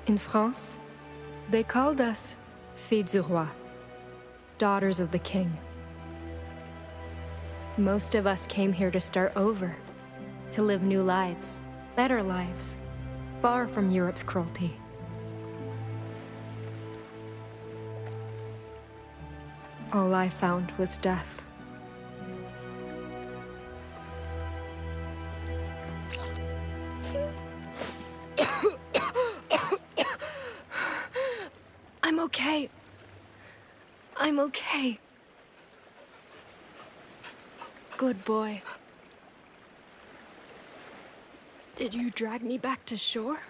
In France, they called us filles du roi, daughters of the king. Most of us came here to start over, to live new lives, better lives, far from Europe's cruelty. All I found was death. I'm okay. I'm okay. Good boy. Did you drag me back to shore?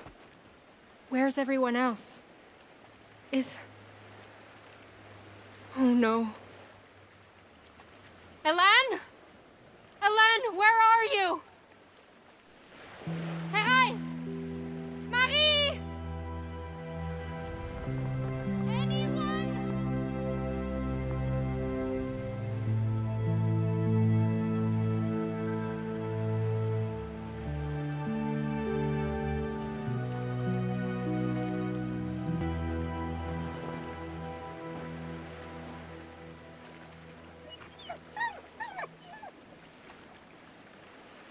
Where's everyone else? Oh no. Hélène? Hélène, where are you? Thérèse! Marie! Anyone?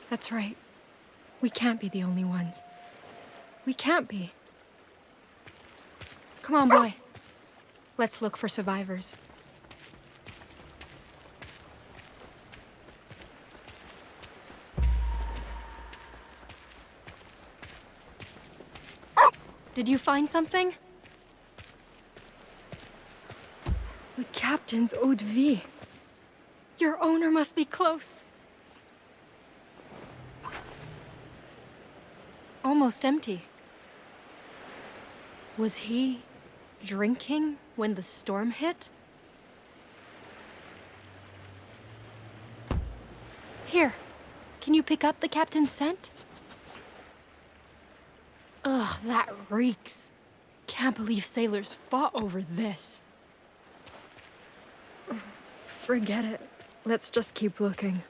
That's right. We can't be the only ones. We can't be. Come on, boy. Let's look for survivors. Did you find something? The captain's eau de vie. Your owner must be close. Almost empty. Was he drinking when the storm hit? Here, can you pick up the captain's scent? Ugh, that reeks. Can't believe sailors fought over this. Forget it. Let's just keep looking.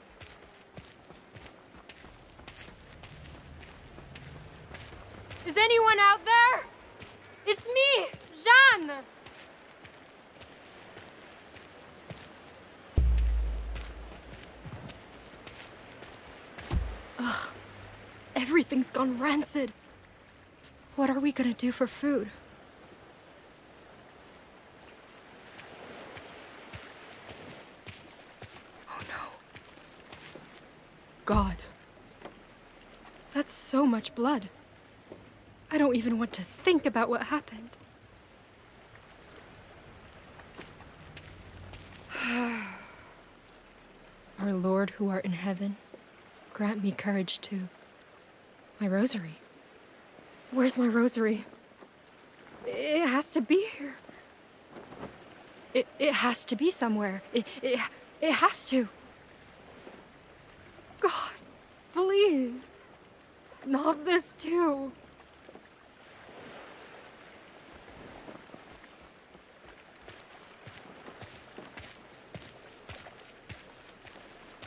Is anyone out there? It's me, Jeanne! Ugh, everything's gone rancid. What are we gonna do for food? Oh no. God. That's so much blood. I don't even want to think about what happened. Our Lord who art in heaven, grant me courage to... My rosary. Where's my rosary? It has to be here. It has to be somewhere. It has to. God, please. Not this too.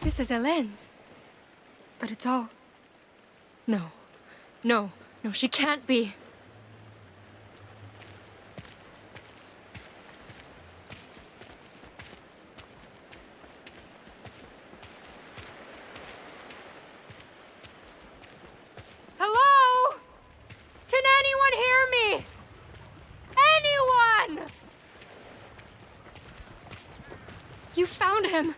This is Hélène's. But it's all... No. No, she can't be. Hello? Can anyone hear me? Anyone? You found him.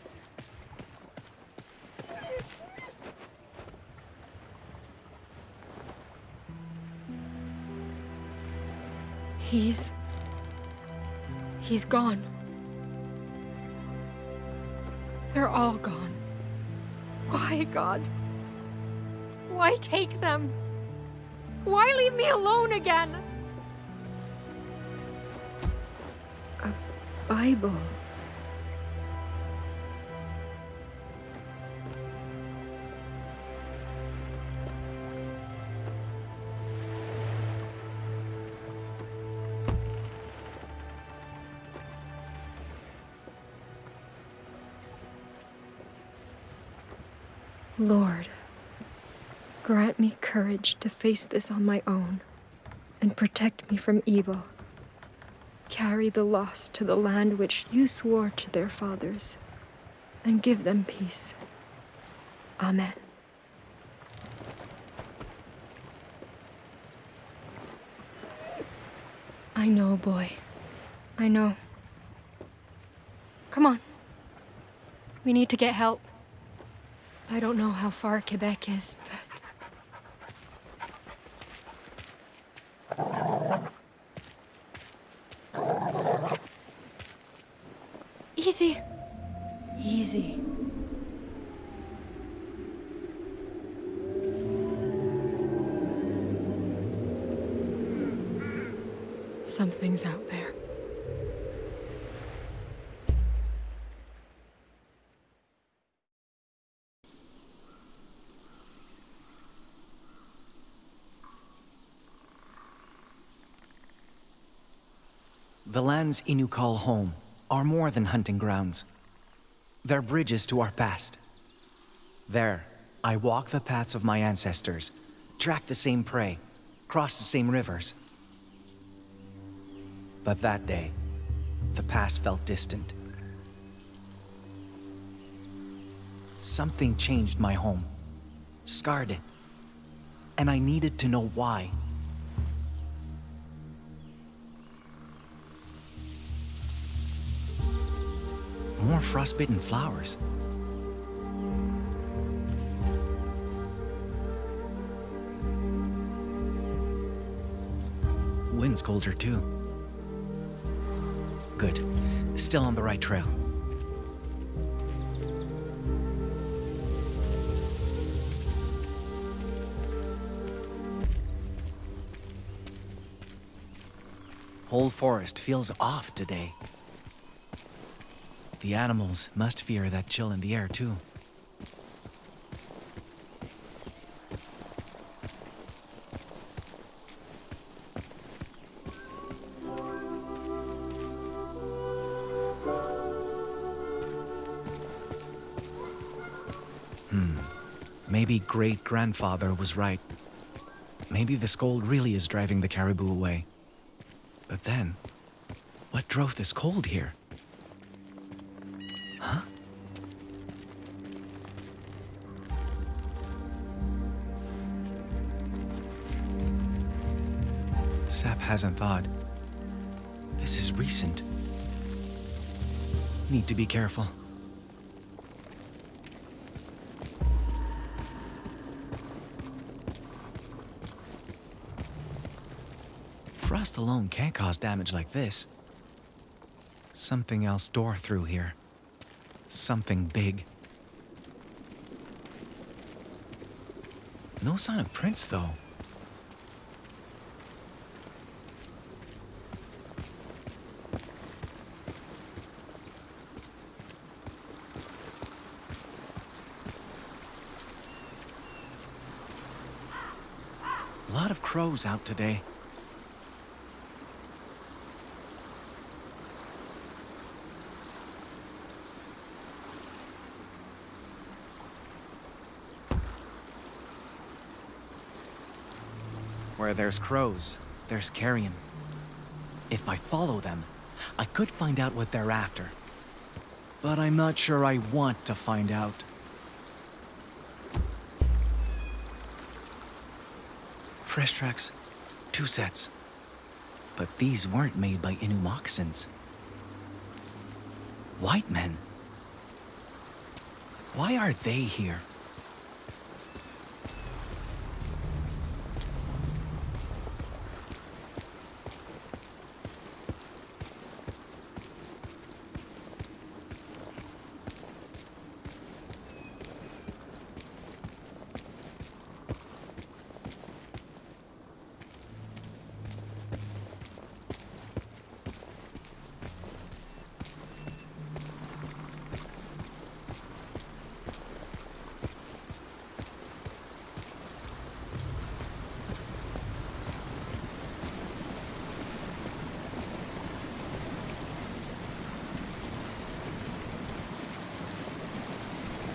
He's gone. They're all gone. Why, God? Why take them? Why leave me alone again? A Bible. Lord, grant me courage to face this on my own. and protect me from evil. Carry the lost to the land which you swore to their fathers, and give them peace. Amen. I know, boy. I know. Come on. We need to get help. I don't know how far Quebec is, but... Easy. Easy. Something's out there. The lands Innu call home are more than hunting grounds. They're bridges to our past. There, I walk the paths of my ancestors, track the same prey, cross the same rivers. But that day, the past felt distant. Something changed my home, scarred it, and I needed to know why. More frostbitten flowers. Wind's colder too. Good. Still on the right trail. Whole forest feels off today. The animals must fear that chill in the air too. Maybe great-grandfather was right. Maybe the cold really is driving the caribou away. But then, what drove this cold here? Huh? Sap hasn't thawed. This is recent. Need to be careful. Frost alone can't cause damage like this. Something else tore through here. Something big. No sign of prints, though. A lot of crows out today. Where there's crows, there's carrion. If I follow them, I could find out what they're after. But I'm not sure I want to find out. Fresh tracks, 2 sets. But these weren't made by Innu moccasins. White men. Why are they here?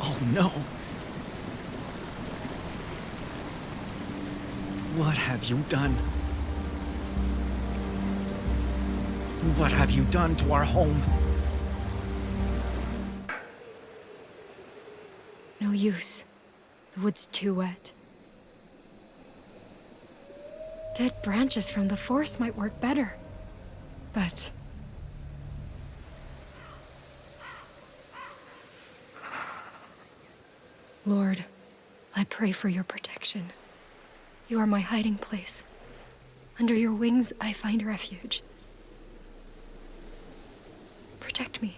Oh no! What have you done? What have you done to our home? No use. The wood's too wet. Dead branches from the forest might work better. But... Lord, I pray for your protection. You are my hiding place. Under your wings, I find refuge. Protect me.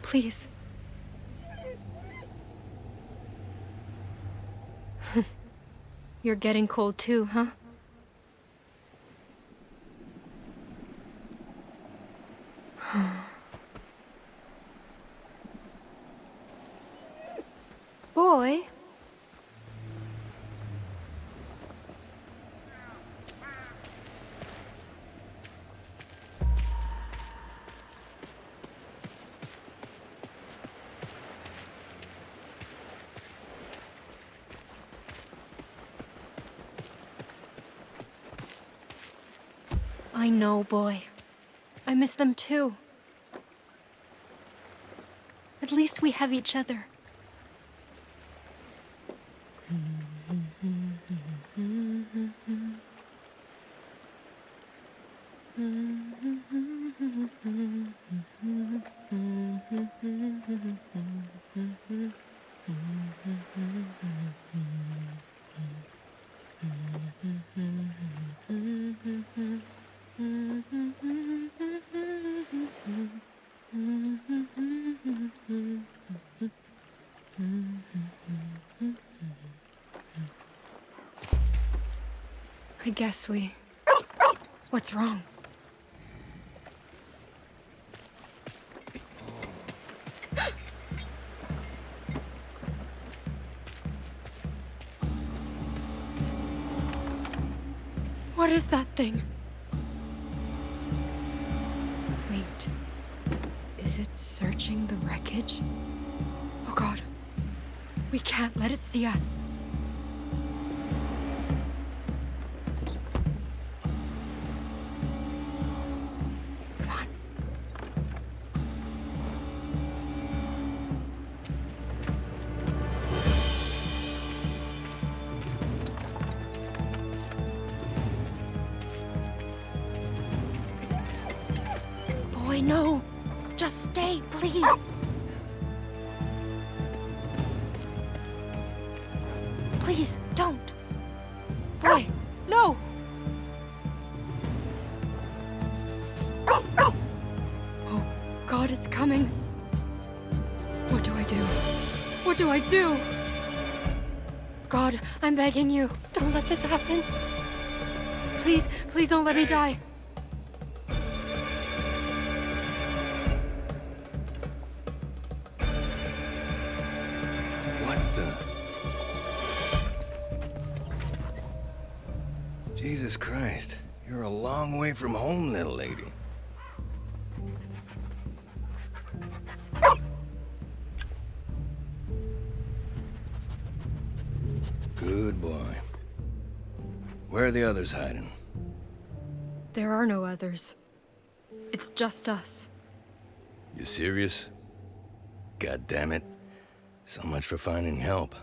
Please. You're getting cold too, huh? Boy? I know, boy. I miss them too. At least we have each other. I guess we... What's wrong? What is that thing? Wait. Is it searching the wreckage? Oh God. We can't let it see us. Come on. Boy, no. Just stay, please. Please, don't. Boy, no! Oh, God, it's coming. What do I do? What do I do? God, I'm begging you, don't let this happen. Please, please don't let me die. Jesus Christ, you're a long way from home, little lady. Good boy. Where are the others hiding? There are no others. It's just us. You serious? God damn it. So much for finding help.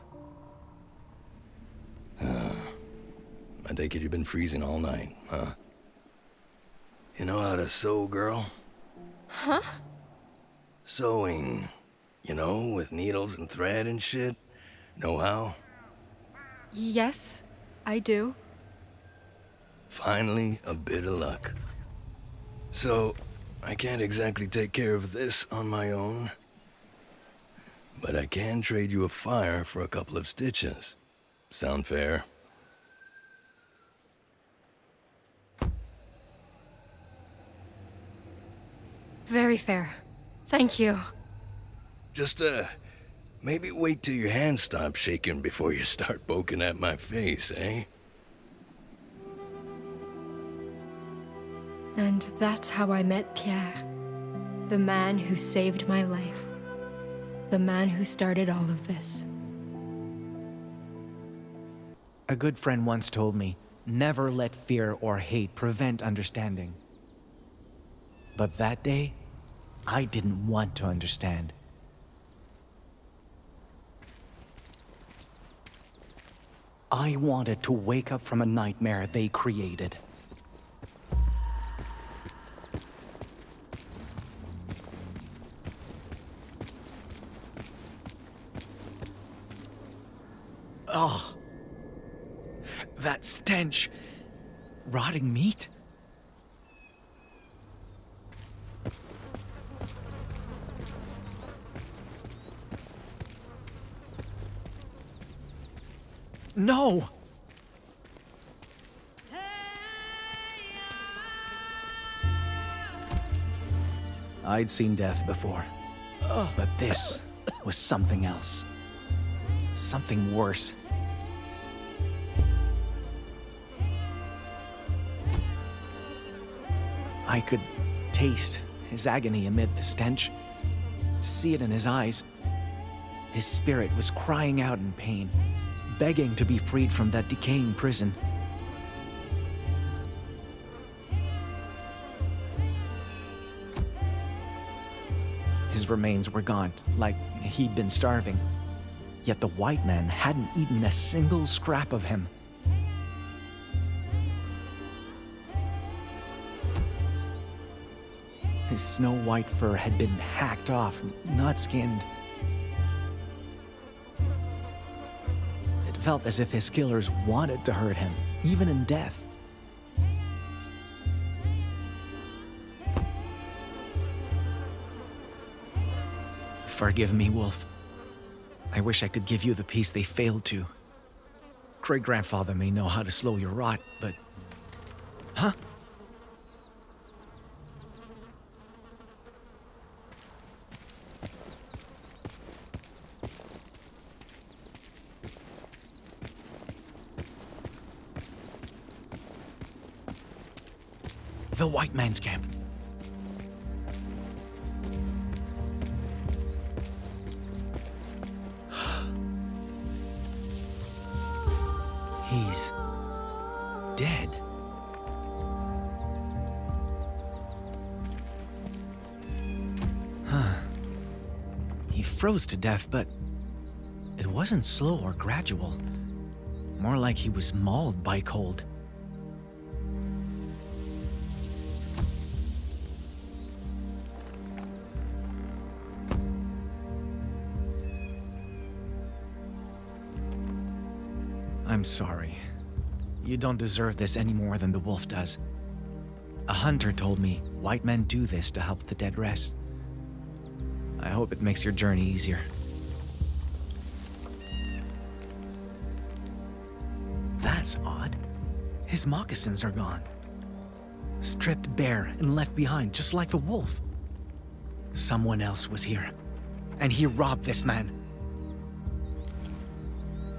I take it you've been freezing all night, huh? You know how to sew, girl? Huh? Sewing. You know, with needles and thread and shit. Know how? Yes, I do. Finally, a bit of luck. So, I can't exactly take care of this on my own. But I can trade you a fire for a couple of stitches. Sound fair? Very fair. Thank you. Just, maybe wait till your hands stop shaking before you start poking at my face, eh? And that's how I met Pierre. The man who saved my life. The man who started all of this. A good friend once told me, never let fear or hate prevent understanding. But that day, I didn't want to understand. I wanted to wake up from a nightmare they created. Ugh. That stench. Rotting meat? No! I'd seen death before, but this was something else. Something worse. I could taste his agony amid the stench, see it in his eyes. His spirit was crying out in pain, begging to be freed from that decaying prison. His remains were gaunt, like he'd been starving. Yet the white man hadn't eaten a single scrap of him. His snow-white fur had been hacked off, not skinned. It felt as if his killers wanted to hurt him, even in death. Forgive me, Wolf. I wish I could give you the peace they failed to. Great-grandfather may know how to slow your rot, but... Huh? The white man's camp. He's dead. Huh. He froze to death, but it wasn't slow or gradual. More like he was mauled by cold. I'm sorry. You don't deserve this any more than the wolf does. A hunter told me white men do this to help the dead rest. I hope it makes your journey easier. That's odd. His moccasins are gone. Stripped bare and left behind, just like the wolf. Someone else was here, and he robbed this man.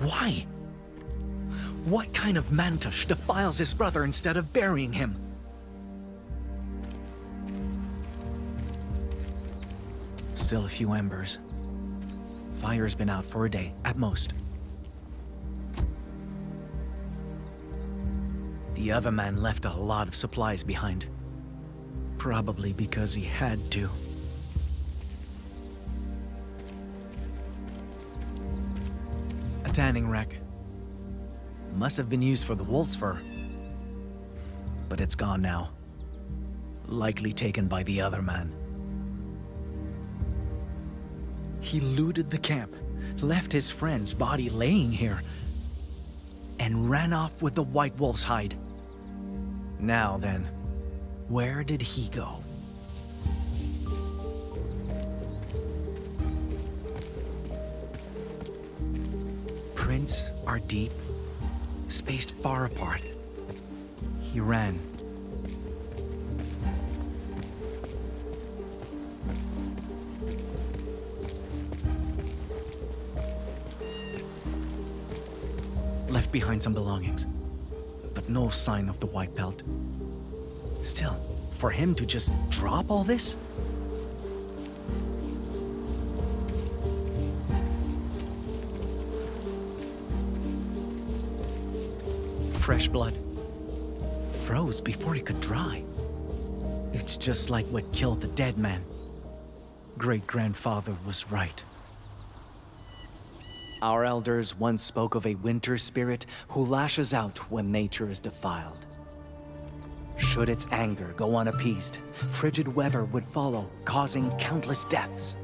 Why? What kind of mantush defiles his brother instead of burying him? Still a few embers. Fire's been out for a day, at most. The other man left a lot of supplies behind. Probably because he had to. A tanning rack. Must have been used for the wolf's fur. But it's gone now. Likely taken by the other man. He looted the camp, left his friend's body laying here, and ran off with the white wolf's hide. Now then, where did he go? Prints are deep, spaced far apart. He ran. Left behind some belongings, but no sign of the white belt. Still, for him to just drop all this? Fresh blood. Froze before it could dry. It's just like what killed the dead man. Great-grandfather was right. Our elders once spoke of a winter spirit who lashes out when nature is defiled. Should its anger go unappeased, frigid weather would follow, causing countless deaths.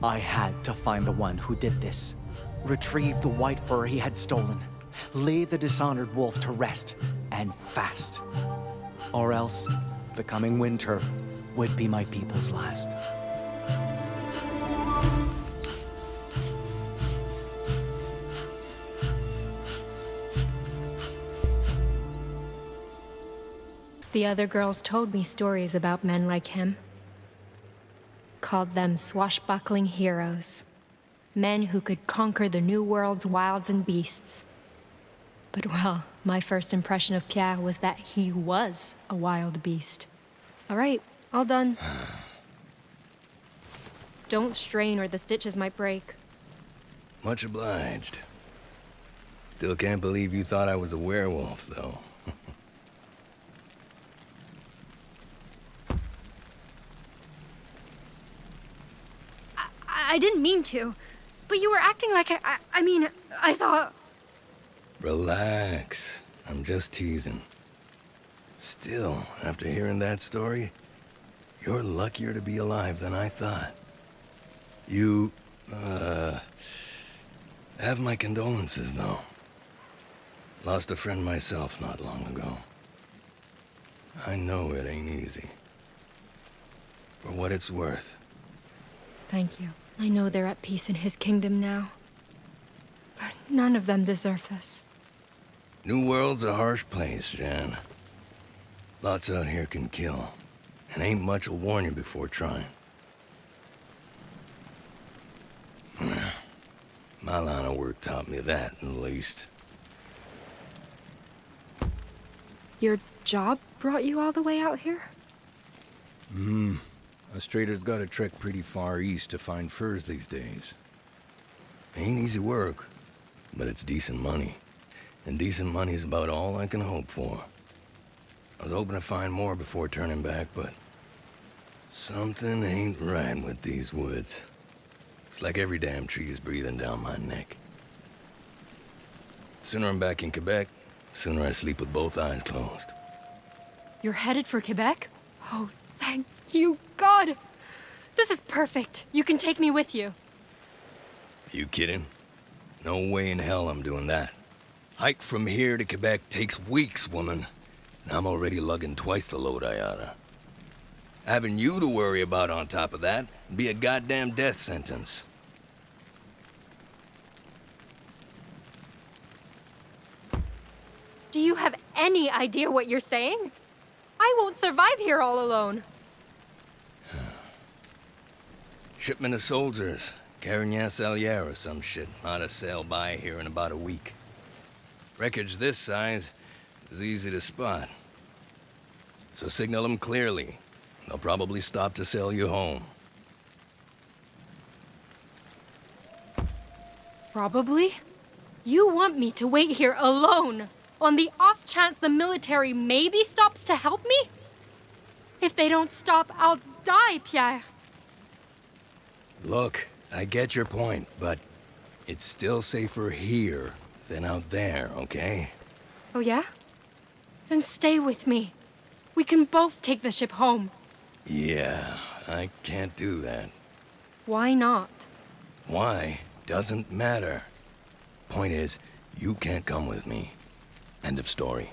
I had to find the one who did this, retrieve the white fur he had stolen, lay the dishonored wolf to rest, and fast. Or else, the coming winter would be my people's last. The other girls told me stories about men like him. Called them swashbuckling heroes. Men who could conquer the New World's wilds and beasts. But well, my first impression of Pierre was that he was a wild beast. All right, all done. Don't strain or the stitches might break. Much obliged. Still can't believe you thought I was a werewolf, though. I didn't mean to, but you were acting like I thought... Relax. I'm just teasing. Still, after hearing that story, you're luckier to be alive than I thought. You, have my condolences, though. Lost a friend myself not long ago. I know it ain't easy. For what it's worth. Thank you. I know they're at peace in his kingdom now. But none of them deserve this. New World's a harsh place, Jeanne. Lots out here can kill. And ain't much will warn you before trying. My line of work taught me that, at least. Your job brought you all the way out here? Us traders gotta trek pretty far east to find furs these days. Ain't easy work, but it's decent money. And decent money's about all I can hope for. I was hoping to find more before turning back, but something ain't right with these woods. It's like every damn tree is breathing down my neck. Sooner I'm back in Quebec, sooner I sleep with both eyes closed. You're headed for Quebec? Oh, thank you, God! This is perfect. You can take me with you. You kidding? No way in hell I'm doing that. Hike from here to Quebec takes weeks, woman. And I'm already lugging twice the load I oughta. Having you to worry about on top of that would be a goddamn death sentence. Do you have any idea what you're saying? I won't survive here all alone. Shipment of soldiers, Carignan Salier or some shit, ought to sail by here in about a week. Wreckage this size is easy to spot. So signal them clearly. They'll probably stop to sail you home. Probably? You want me to wait here alone, on the off chance the military maybe stops to help me? If they don't stop, I'll die, Pierre. Look, I get your point, but it's still safer here than out there, okay? Oh yeah? Then stay with me. We can both take the ship home. Yeah, I can't do that. Why not? Why? Doesn't matter. Point is, you can't come with me. End of story.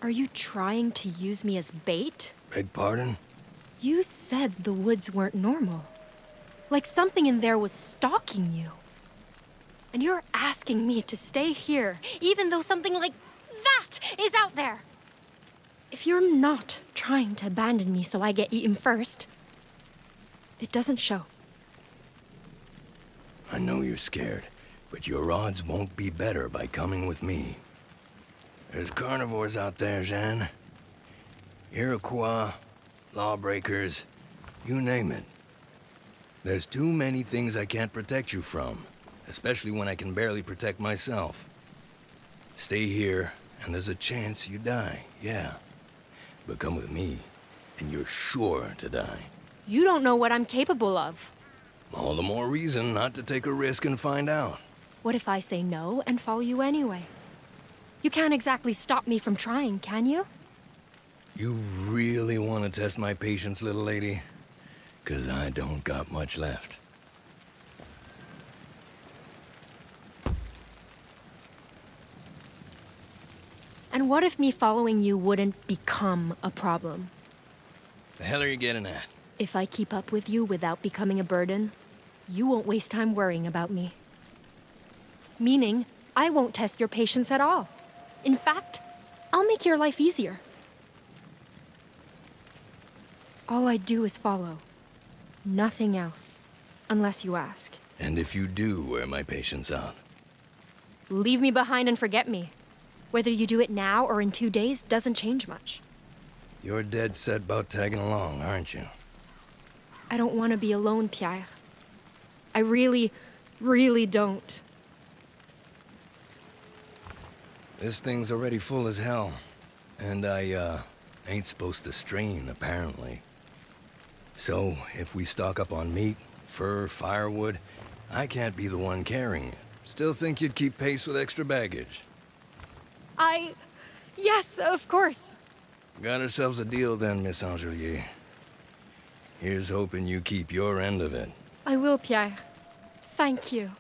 Are you trying to use me as bait? Beg pardon? You said the woods weren't normal. Like something in there was stalking you. And you're asking me to stay here, even though something like that is out there. If you're not trying to abandon me so I get eaten first, it doesn't show. I know you're scared, but your odds won't be better by coming with me. There's carnivores out there, Jeanne. Iroquois, lawbreakers, you name it. There's too many things I can't protect you from, especially when I can barely protect myself. Stay here, and there's a chance you die, yeah. But come with me, and you're sure to die. You don't know what I'm capable of. All the more reason not to take a risk and find out. What if I say no and follow you anyway? You can't exactly stop me from trying, can you? You really want to test my patience, little lady? 'Cause I don't got much left. And what if me following you wouldn't become a problem? The hell are you getting at? If I keep up with you without becoming a burden, you won't waste time worrying about me. Meaning, I won't test your patience at all. In fact, I'll make your life easier. All I do is follow. Nothing else. Unless you ask. And if you do wear my patience out? Leave me behind and forget me. Whether you do it now or in 2 days doesn't change much. You're dead set about tagging along, aren't you? I don't want to be alone, Pierre. I really, really don't. This thing's already full as hell. And I, ain't supposed to strain, apparently. So, if we stock up on meat, fur, firewood, I can't be the one carrying it. Still think you'd keep pace with extra baggage? Yes, of course. Got ourselves a deal then, Miss Angelier. Here's hoping you keep your end of it. I will, Pierre. Thank you.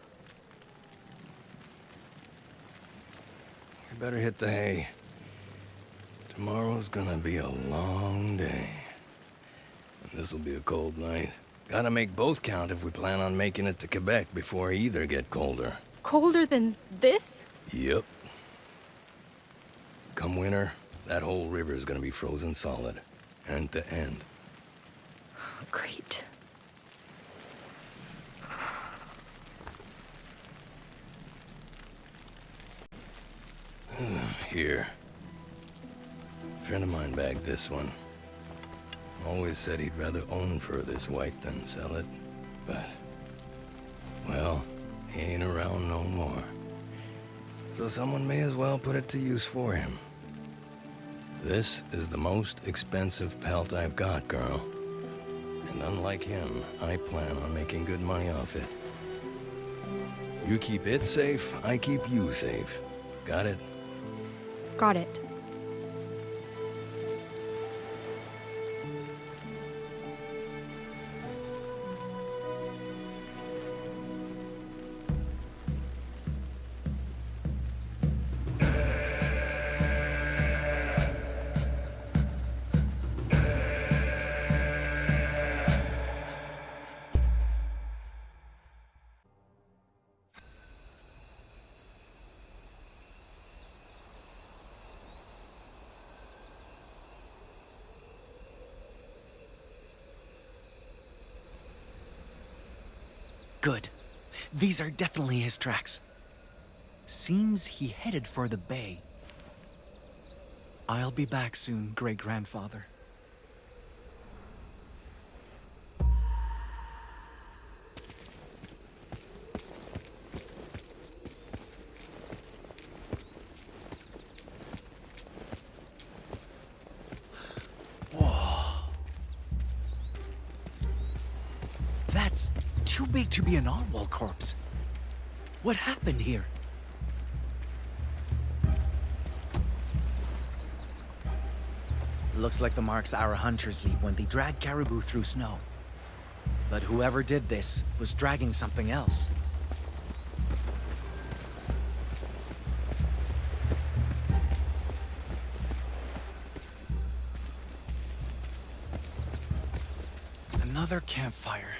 You better hit the hay. Tomorrow's gonna be a long day. And this'll be a cold night. Gotta make both count if we plan on making it to Quebec before either get colder. Colder than this? Yep. Come winter, that whole river's gonna be frozen solid. End to end. Great. Here. Friend of mine bagged this one. Always said he'd rather own fur this white than sell it. But, well, he ain't around no more. So someone may as well put it to use for him. This is the most expensive pelt I've got, girl. And unlike him, I plan on making good money off it. You keep it safe, I keep you safe. Got it? Got it. Good. These are definitely his tracks. Seems he headed for the bay. I'll be back soon, great-grandfather. Whoa. That's too big to be an Arwal corpse. What happened here? Looks like the marks our hunters leave when they drag caribou through snow. But whoever did this was dragging something else. Another campfire.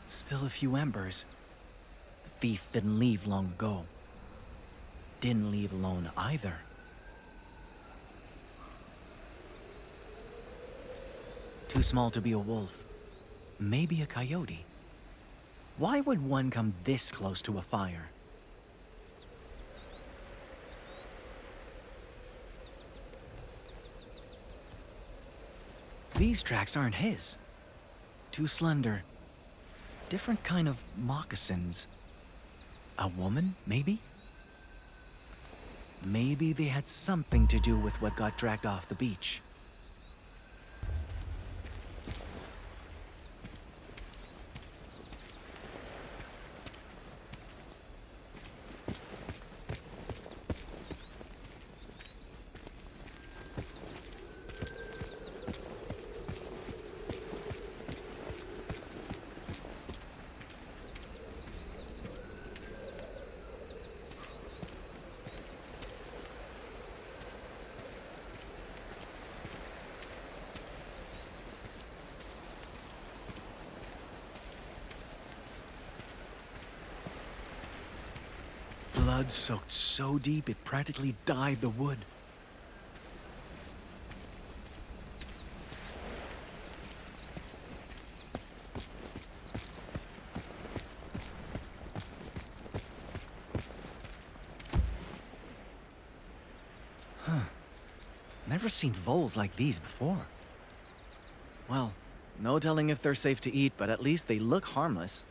Still a few embers. The thief didn't leave long ago. Didn't leave alone either. Too small to be a wolf. Maybe a coyote. Why would one come this close to a fire? These tracks aren't his. Too slender. Different kind of moccasins. A woman, maybe? Maybe they had something to do with what got dragged off the beach. Blood soaked so deep it practically dyed the wood. Never seen voles like these before. Well, no telling if they're safe to eat, but at least they look harmless.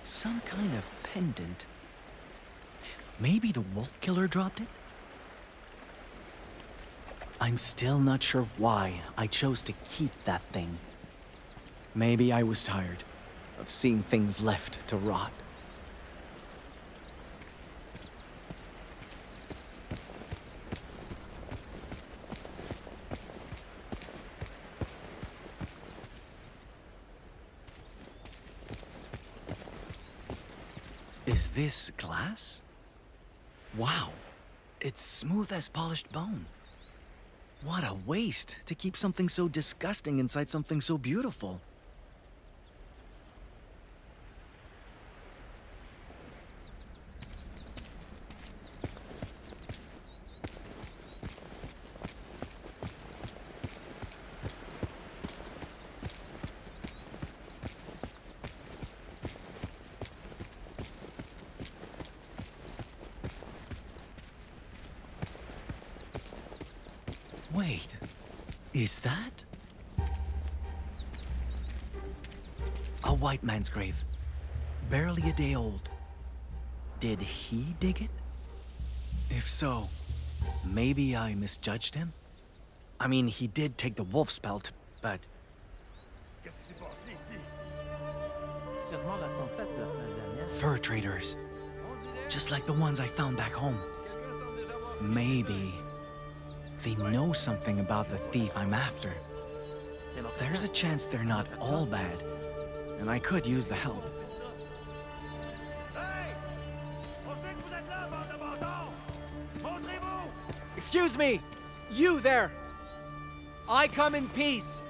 Some kind of pendant. Maybe the wolf killer dropped it? I'm still not sure why I chose to keep that thing. Maybe I was tired of seeing things left to rot. Is this glass? Wow, it's smooth as polished bone. What a waste to keep something so disgusting inside something so beautiful. Wait, is that? A white man's grave. Barely a day old. Did he dig it? If so, maybe I misjudged him? I mean, he did take the wolf's pelt, but... Fur traders. Just like the ones I found back home. Maybe... they know something about the thief I'm after. There's a chance they're not all bad, and I could use the help. Excuse me! You there! I come in peace!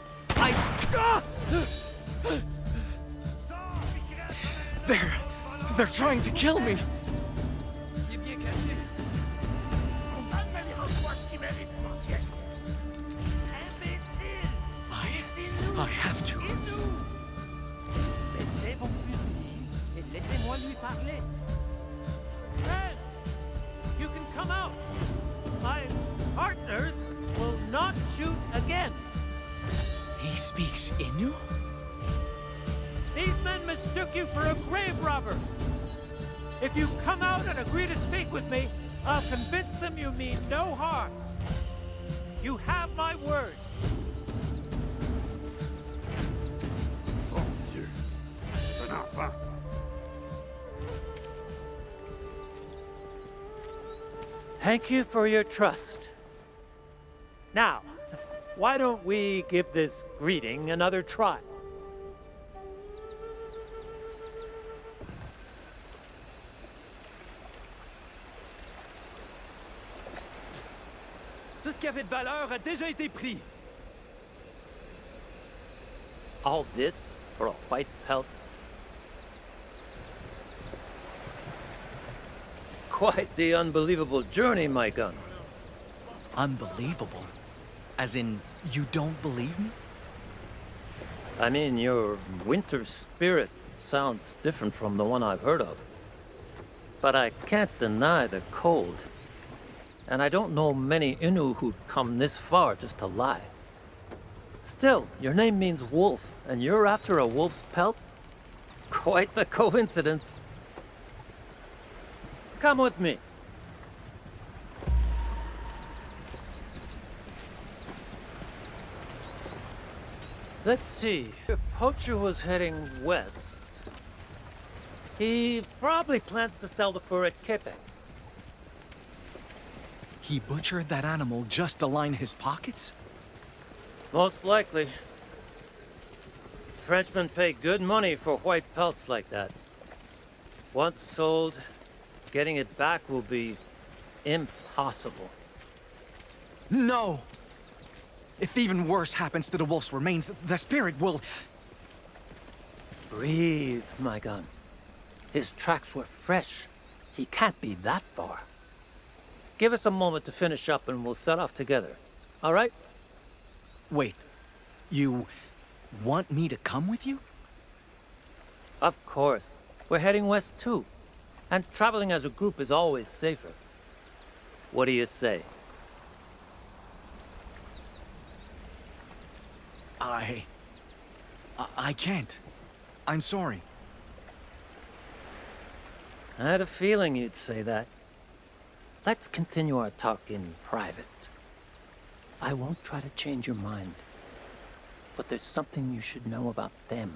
They're trying to kill me! I have to. Laissez vos fusils et laissez-moi lui parler. Red, you can come out. My partners will not shoot again. He speaks Innu? These men mistook you for a grave robber. If you come out and agree to speak with me, I'll convince them you mean no harm. You have my word. Thank you for your trust. Now, why don't we give this greeting another try? Tout ce qui avait de valeur a déjà été pris. All this for a white pelt? Quite the unbelievable journey, Maikan. Unbelievable. As in, you don't believe me? I mean, your winter spirit sounds different from the one I've heard of. But I can't deny the cold. And I don't know many Innu who'd come this far just to lie. Still, your name means wolf, and you're after a wolf's pelt? Quite the coincidence. Come with me. Let's see. Your poacher was heading west. He probably plans to sell the fur at Quebec. He butchered that animal just to line his pockets? Most likely. Frenchmen pay good money for white pelts like that. Once sold, getting it back will be impossible. No! If even worse happens to the wolf's remains, the spirit will... Breathe, Maikan. His tracks were fresh. He can't be that far. Give us a moment to finish up and we'll set off together. All right? Wait, you want me to come with you? Of course. We're heading west too. And traveling as a group is always safer. What do you say? I can't. I'm sorry. I had a feeling you'd say that. Let's continue our talk in private. I won't try to change your mind. But there's something you should know about them.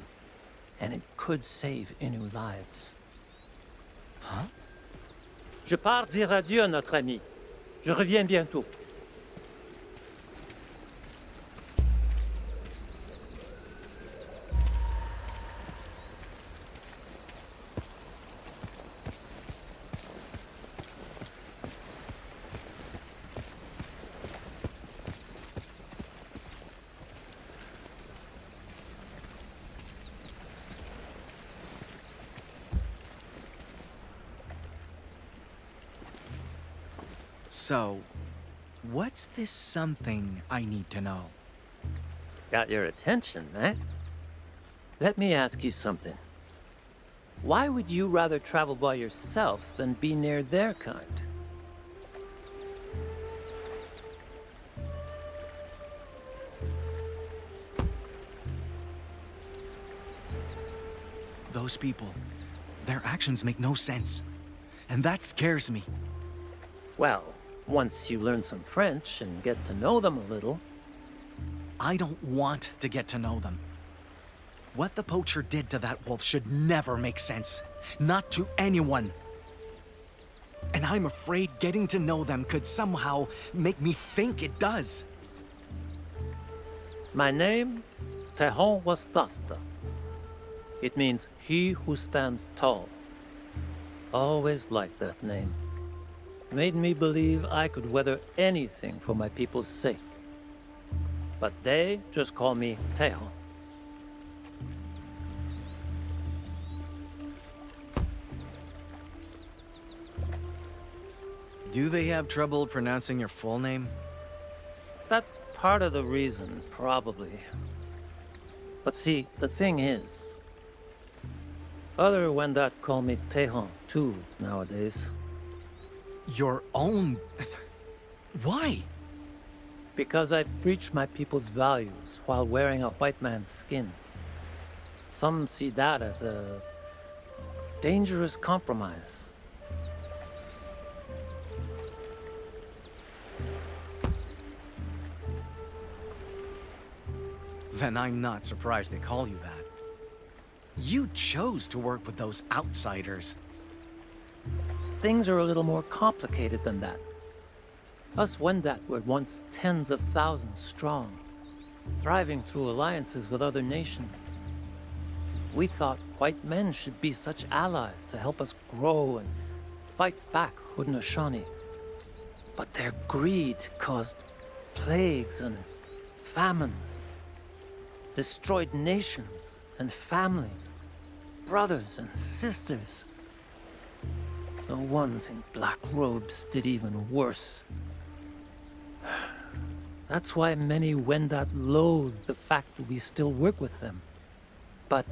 And it could save Innu lives. Huh? Je pars dire adieu à notre ami. Je reviens bientôt. So, what's this something I need to know? Got your attention, eh? Let me ask you something. Why would you rather travel by yourself than be near their kind? Those people, their actions make no sense. And that scares me. Well, once you learn some French and get to know them a little. I don't want to get to know them. What the poacher did to that wolf should never make sense. Not to anyone. And I'm afraid getting to know them could somehow make me think it does. My name, Tehon Wastasta. It means he who stands tall. Always liked that name. Made me believe I could weather anything for my people's sake. But they just call me Tehon. Do they have trouble pronouncing your full name? That's part of the reason, probably. But see, the thing is, other Wendat call me Tehon too nowadays. Your own... Why? Because I preach my people's values while wearing a white man's skin. Some see that as a dangerous compromise. Then I'm not surprised they call you that. You chose to work with those outsiders. Things are a little more complicated than that. Us Wendat were once tens of thousands strong, thriving through alliances with other nations. We thought white men should be such allies to help us grow and fight back Haudenosaunee. But their greed caused plagues and famines, destroyed nations and families, brothers and sisters. The ones in black robes did even worse. That's why many Wendat loathe the fact that we still work with them. But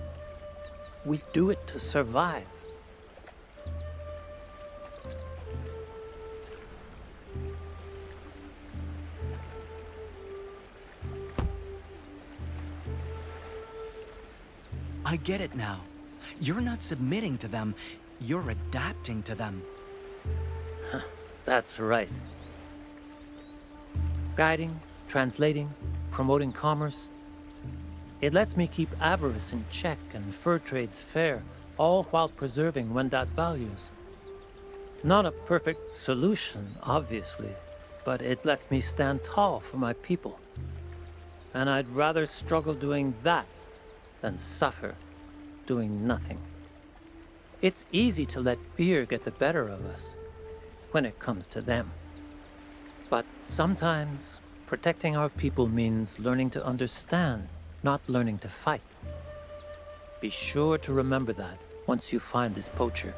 we do it to survive. I get it now. You're not submitting to them, you're adapting to them. That's right. Guiding, translating, promoting commerce. It lets me keep avarice in check and fur trades fair, all while preserving Wendat values. Not a perfect solution, obviously, but it lets me stand tall for my people. And I'd rather struggle doing that than suffer doing nothing. It's easy to let fear get the better of us when it comes to them. But sometimes protecting our people means learning to understand, not learning to fight. Be sure to remember that once you find this poacher.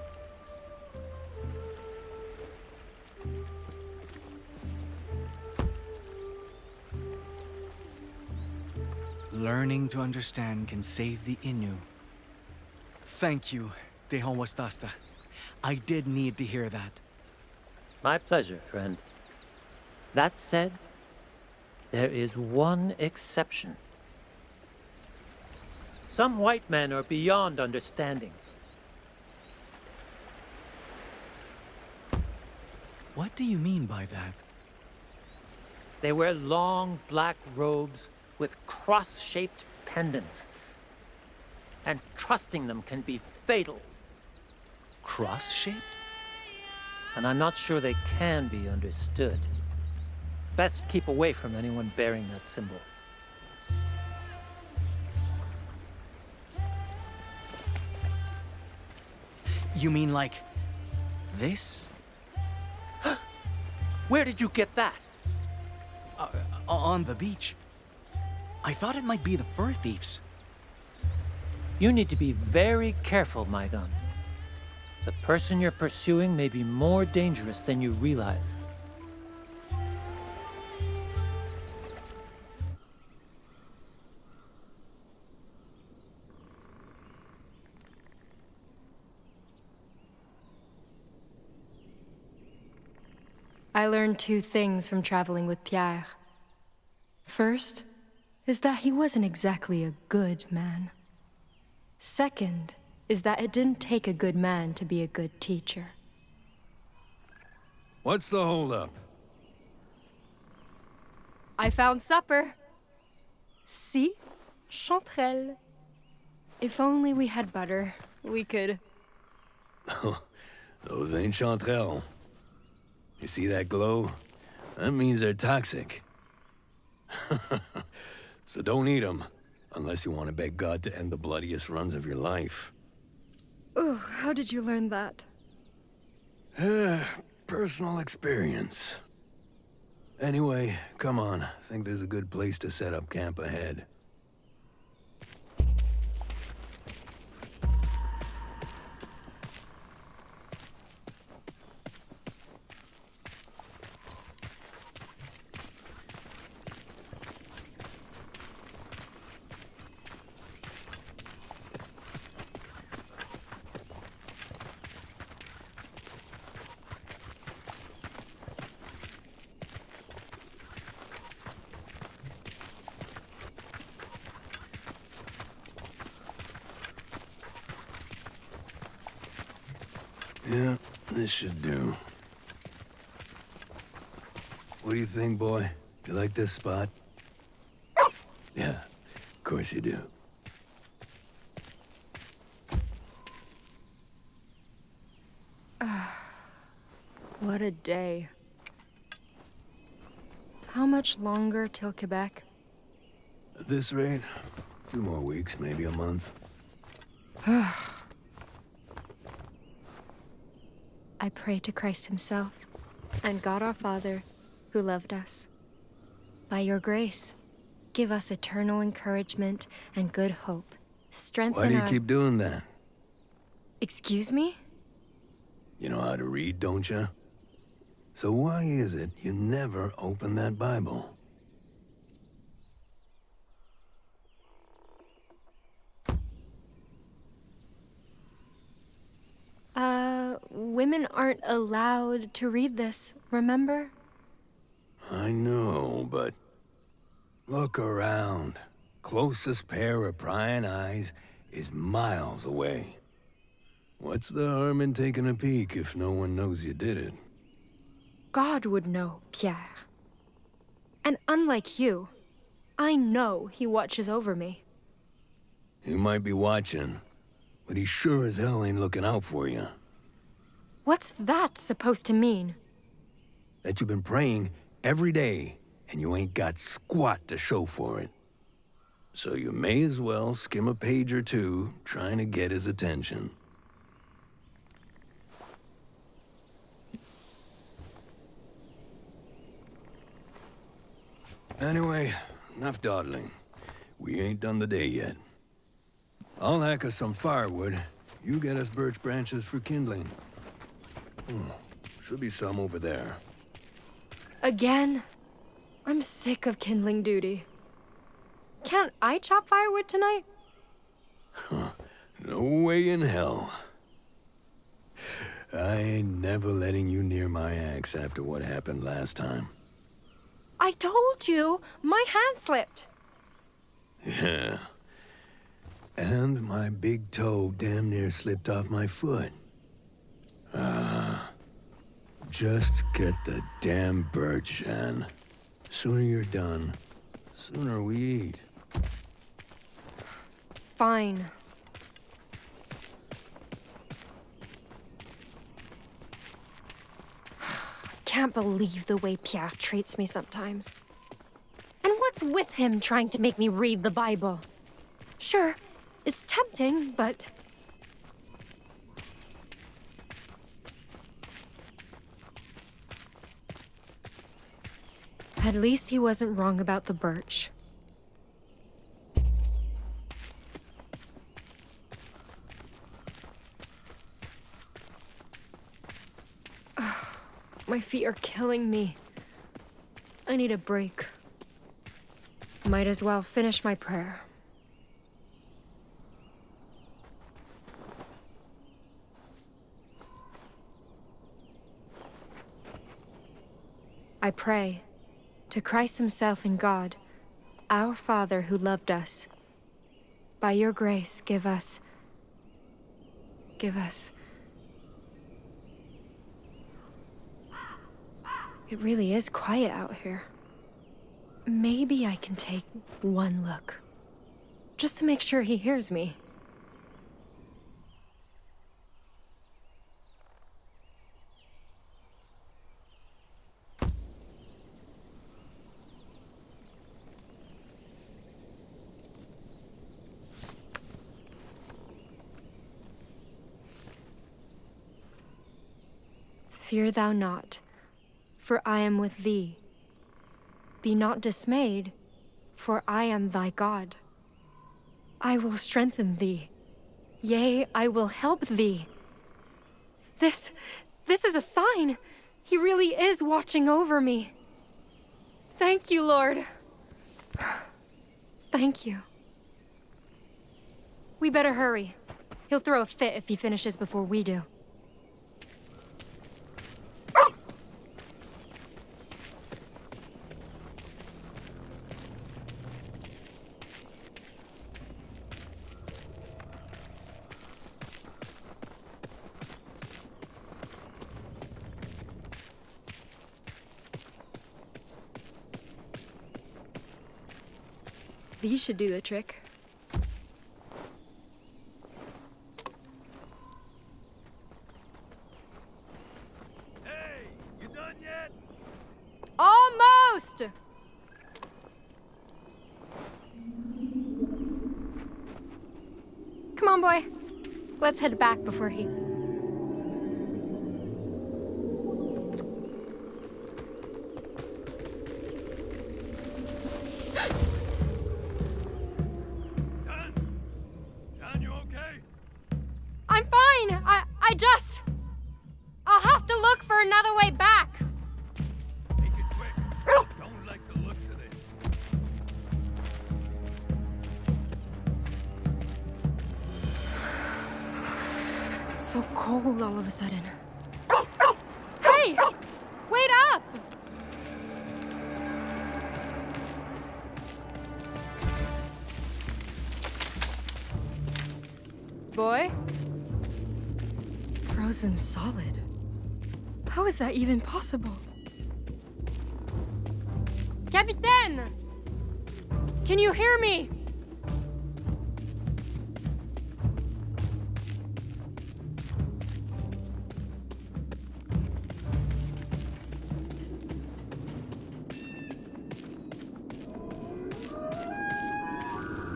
Learning to understand can save the Innu. Thank you, Tehon Wastasta. I did need to hear that. My pleasure, friend. That said, there is one exception. Some white men are beyond understanding. What do you mean by that? They wear long black robes with cross-shaped pendants. And trusting them can be fatal. Cross-shaped? And I'm not sure they can be understood. Best keep away from anyone bearing that symbol. You mean like this? Where did you get that? On the beach. I thought it might be the fur thieves. You need to be very careful, Maikan. The person you're pursuing may be more dangerous than you realize. I learned two things from traveling with Pierre. First is that he wasn't exactly a good man. Second is that it didn't take a good man to be a good teacher. What's the holdup? I found supper. See? Chanterelle. If only we had butter, we could... Those ain't chanterelles. You see that glow? That means they're toxic. So don't eat them, unless you want to beg God to end the bloodiest runs of your life. Oh, how did you learn that? Personal experience. Anyway, come on. I think there's a good place to set up camp ahead. Yeah, this should do. What do you think, boy? You like this spot? Yeah, of course you do. What a day. How much longer till Quebec? At this rate, 2 more weeks, maybe a month. I pray to Christ himself and God our Father, who loved us. By your grace, give us eternal encouragement and good hope. Strengthen Why do you our... keep doing that? Excuse me? You know how to read, don't you? So why is it you never open that Bible? Women aren't allowed to read this, remember? I know, but... Look around. Closest pair of prying eyes is miles away. What's the harm in taking a peek if no one knows you did it? God would know, Pierre. And unlike you, I know he watches over me. He might be watching, but he sure as hell ain't looking out for you. What's that supposed to mean? That you've been praying every day, and you ain't got squat to show for it. So you may as well skim a page or two, trying to get his attention. Anyway, enough dawdling. We ain't done the day yet. I'll hack us some firewood. You get us birch branches for kindling. Should be some over there. Again? I'm sick of kindling duty. Can't I chop firewood tonight? No way in hell. I ain't never letting you near my axe after what happened last time. I told you, my hand slipped. Yeah. And my big toe damn near slipped off my foot. Just get the damn birch, Jeanne. Sooner you're done, sooner we eat. Fine. Can't believe the way Pierre treats me sometimes. And what's with him trying to make me read the Bible? Sure, it's tempting, but... At least he wasn't wrong about the birch. My feet are killing me. I need a break. Might as well finish my prayer. I pray to Christ himself and God, our Father who loved us. By your grace, give us... It really is quiet out here. Maybe I can take one look. Just to make sure he hears me. Fear thou not, for I am with thee. Be not dismayed, for I am thy God. I will strengthen thee. Yea, I will help thee. This is a sign. He really is watching over me. Thank you, Lord. Thank you. We better hurry. He'll throw a fit if he finishes before we do. These should do the trick. Hey, you done yet? Almost! Come on, boy. Let's head back before he... I'm fine! I just... I'll have to look for another way back. Make it quick. I don't like the looks of this. It's so cold all of a sudden. Hey! Wait up! Boy? Frozen solid. How is that even possible? Capitaine! Can you hear me?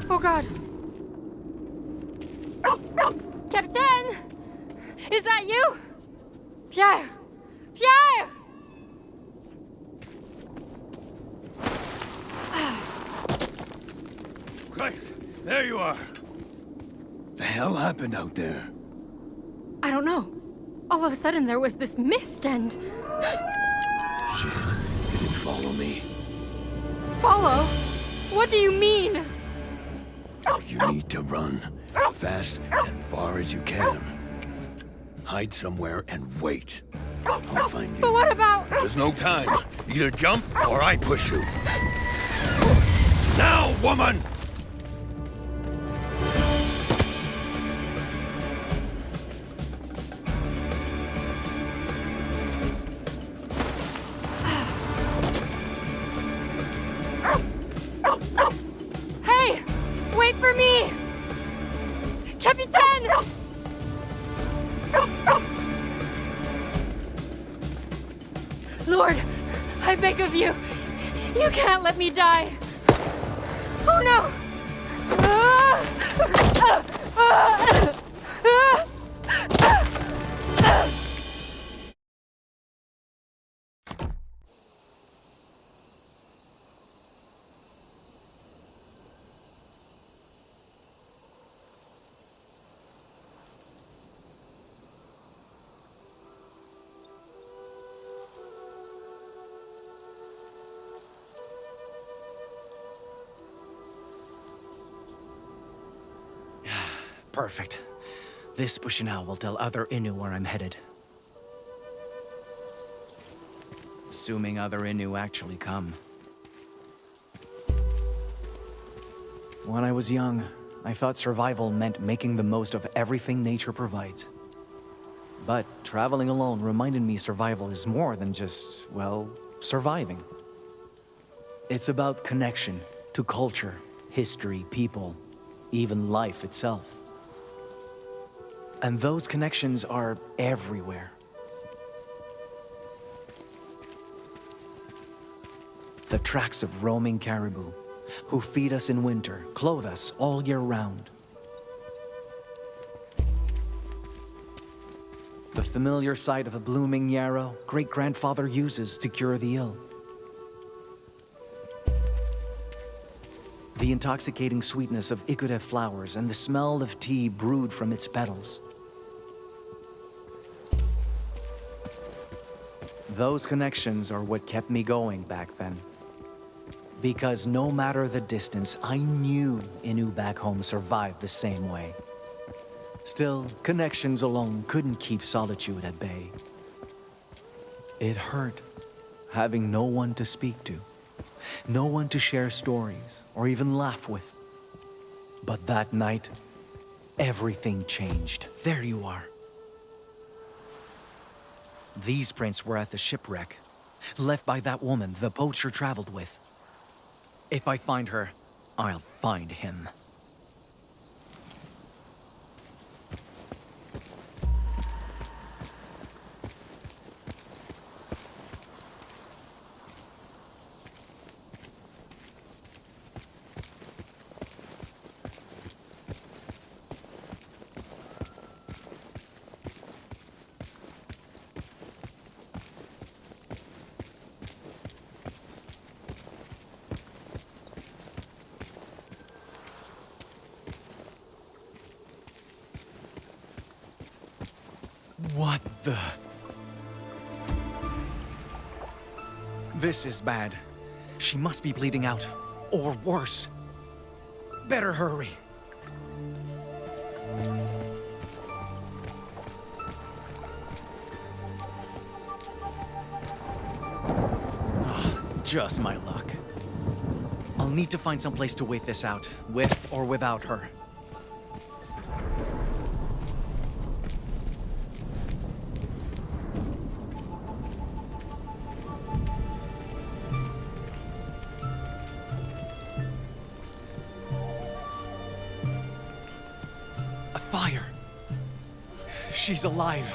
Oh God! Capitaine! Is that you? Pierre! Pierre! Christ, there you are. The hell happened out there? I don't know. All of a sudden there was this mist and... Shit, did it follow me? Follow? What do you mean? You need to run. Fast and far as you can. Hide somewhere and wait. I'll find you. But what about... There's no time. Either jump or I push you. Now, woman! Hey! Wait for me! Capitaine! Lord, I beg of you, you can't let me die. Oh no! Perfect. This Bushinao will tell other Innu where I'm headed. Assuming other Innu actually come. When I was young, I thought survival meant making the most of everything nature provides. But traveling alone reminded me survival is more than just, well, surviving. It's about connection to culture, history, people, even life itself. And those connections are everywhere. The tracks of roaming caribou, who feed us in winter, clothe us all year round. The familiar sight of a blooming yarrow great-grandfather uses to cure the ill. The intoxicating sweetness of ikude flowers and the smell of tea brewed from its petals. Those connections are what kept me going back then. Because no matter the distance, I knew Innu back home survived the same way. Still, connections alone couldn't keep solitude at bay. It hurt, having no one to speak to, no one to share stories or even laugh with. But that night, everything changed. There you are. These prints were at the shipwreck, left by that woman the poacher traveled with. If I find her, I'll find him. What the... This is bad. She must be bleeding out. Or worse. Better hurry. Just my luck. I'll need to find some place to wait this out, with or without her. A fire! She's alive.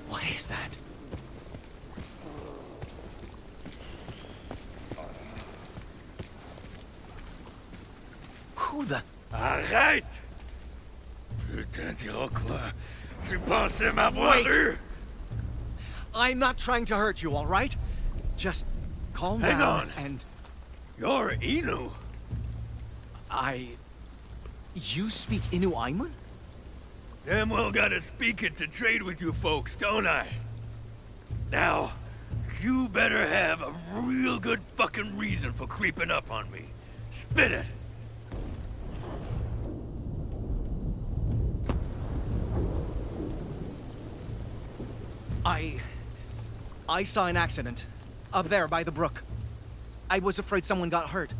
What is that? Who the... Arrête! Putain d'Iroquois, tu pensais m'avoir Wait. eu? I'm not trying to hurt you, all right? Just calm Hang down on. and... You're Innu. You speak Innu Aimun? Damn well gotta speak it to trade with you folks, don't I? Now, you better have a real good fucking reason for creeping up on me. Spit it! I saw an accident. Up there by the brook. I was afraid someone got hurt.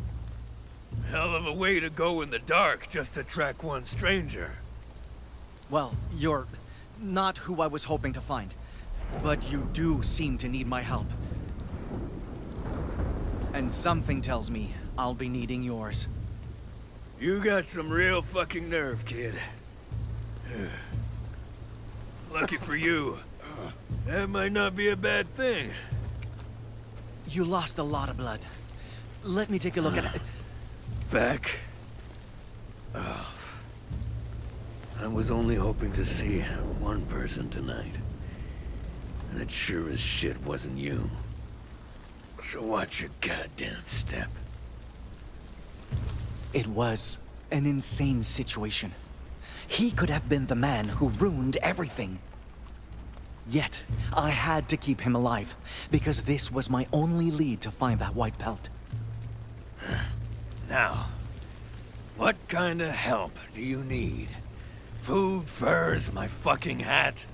Hell of a way to go in the dark just to track one stranger. Well, you're not who I was hoping to find. But you do seem to need my help. And something tells me I'll be needing yours. You got some real fucking nerve, kid. Lucky for you. That might not be a bad thing. You lost a lot of blood. Let me take a look at it. Back off. I was only hoping to see one person tonight. And it sure as shit wasn't you. So watch your goddamn step. It was an insane situation. He could have been the man who ruined everything. Yet, I had to keep him alive, because this was my only lead to find that white pelt. Now, what kind of help do you need? Food, furs, my fucking hat?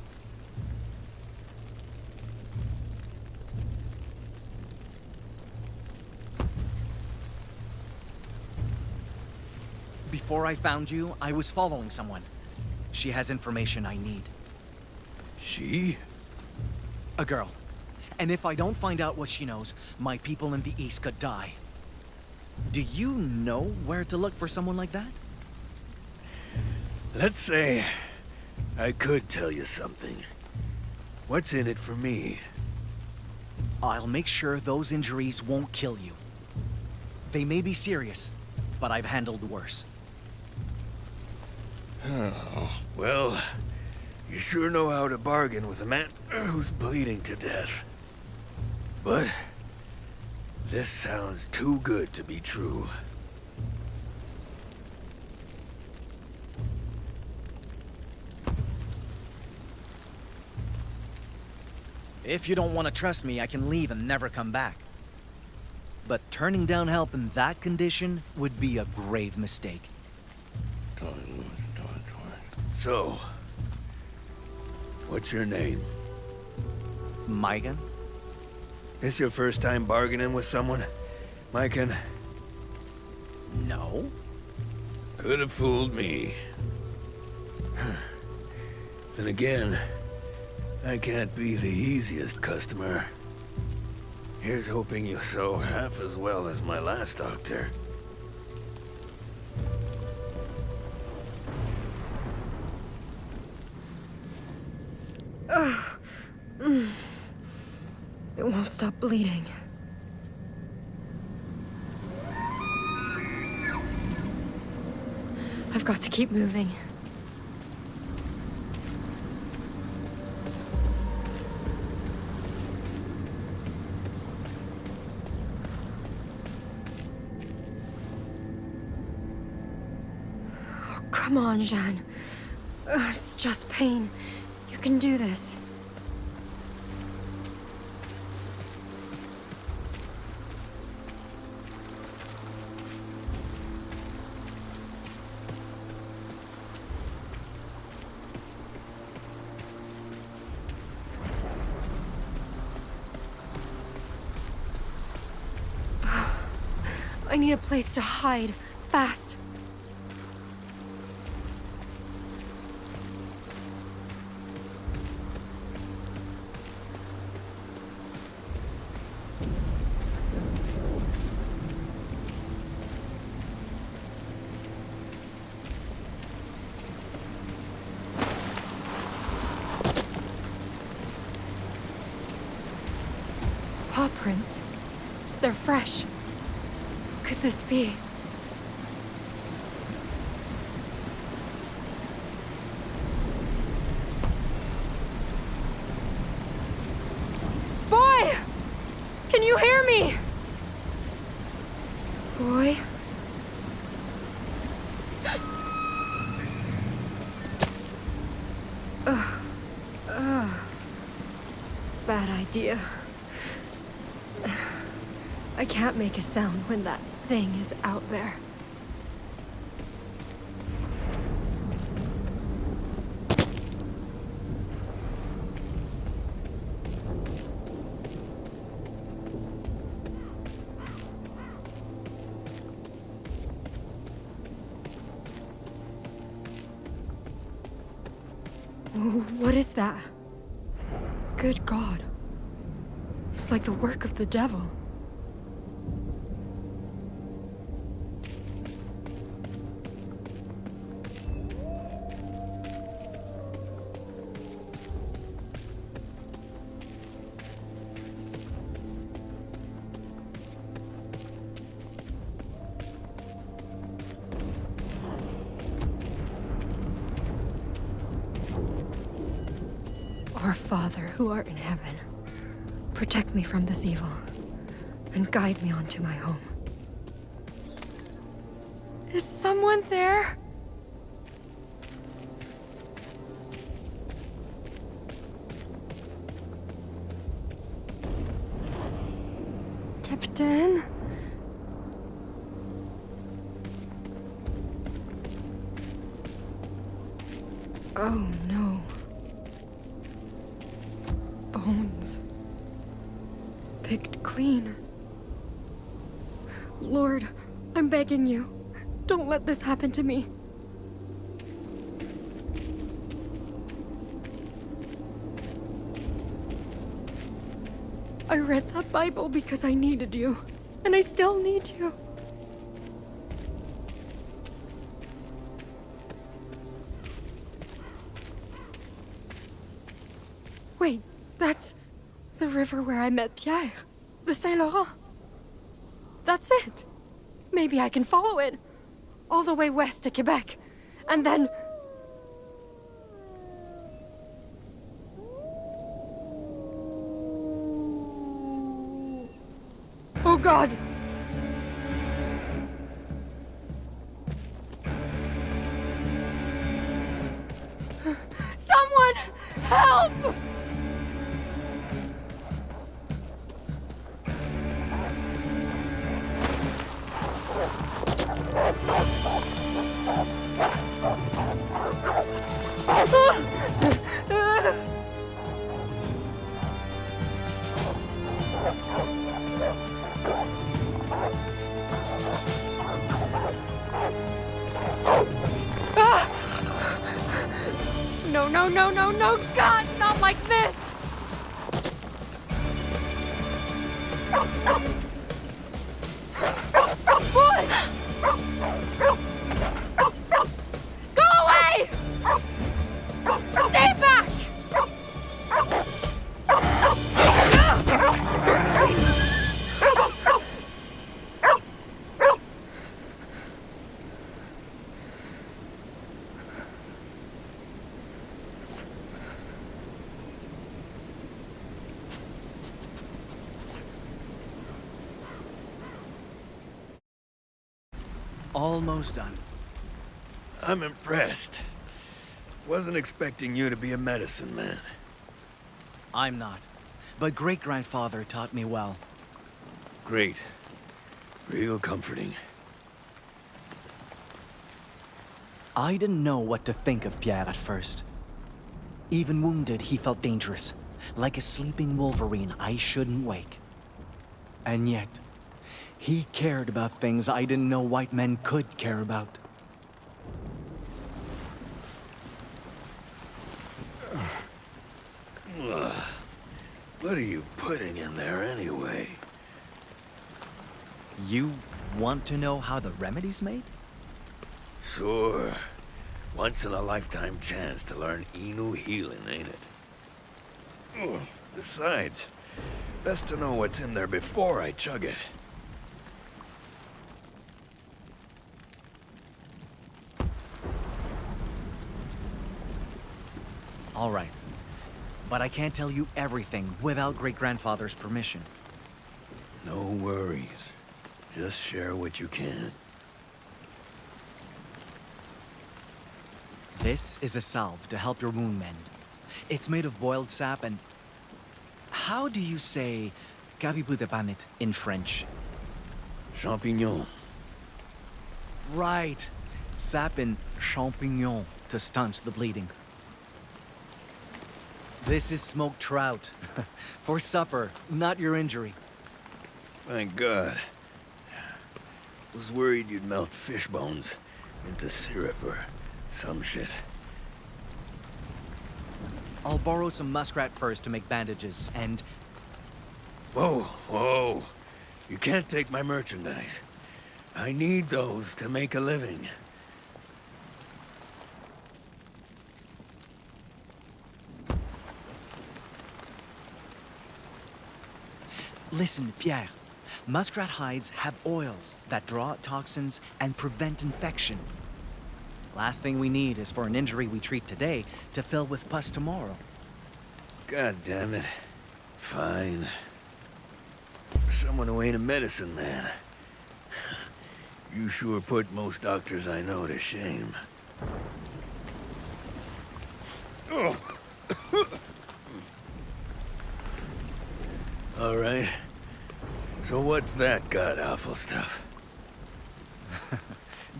Before I found you, I was following someone. She has information I need. She? A girl. And if I don't find out what she knows, my people in the East could die. Do you know where to look for someone like that? Let's say I could tell you something. What's in it for me? I'll make sure those injuries won't kill you. They may be serious, but I've handled worse. Oh, well, you sure know how to bargain with a man who's bleeding to death. But this sounds too good to be true. If you don't want to trust me, I can leave and never come back. But turning down help in that condition would be a grave mistake. So, what's your name? Maikan? This your first time bargaining with someone, Maikan? No. Could have fooled me. Then again, I can't be the easiest customer. Here's hoping you sew half as well as my last doctor. It won't stop bleeding. I've got to keep moving. Oh, come on, Jeanne. It's just pain. You can do this. I need a place to hide, fast. Paw prints. They're fresh. Could this be? Boy! Can you hear me? Boy? Bad idea. I can't make a sound when that thing is out there. What is that? Good God. It's like the work of the devil. Our Father, who art in heaven, protect me from this evil, and guide me on to my home. Is someone there? Captain? Oh no. Bones. Picked clean. Lord, I'm begging you. Don't let this happen to me. I read that Bible because I needed you, and I still need you. Wait, that's the river where I met Pierre, the Saint Laurent. That's it. Maybe I can follow it all the way west to Quebec, and then... Oh God! Someone help! No, no, no, no, no, God, not like this! Boy! Go away! Stay back! Almost done. I'm impressed. Wasn't expecting you to be a medicine man. I'm not. But great-grandfather taught me well. Great. Real comforting. I didn't know what to think of Pierre at first. Even wounded, he felt dangerous. Like a sleeping wolverine I shouldn't wake. And yet, he cared about things I didn't know white men could care about. What are you putting in there anyway? You want to know how the remedy's made? Sure. Once-in-a-lifetime chance to learn Innu healing, ain't it? Besides, best to know what's in there before I chug it. All right. But I can't tell you everything without great-grandfather's permission. No worries. Just share what you can. This is a salve to help your wound mend. It's made of boiled sap and... How do you say kabibudepanit in French? Champignon. Right. Sap and champignon to staunch the bleeding. This is smoked trout. For supper, not your injury. Thank God. Was worried you'd melt fish bones into syrup or some shit. I'll borrow some muskrat furs to make bandages, and... Whoa, whoa. You can't take my merchandise. I need those to make a living. Listen, Pierre. Muskrat hides have oils that draw out toxins and prevent infection. Last thing we need is for an injury we treat today to fill with pus tomorrow. God damn it. Fine. For someone who ain't a medicine man, you sure put most doctors I know to shame. Oh. All right. So what's that god-awful stuff?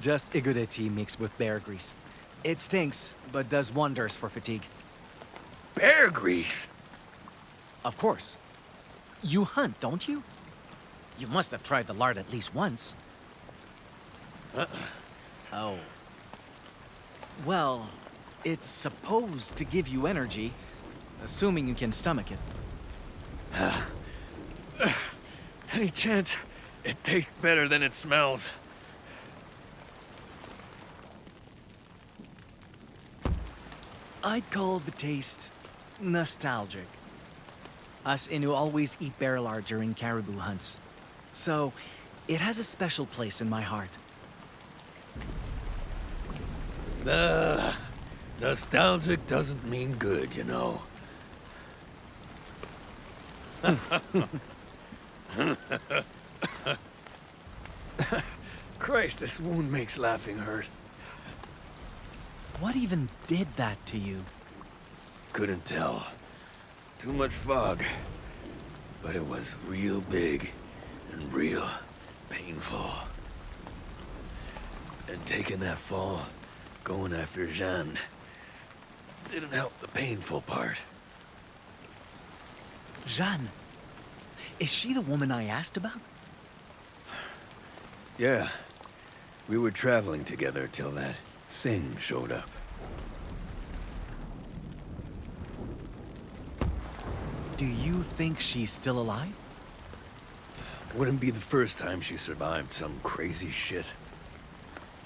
Just Igode tea mixed with bear grease. It stinks, but does wonders for fatigue. Bear grease? Of course. You hunt, don't you? You must have tried the lard at least once. Oh. Well, it's supposed to give you energy, assuming you can stomach it. Any chance it tastes better than it smells? I'd call the taste nostalgic. Us Innu always eat bear lard during caribou hunts. So, it has a special place in my heart. Nostalgic doesn't mean good, you know. Christ, this wound makes laughing hurt. What even did that to you? Couldn't tell. Too much fog. But it was real big and real painful. And taking that fall, going after Jeanne, didn't help the painful part. Jeanne? Is she the woman I asked about? Yeah. We were traveling together till that thing showed up. Do you think she's still alive? Wouldn't be the first time she survived some crazy shit.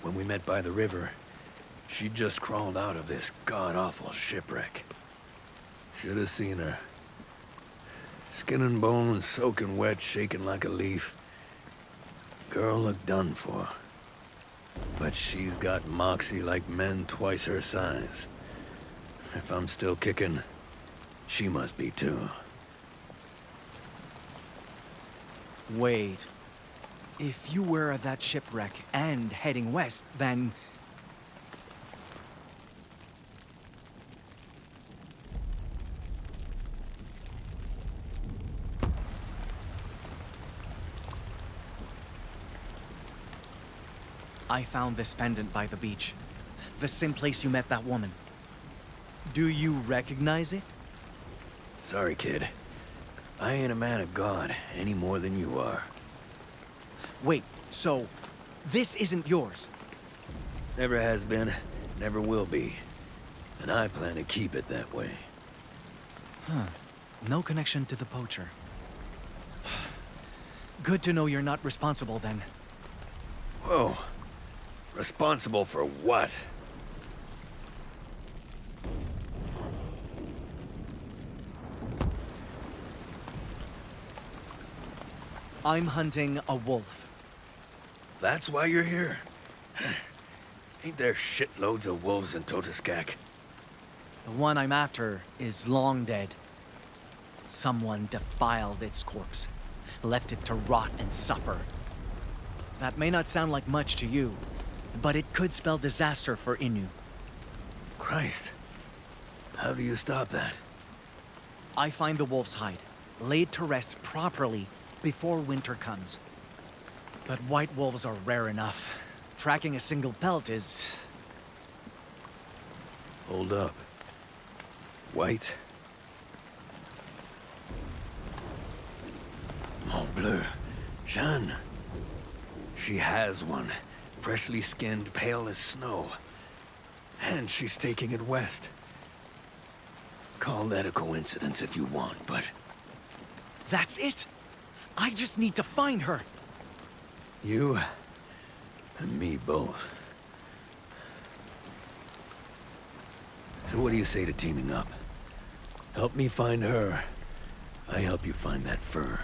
When we met by the river, she just crawled out of this god-awful shipwreck. Should have seen her. Skin and bones, soaking wet, shaking like a leaf. Girl looked done for. But she's got moxie like men twice her size. If I'm still kicking, she must be too. Wait. If you were at that shipwreck and heading west, then... I found this pendant by the beach. The same place you met that woman. Do you recognize it? Sorry, kid. I ain't a man of God any more than you are. Wait, so this isn't yours? Never has been, never will be. And I plan to keep it that way. Huh. No connection to the poacher. Good to know you're not responsible then. Whoa. Responsible for what? I'm hunting a wolf. That's why you're here? Ain't there shitloads of wolves in Totoskak? The one I'm after is long dead. Someone defiled its corpse, left it to rot and suffer. That may not sound like much to you, but it could spell disaster for Innu. Christ. How do you stop that? I find the wolf's hide, laid to rest properly before winter comes. But white wolves are rare enough. Tracking a single pelt is... Hold up. White? Mon bleu. Jeanne. She has one. Freshly skinned, pale as snow. And she's taking it west. Call that a coincidence if you want, but... That's it! I just need to find her! You and me both. So what do you say to teaming up? Help me find her. I help you find that fur.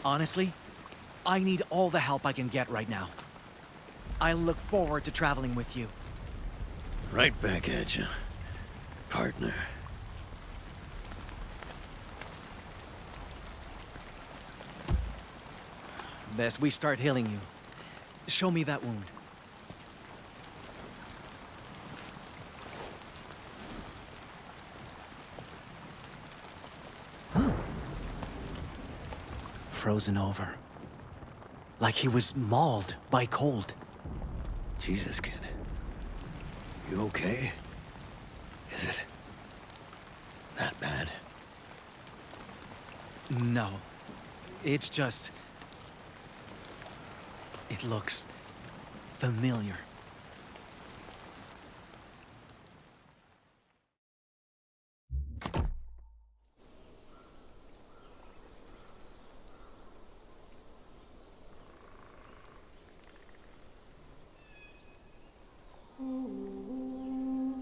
Honestly, I need all the help I can get right now. I look forward to traveling with you. Right back at you, partner. Best we start healing you. Show me that wound. Frozen over. Like he was mauled by cold. Jesus, kid. You okay? Is it that bad? No. It's just... It looks familiar.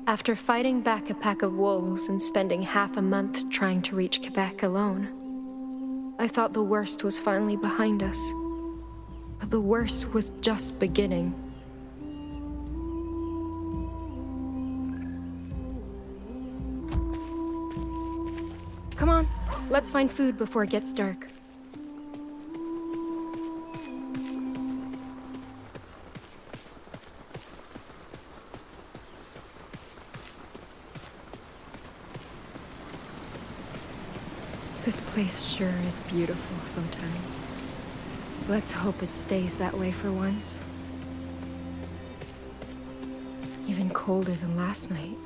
After fighting back a pack of wolves and spending half a month trying to reach Quebec alone, I thought the worst was finally behind us. But the worst was just beginning. Come on, let's find food before it gets dark. This place sure is beautiful sometimes. Let's hope it stays that way for once. Even colder than last night.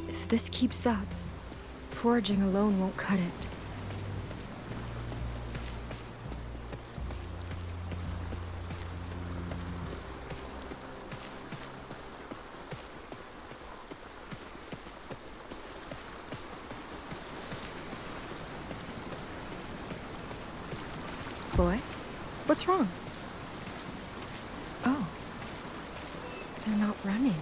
If this keeps up, foraging alone won't cut it. boy. What's wrong? Oh. They're not running.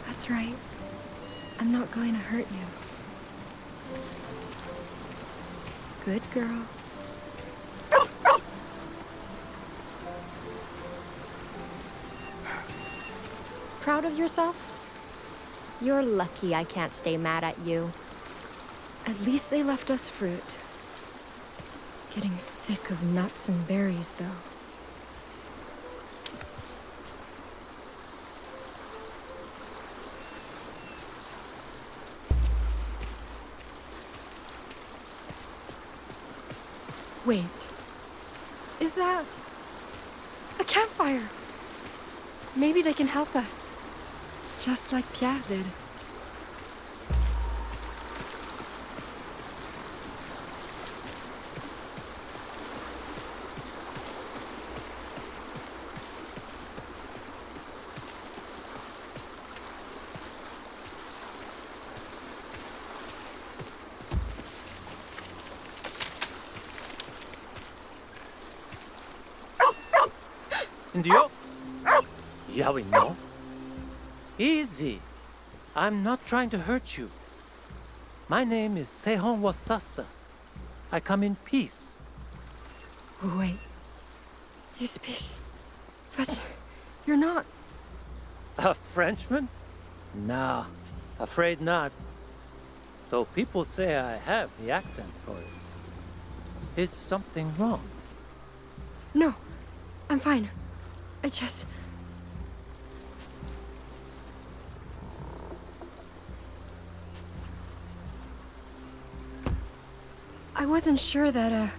That's right. I'm not going to hurt you. Good girl. Proud of yourself? You're lucky I can't stay mad at you. At least they left us fruit. Getting sick of nuts and berries, though. Wait. Is that a campfire? Maybe they can help us. Just like Pierre did. Innu? Yeah, we know. Easy. I'm not trying to hurt you. My name is Tehon Wastasta. I come in peace. Wait. You speak... But... you're not... A Frenchman? Nah, afraid not. Though people say I have the accent for it. Is something wrong? No. I'm fine. I just... I wasn't sure that,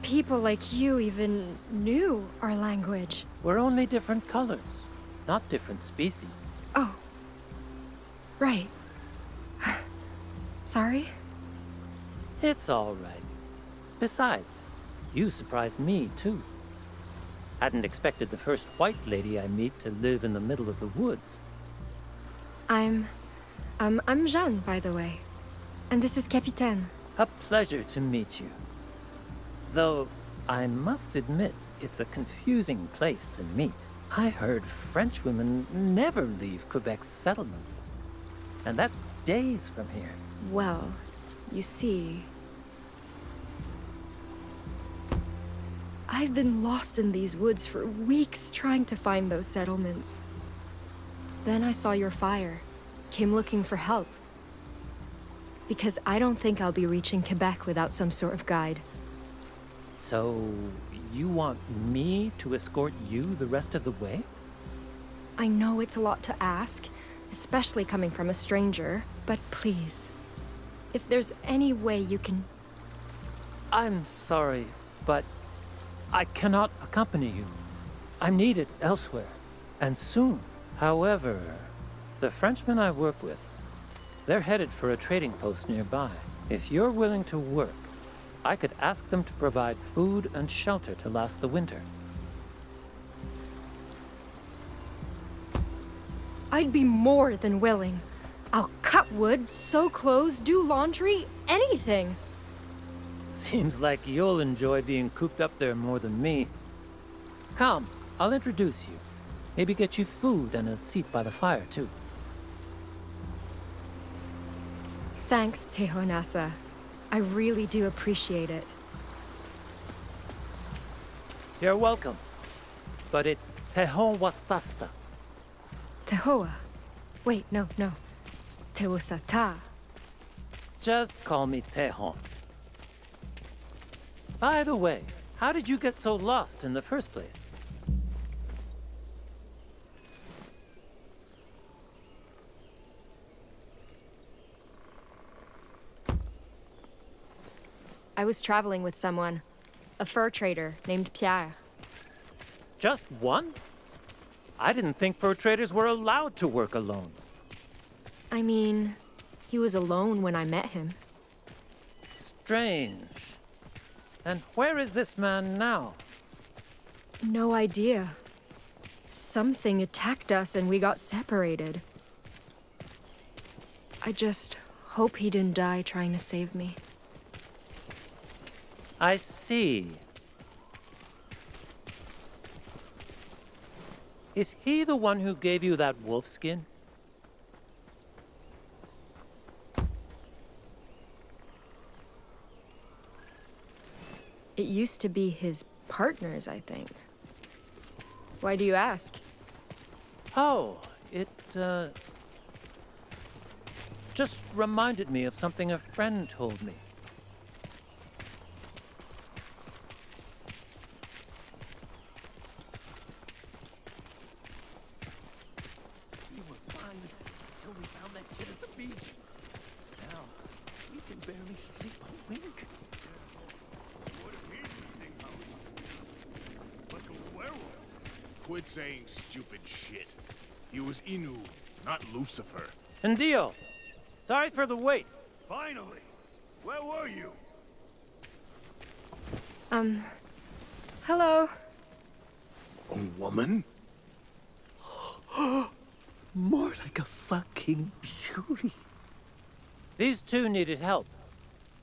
people like you even knew our language. We're only different colors, not different species. Oh. Right. Sorry? It's all right. Besides, you surprised me, too. Hadn't expected the first white lady I meet to live in the middle of the woods. I'm Jeanne, by the way. And this is Capitaine. A pleasure to meet you. Though, I must admit, it's a confusing place to meet. I heard French women never leave Quebec's settlements. And that's days from here. Well, you see... I've been lost in these woods for weeks trying to find those settlements. Then I saw your fire. Came looking for help. Because I don't think I'll be reaching Quebec without some sort of guide. So, you want me to escort you the rest of the way? I know it's a lot to ask, especially coming from a stranger, but please, if there's any way you can... I'm sorry, but I cannot accompany you. I'm needed elsewhere, and soon. However, the Frenchmen I work with, they're headed for a trading post nearby. If you're willing to work, I could ask them to provide food and shelter to last the winter. I'd be more than willing. I'll cut wood, sew clothes, do laundry, anything. Seems like you'll enjoy being cooped up there more than me. Come, I'll introduce you. Maybe get you food and a seat by the fire, too. Thanks, Tehonasa. I really do appreciate it. You're welcome. But it's Tehon Wastasta. Tehoa. Wait, no. Teosata. Just call me Tehon. By the way, how did you get so lost in the first place? I was traveling with someone. A fur trader named Pierre. Just one? I didn't think fur traders were allowed to work alone. I mean, he was alone when I met him. Strange. And where is this man now? No idea. Something attacked us and we got separated. I just hope he didn't die trying to save me. I see. Is he the one who gave you that wolf skin? It used to be his partners, I think. Why do you ask? Oh, it, just reminded me of something a friend told me. We were fine until we found that kid at the beach. Now, we can barely sleep a wink. What if he's using how like a werewolf? Quit saying stupid shit. He was Innu, not Lucifer. And Dio, sorry for the wait. Finally! Where were you? Hello? A woman? More like a fucking beauty. These two needed help.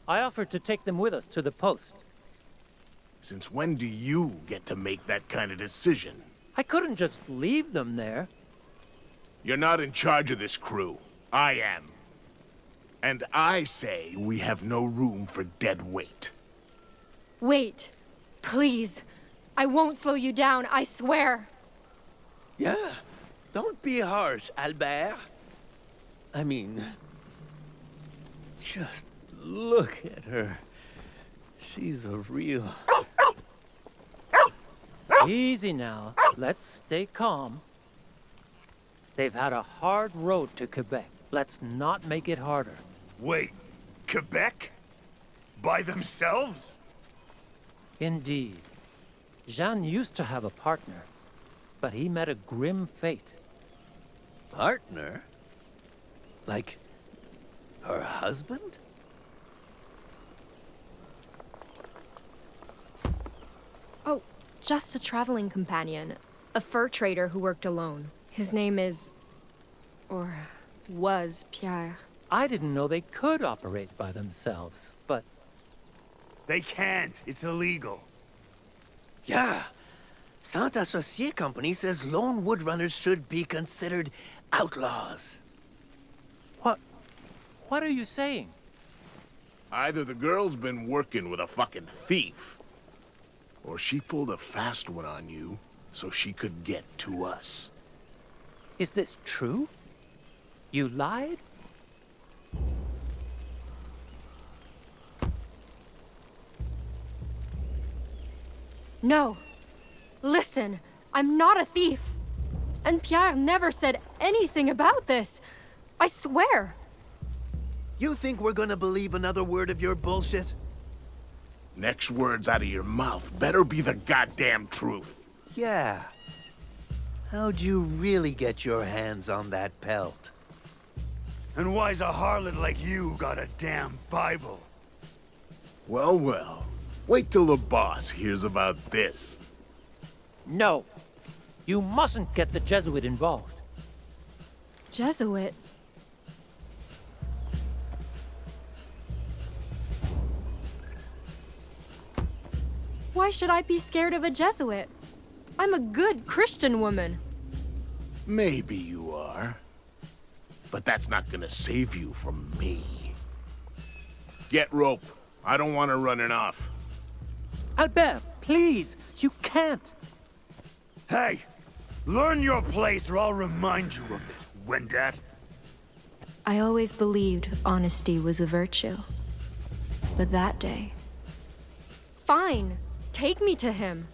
I offered to take them with us to the post. Since when do you get to make that kind of decision? I couldn't just leave them there. You're not in charge of this crew. I am. And I say we have no room for dead weight. Wait. Please. I won't slow you down, I swear. Yeah, don't be harsh, Albert. I mean, just look at her. She's a real... Easy now. Let's stay calm. They've had a hard road to Quebec. Let's not make it harder. Wait, Quebec? By themselves? Indeed. Jeanne used to have a partner, but he met a grim fate. Partner? Like, her husband? Oh, just a traveling companion. A fur trader who worked alone. His name is... or was Pierre. I didn't know they could operate by themselves, but They can't. It's illegal. Yeah. Saint Associé Company says lone woodrunners should be considered outlaws. what are you saying? Either the girl's been working with a fucking thief, or she pulled a fast one on you so she could get to us. Is this true? You lied? No. Listen, I'm not a thief. And Pierre never said anything about this. I swear. You think we're gonna believe another word of your bullshit? Next words out of your mouth better be the goddamn truth. Yeah. How'd you really get your hands on that pelt? And why's a harlot like you got a damn Bible? Well, well. Wait till the boss hears about this. No. You mustn't get the Jesuit involved. Jesuit? Why should I be scared of a Jesuit? I'm a good Christian woman. Maybe you are. But that's not gonna save you from me. Get rope. I don't want her running off. Albert, please! You can't! Hey! Learn your place or I'll remind you of it, Wendat. I always believed honesty was a virtue. But that day... Fine! Take me to him!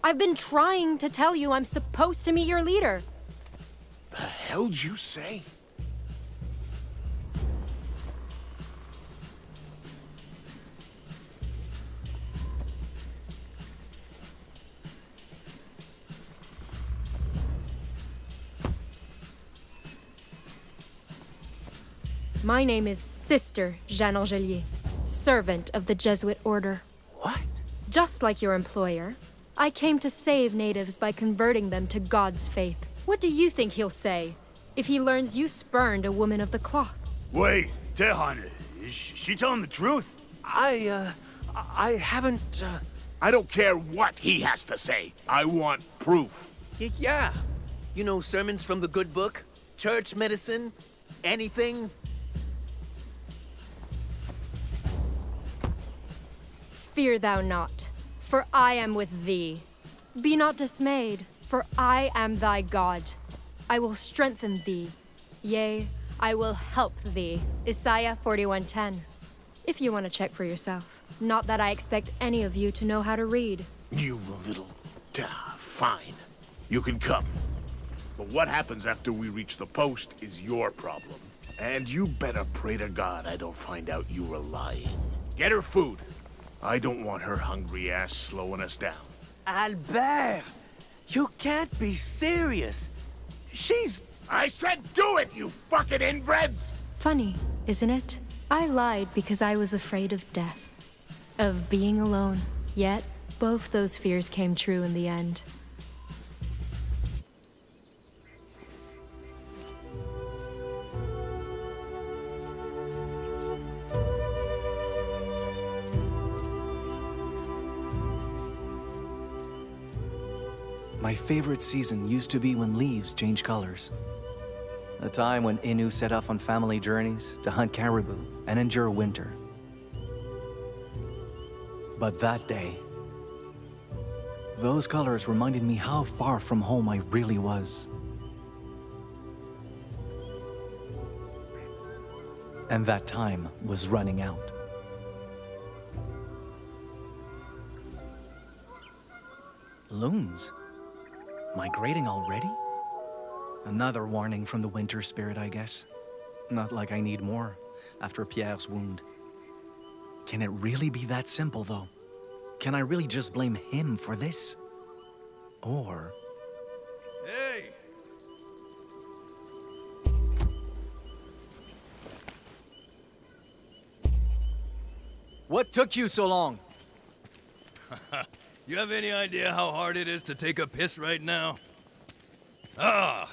I've been trying to tell you I'm supposed to meet your leader. The hell'd you say? My name is Sister Jeanne Angelier, servant of the Jesuit order. What? Just like your employer, I came to save natives by converting them to God's faith. What do you think he'll say if he learns you spurned a woman of the cloth? Wait, Tehan, is she telling the truth? I haven't, I don't care what he has to say. I want proof. Yeah. You know, sermons from the good book, church medicine, anything. Fear thou not, for I am with thee. Be not dismayed, for I am thy God. I will strengthen thee. Yea, I will help thee. Isaiah 41:10. If you want to check for yourself. Not that I expect any of you to know how to read. You little... fine. You can come. But what happens after we reach the post is your problem. And you better pray to God I don't find out you were lying. Get her food. I don't want her hungry ass slowing us down. Albert! You can't be serious. She's... I said do it, you fucking inbreds! Funny, isn't it? I lied because I was afraid of death. Of being alone. Yet, both those fears came true in the end. My favorite season used to be when leaves change colors. A time when Innu set off on family journeys to hunt caribou and endure winter. But that day, those colors reminded me how far from home I really was. And that time was running out. Loons? Migrating already? Another warning from the winter spirit, I guess. Not like I need more after Pierre's wound. Can it really be that simple, though? Can I really just blame him for this? Or... Hey! What took you so long? You have any idea how hard it is to take a piss right now? Ah!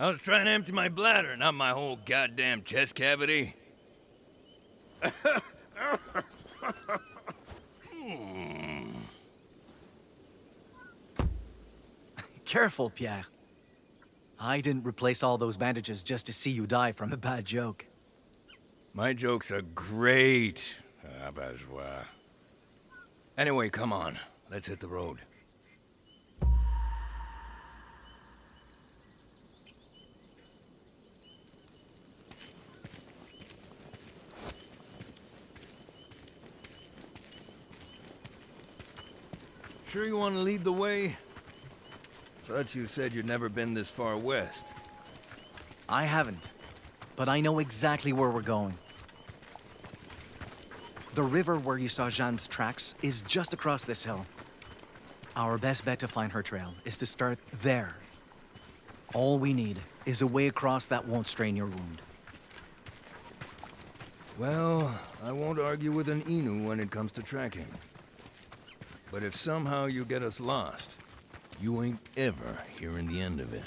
I was trying to empty my bladder, not my whole goddamn chest cavity. Careful, Pierre. I didn't replace all those bandages just to see you die from a bad joke. My jokes are great. Bourgeois. Anyway, come on. Let's hit the road. Sure you want to lead the way? Thought you said you'd never been this far west. I haven't, but I know exactly where we're going. The river where you saw Jeanne's tracks is just across this hill. Our best bet to find her trail is to start there. All we need is a way across that won't strain your wound. Well, I won't argue with an Innu when it comes to tracking. But if somehow you get us lost, you ain't ever hearing the end of it.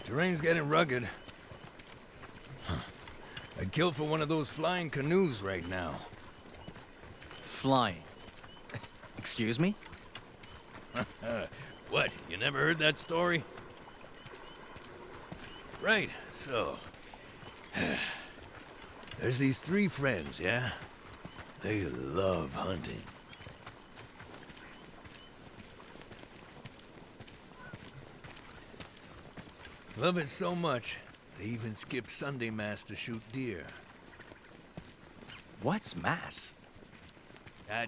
Terrain's getting rugged. I'd kill for one of those flying canoes right now. Flying. Excuse me? What, you never heard that story? Right, so... There's these 3 friends, yeah? They love hunting. Love it so much, they even skip Sunday Mass to shoot deer. What's Mass?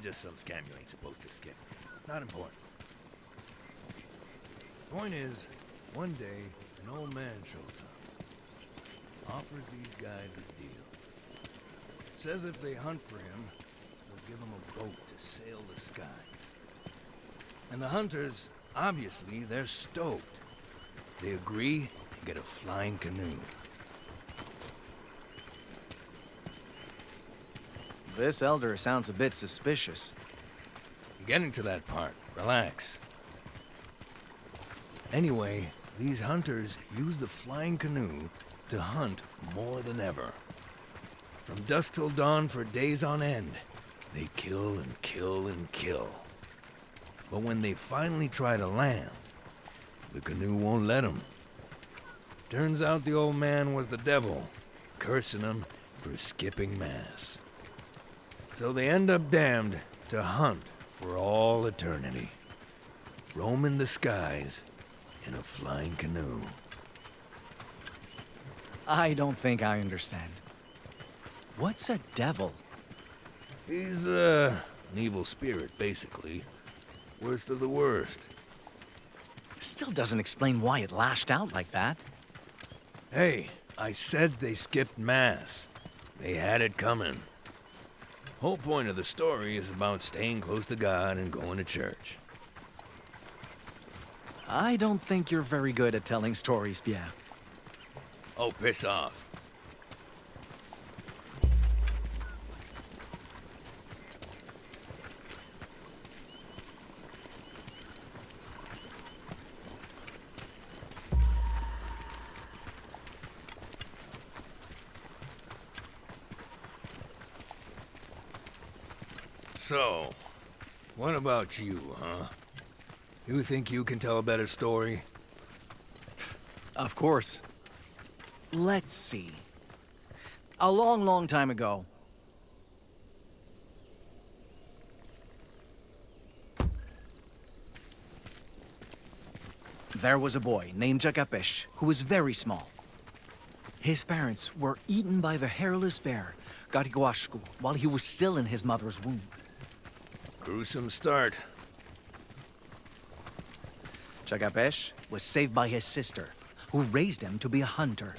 Just some scam you ain't supposed to skip. Not important. Point is, one day, an old man shows up. Offers these guys a deal. Says if they hunt for him, they'll give him a boat to sail the skies. And the hunters, obviously, they're stoked. They agree and get a flying canoe. This elder sounds a bit suspicious. Getting to that part. Relax. Anyway, these hunters use the flying canoe to hunt more than ever. From dusk till dawn for days on end, they kill and kill and kill. But when they finally try to land, the canoe won't let them. Turns out the old man was the devil, cursing them for skipping Mass. So they end up damned to hunt for all eternity, roaming the skies in a flying canoe. I don't think I understand. What's a devil? He's, an evil spirit, basically. Worst of the worst. Still doesn't explain why it lashed out like that. Hey, I said they skipped Mass. They had it coming. Whole point of the story is about staying close to God and going to church. I don't think you're very good at telling stories, Pierre. Oh, piss off. So, what about you, huh? You think you can tell a better story? Of course. Let's see. A long, long time ago. There was a boy named Jagapesh who was very small. His parents were eaten by the hairless bear, Gariguashku, while he was still in his mother's womb. Gruesome start. Jagapesh was saved by his sister, who raised him to be a hunter.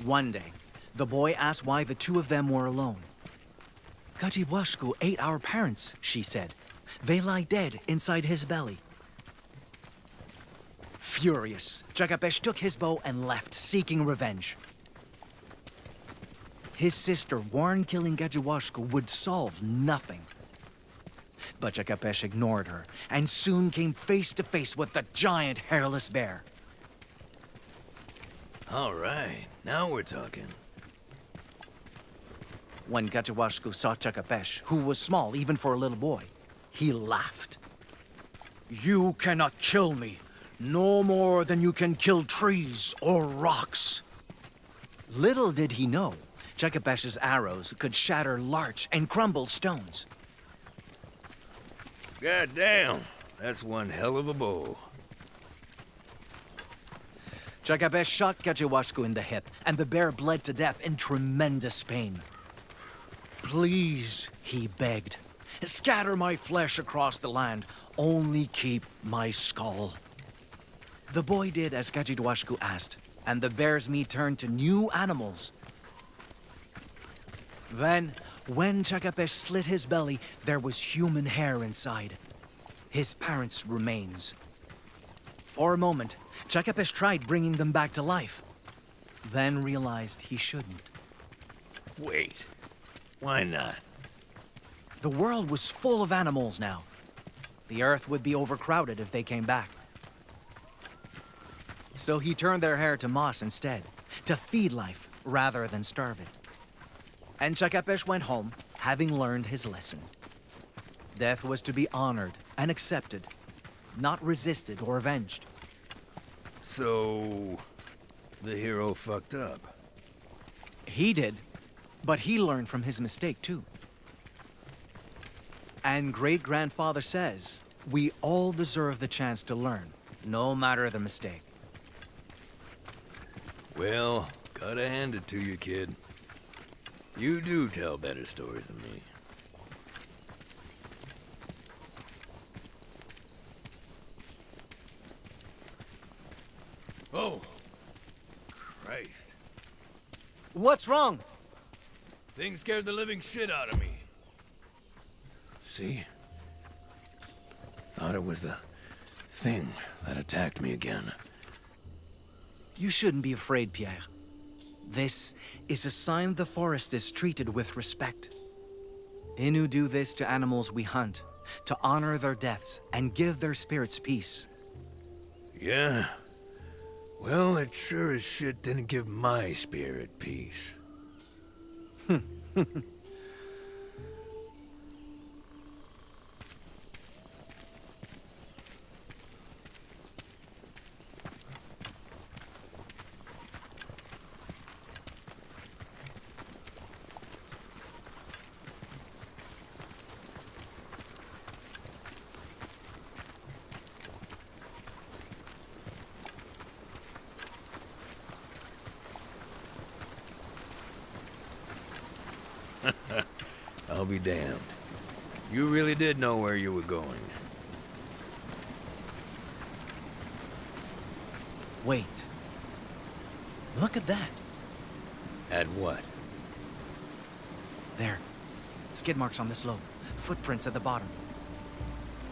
One day, the boy asked why the 2 of them were alone. Gariguashku ate our parents, she said. They lie dead inside his belly. Furious, Jagapesh took his bow and left, seeking revenge. His sister warned killing Gariguashku would solve nothing. But Jagapesh ignored her, and soon came face to face with the giant hairless bear. All right, now we're talking. When Gariguashku saw Jagapesh, who was small even for a little boy, he laughed. You cannot kill me, no more than you can kill trees or rocks. Little did he know, Jagapesh's arrows could shatter larch and crumble stones. God damn, that's one hell of a bow. Jagapesh shot Gariguashku in the hip, and the bear bled to death in tremendous pain. Please, he begged, scatter my flesh across the land, only keep my skull. The boy did as Gariguashku asked, and the bear's meat turned to new animals. Then, when Jagapesh slit his belly, there was human hair inside. His parents' remains. For a moment, Jagapesh tried bringing them back to life, then realized he shouldn't. Wait, why not? The world was full of animals now. The earth would be overcrowded if they came back. So he turned their hair to moss instead, to feed life rather than starve it. And Jagapesh went home, having learned his lesson. Death was to be honored and accepted, not resisted or avenged. So, the hero fucked up. He did, but he learned from his mistake too. And great-grandfather says, we all deserve the chance to learn, no matter the mistake. Well, gotta hand it to you, kid. You do tell better stories than me. Oh! Christ. What's wrong? Thing scared the living shit out of me. See? Thought it was the thing that attacked me again. You shouldn't be afraid, Pierre. This is a sign the forest is treated with respect. Innu do this to animals we hunt, to honor their deaths and give their spirits peace. Yeah? Well, it sure as shit didn't give my spirit peace. I'll be damned. You really did know where you were going. Wait. Look at that. At what? There. Skid marks on the slope. Footprints at the bottom.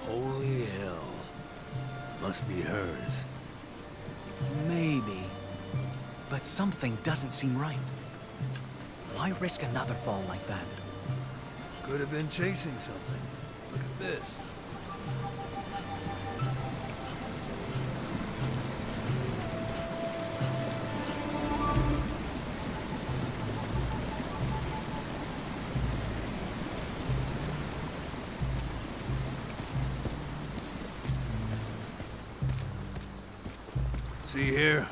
Holy hell. Must be hers. Maybe. But something doesn't seem right. Why risk another fall like that? Could have been chasing something. Look at this. See here?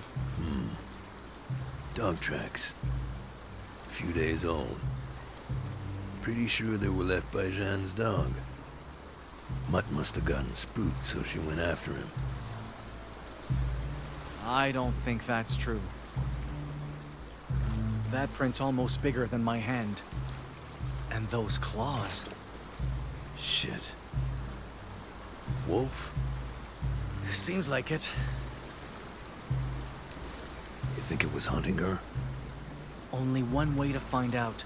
Dog tracks. A few days old. Pretty sure they were left by Jeanne's dog. Mutt must have gotten spooked, so she went after him. I don't think that's true. That print's almost bigger than my hand. And those claws. Shit. Wolf? Seems like it. You think it was hunting her? Only one way to find out.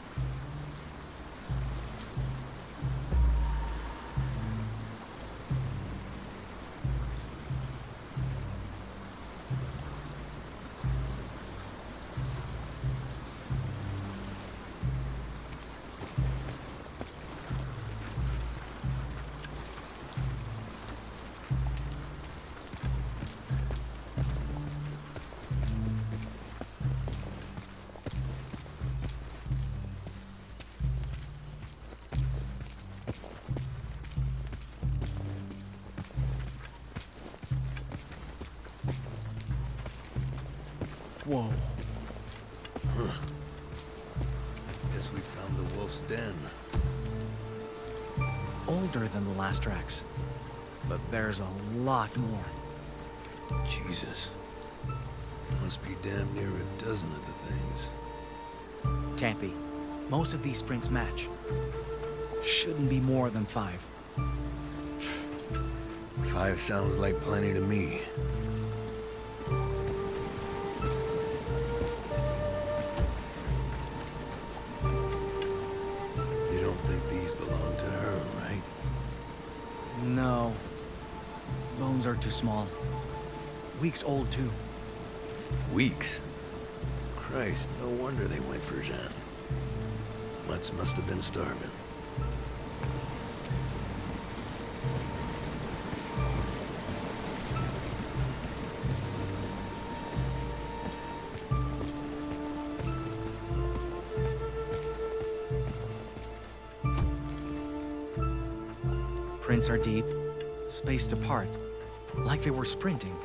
Whoa. Guess we found the wolf's den. Older than the last tracks. But there's a lot more. Jesus. Must be damn near a dozen of the things. Can't be. Most of these prints match. Shouldn't be more than 5. 5 sounds like plenty to me. You don't think these belong to her, right? No. Bones are too small. Weeks old, too. Weeks? Christ, no wonder they went for Jeanne. Mutts must have been starving. Prints are deep, spaced apart, like they were sprinting,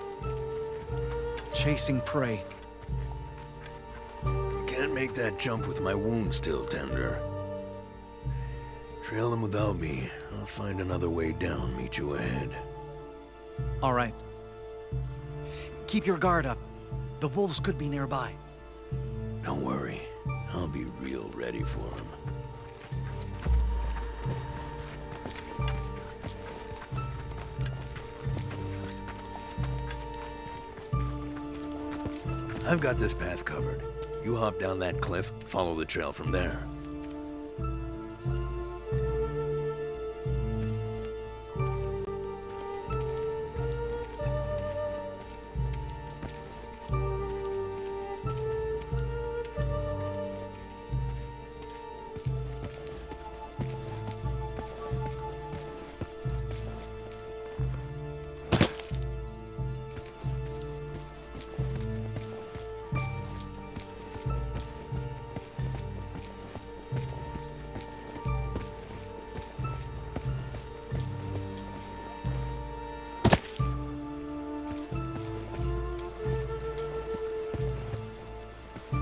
chasing prey. Can't make that jump with my wound still tender. Trail them without me. I'll find another way down, meet you ahead. All right. Keep your guard up. The wolves could be nearby. Don't worry. I'll be real ready for them. I've got this path covered. You hop down that cliff, follow the trail from there.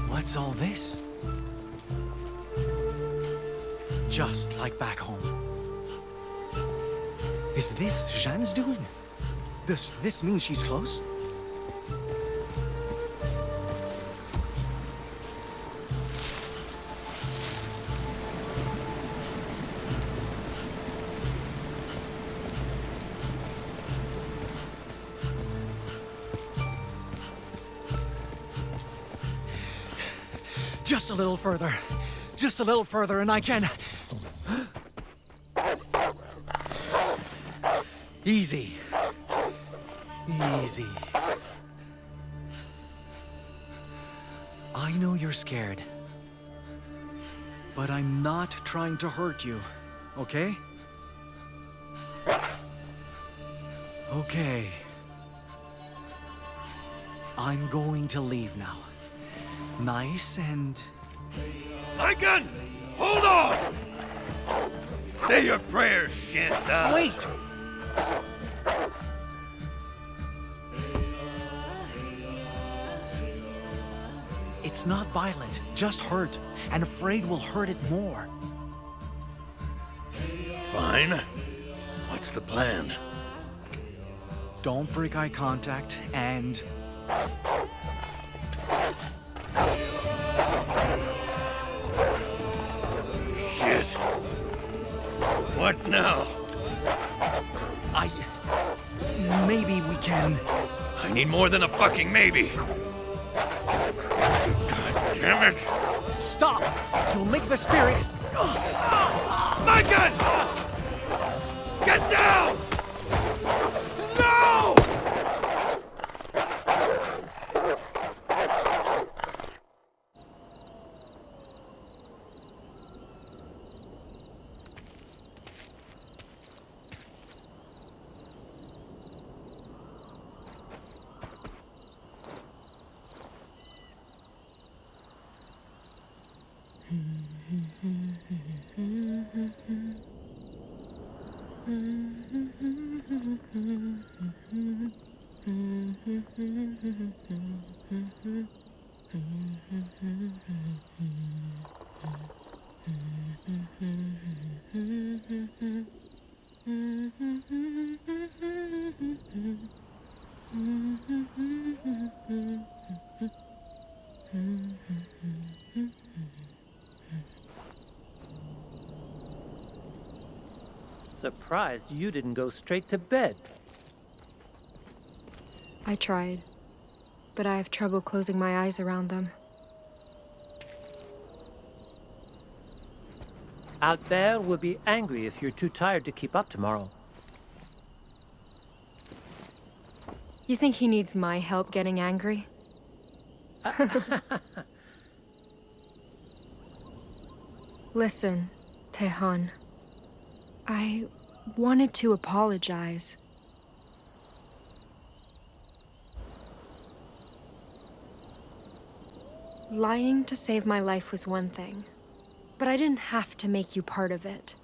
What's all this? Just like back home. Is this Jeanne's doing? Does this mean she's close? Just a little further. Just a little further and I can... Easy. Easy. I know you're scared. But I'm not trying to hurt you, okay? Okay. I'm going to leave now. Nice and... Maikan! Hold on! Say your prayers, Jeanne. Wait! It's not violent, just hurt. And afraid we'll hurt it more. Fine. What's the plan? Don't break eye contact, and... Shit. What now? Maybe we can... I need more than a fucking maybe. God damn it. Stop! You'll make the spirit... Maikan! Get down! No! Surprised you didn't go straight to bed. I tried, but I have trouble closing my eyes around them. Albert will be angry if you're too tired to keep up tomorrow. You think he needs my help getting angry? Listen, Tehan. I wanted to apologize. Lying to save my life was one thing, but I didn't have to make you part of it.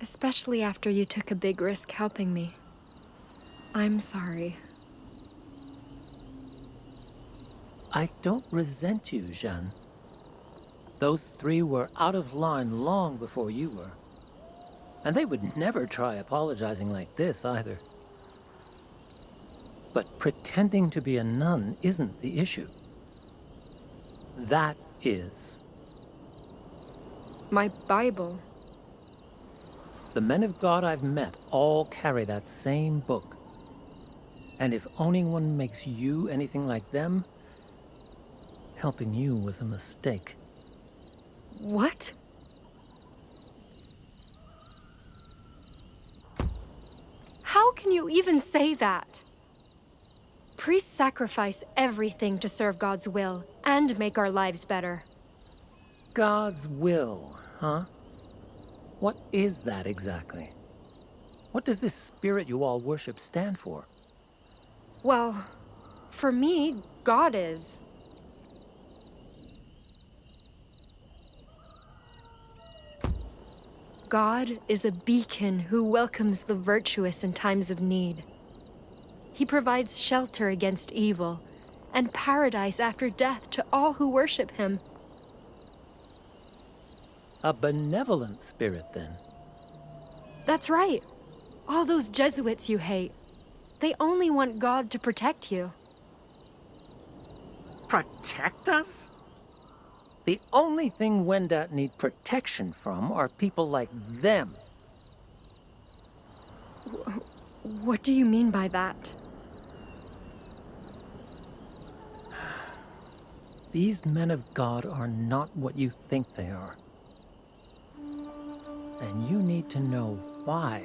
Especially after you took a big risk helping me. I'm sorry. I don't resent you, Jeanne. Those three were out of line long before you were. And they would never try apologizing like this, either. But pretending to be a nun isn't the issue. That is. My Bible. The men of God I've met all carry that same book. And if owning one makes you anything like them, helping you was a mistake. What? How can you even say that? Priests sacrifice everything to serve God's will and make our lives better. God's will, huh? What is that exactly? What does this spirit you all worship stand for? Well, for me, God is. God is a beacon who welcomes the virtuous in times of need. He provides shelter against evil and paradise after death to all who worship him. A benevolent spirit, then. That's right. All those Jesuits you hate, they only want God to protect you. Protect us? The only thing Wendat need protection from are people like them. What do you mean by that? These men of God are not what you think they are. And you need to know why.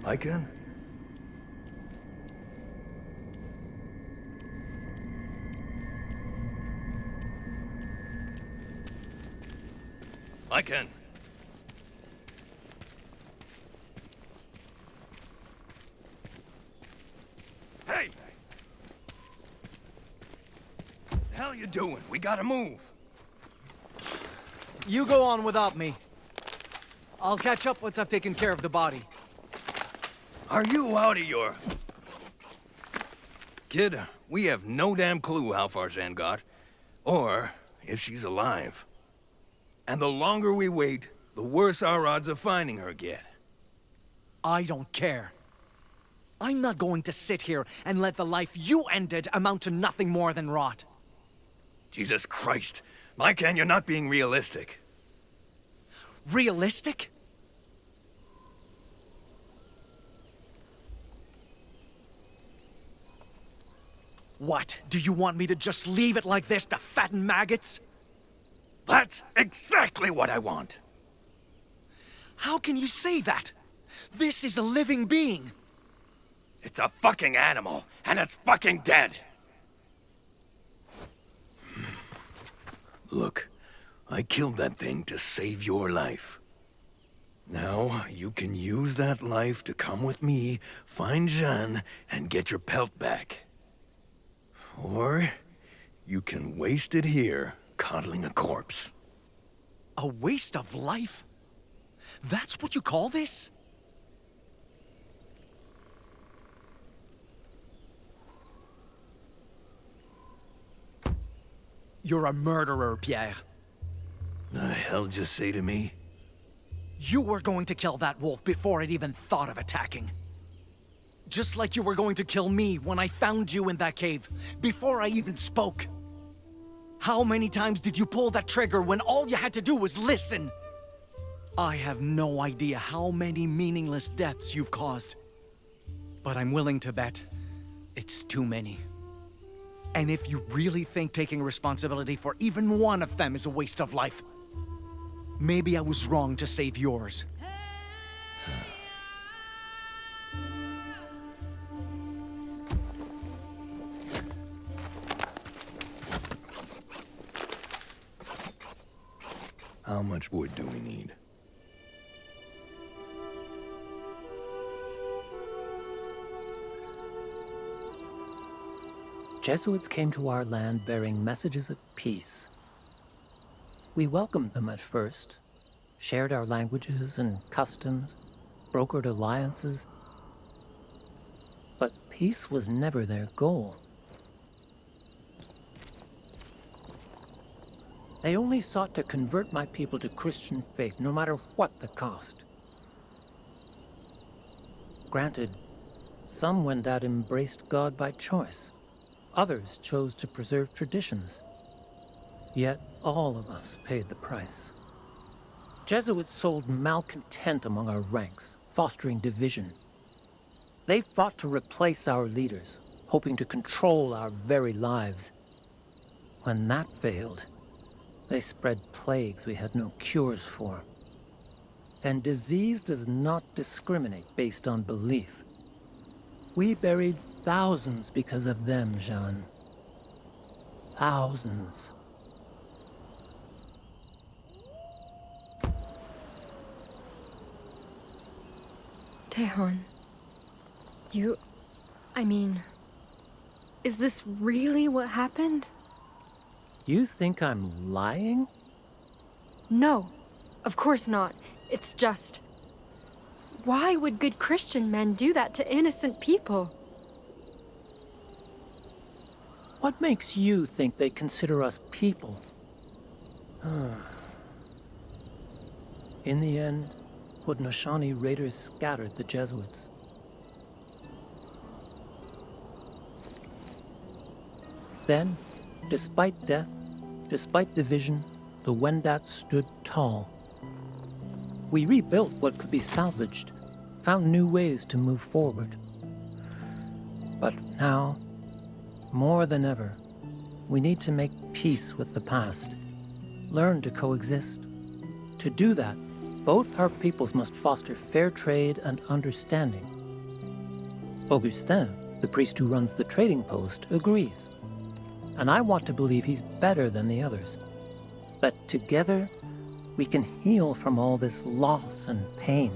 Maikan? Maikan! Hey! The hell you doing? We gotta move. You go on without me. I'll catch up once I've taken care of the body. Are you out of your... Kid, we have no damn clue how far Jeanne got, or if she's alive. And the longer we wait, the worse our odds of finding her get. I don't care. I'm not going to sit here and let the life you ended amount to nothing more than rot. Jesus Christ. Maikan, you're not being realistic. Realistic? What? Do you want me to just leave it like this to fatten maggots? That's exactly what I want. How can you say that? This is a living being. It's a fucking animal, and it's fucking dead. Look, I killed that thing to save your life. Now, you can use that life to come with me, find Jeanne, and get your pelt back. Or you can waste it here, coddling a corpse. A waste of life? That's what you call this? You're a murderer, Pierre. The hell did you say to me? You were going to kill that wolf before it even thought of attacking. Just like you were going to kill me when I found you in that cave, before I even spoke. How many times did you pull that trigger when all you had to do was listen? I have no idea how many meaningless deaths you've caused. But I'm willing to bet it's too many. And if you really think taking responsibility for even one of them is a waste of life, maybe I was wrong to save yours. How much wood do we need? Jesuits came to our land bearing messages of peace. We welcomed them at first, shared our languages and customs, brokered alliances. But peace was never their goal. They only sought to convert my people to Christian faith, no matter what the cost. Granted, some Wendat embraced God by choice. Others chose to preserve traditions. Yet all of us paid the price. Jesuits sowed malcontent among our ranks, fostering division. They fought to replace our leaders, hoping to control our very lives. When that failed, they spread plagues we had no cures for. And disease does not discriminate based on belief. We buried thousands because of them, Jeanne. Thousands. Tehan, is this really what happened? You think I'm lying? No, of course not. It's just... Why would good Christian men do that to innocent people? What makes you think they consider us people? In the end, Haudenosaunee raiders scattered the Jesuits. Then, despite death, despite division, the Wendat stood tall. We rebuilt what could be salvaged, found new ways to move forward. But now, more than ever, we need to make peace with the past, learn to coexist. To do that, both our peoples must foster fair trade and understanding. Augustin, the priest who runs the trading post, agrees. And I want to believe he's better than the others. That together, we can heal from all this loss and pain.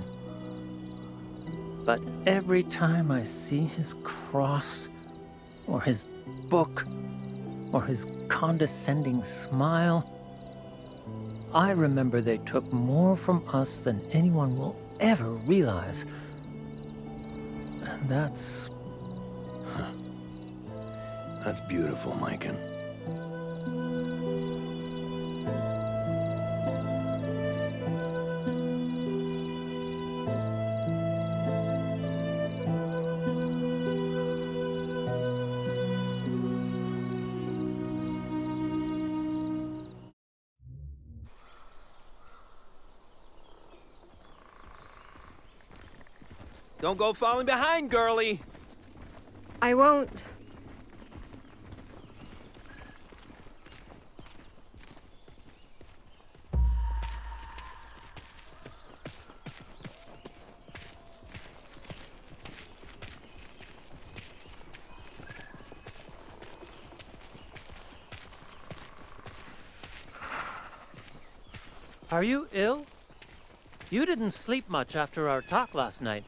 But every time I see his cross, or his book, or his condescending smile, I remember they took more from us than anyone will ever realize. And that's... That's beautiful, Maikan. Don't go falling behind, girlie! I won't. Are you ill? You didn't sleep much after our talk last night.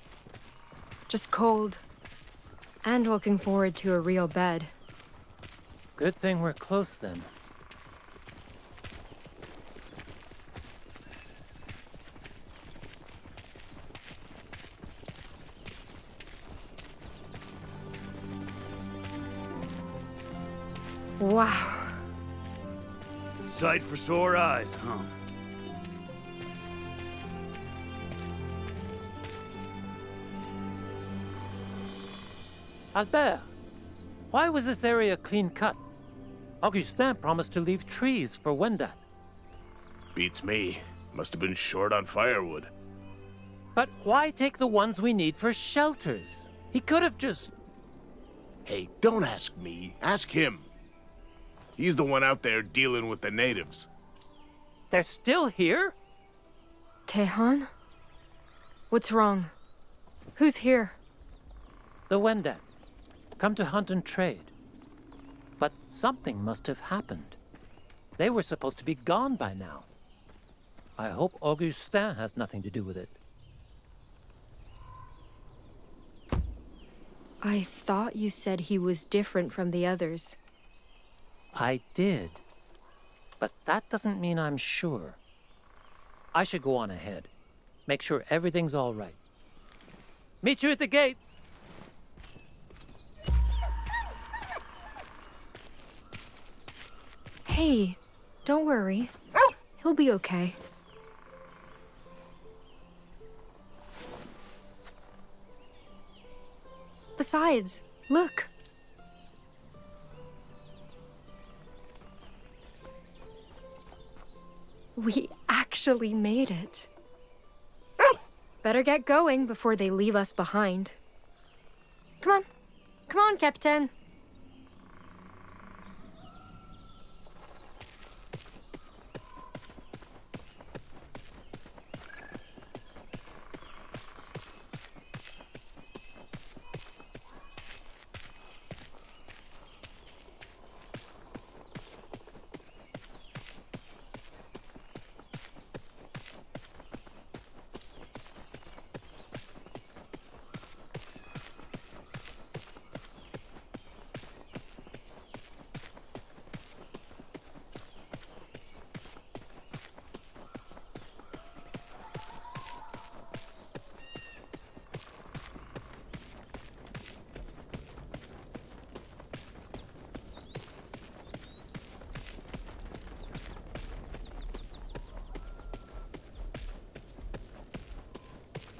Just cold. And looking forward to a real bed. Good thing we're close then. Wow. Sight for sore eyes, huh? Albert, why was this area clean cut? Augustin promised to leave trees for Wendat. Beats me. Must have been short on firewood. But why take the ones we need for shelters? He could have just... Hey, don't ask me. Ask him. He's the one out there dealing with the natives. They're still here? Tehan? What's wrong? Who's here? The Wendat. Come to hunt and trade. But something must have happened. They were supposed to be gone by now. I hope Augustin has nothing to do with it. I thought you said he was different from the others. I did. But that doesn't mean I'm sure. I should go on ahead. Make sure everything's all right. Meet you at the gates! Hey, don't worry. He'll be okay. Besides, look. We actually made it. Better get going before they leave us behind. Come on. Come on, Captain.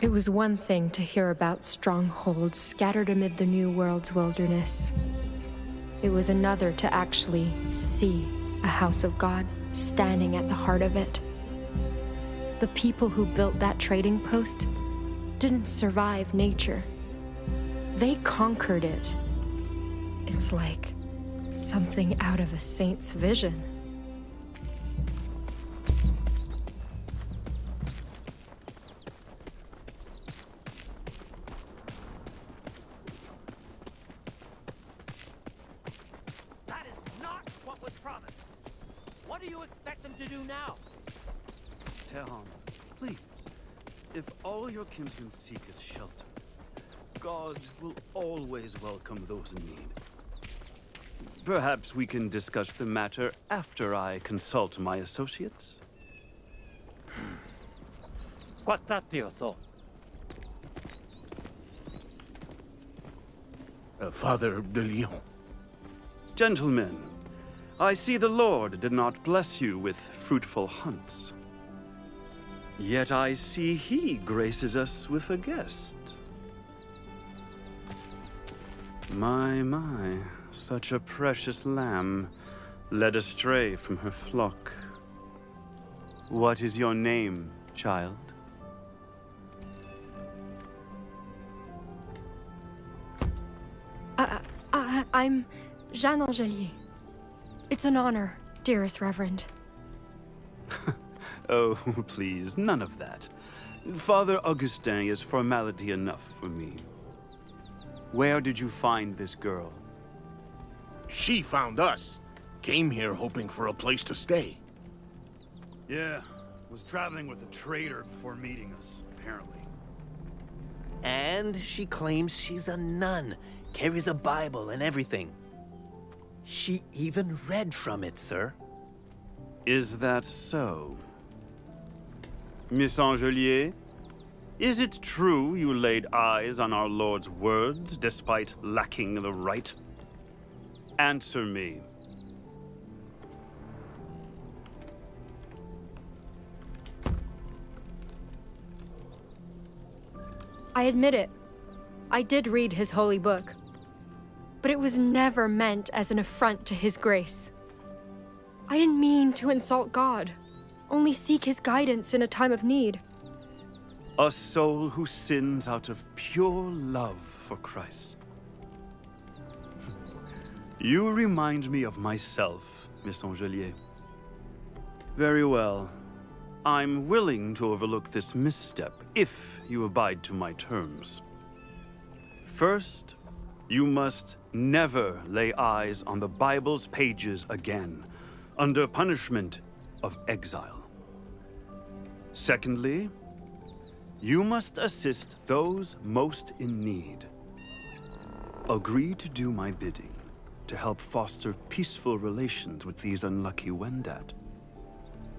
It was one thing to hear about strongholds scattered amid the New World's wilderness. It was another to actually see a house of God standing at the heart of it. The people who built that trading post didn't survive nature. They conquered it. It's like something out of a saint's vision. That is not what was promised. What do you expect them to do now? Tehon, please. If all your kinsmen seek is shelter, God will always welcome those in need. Perhaps we can discuss the matter after I consult my associates. Quattatio tho. Father de Lyon. Gentlemen, I see the Lord did not bless you with fruitful hunts. Yet I see he graces us with a guest. My, such a precious lamb, led astray from her flock. What is your name, child? I'm Jeanne Angelier. It's an honor, dearest Reverend. Oh, please, none of that. Father Augustin is formality enough for me. Where did you find this girl? She found us. Came here hoping for a place to stay. Yeah, was traveling with a trader before meeting us, apparently. And she claims she's a nun, carries a Bible and everything. She even read from it, sir. Is that so? Miss Angelier, is it true you laid eyes on our Lord's words despite lacking the right? Answer me. I admit it. I did read his holy book. But it was never meant as an affront to his grace. I didn't mean to insult God, only seek his guidance in a time of need. A soul who sins out of pure love for Christ. You remind me of myself, Miss Angelier. Very well. I'm willing to overlook this misstep if you abide to my terms. First, you must never lay eyes on the Bible's pages again, under punishment of exile. Secondly, you must assist those most in need. Agree to do my bidding, to help foster peaceful relations with these unlucky Wendat,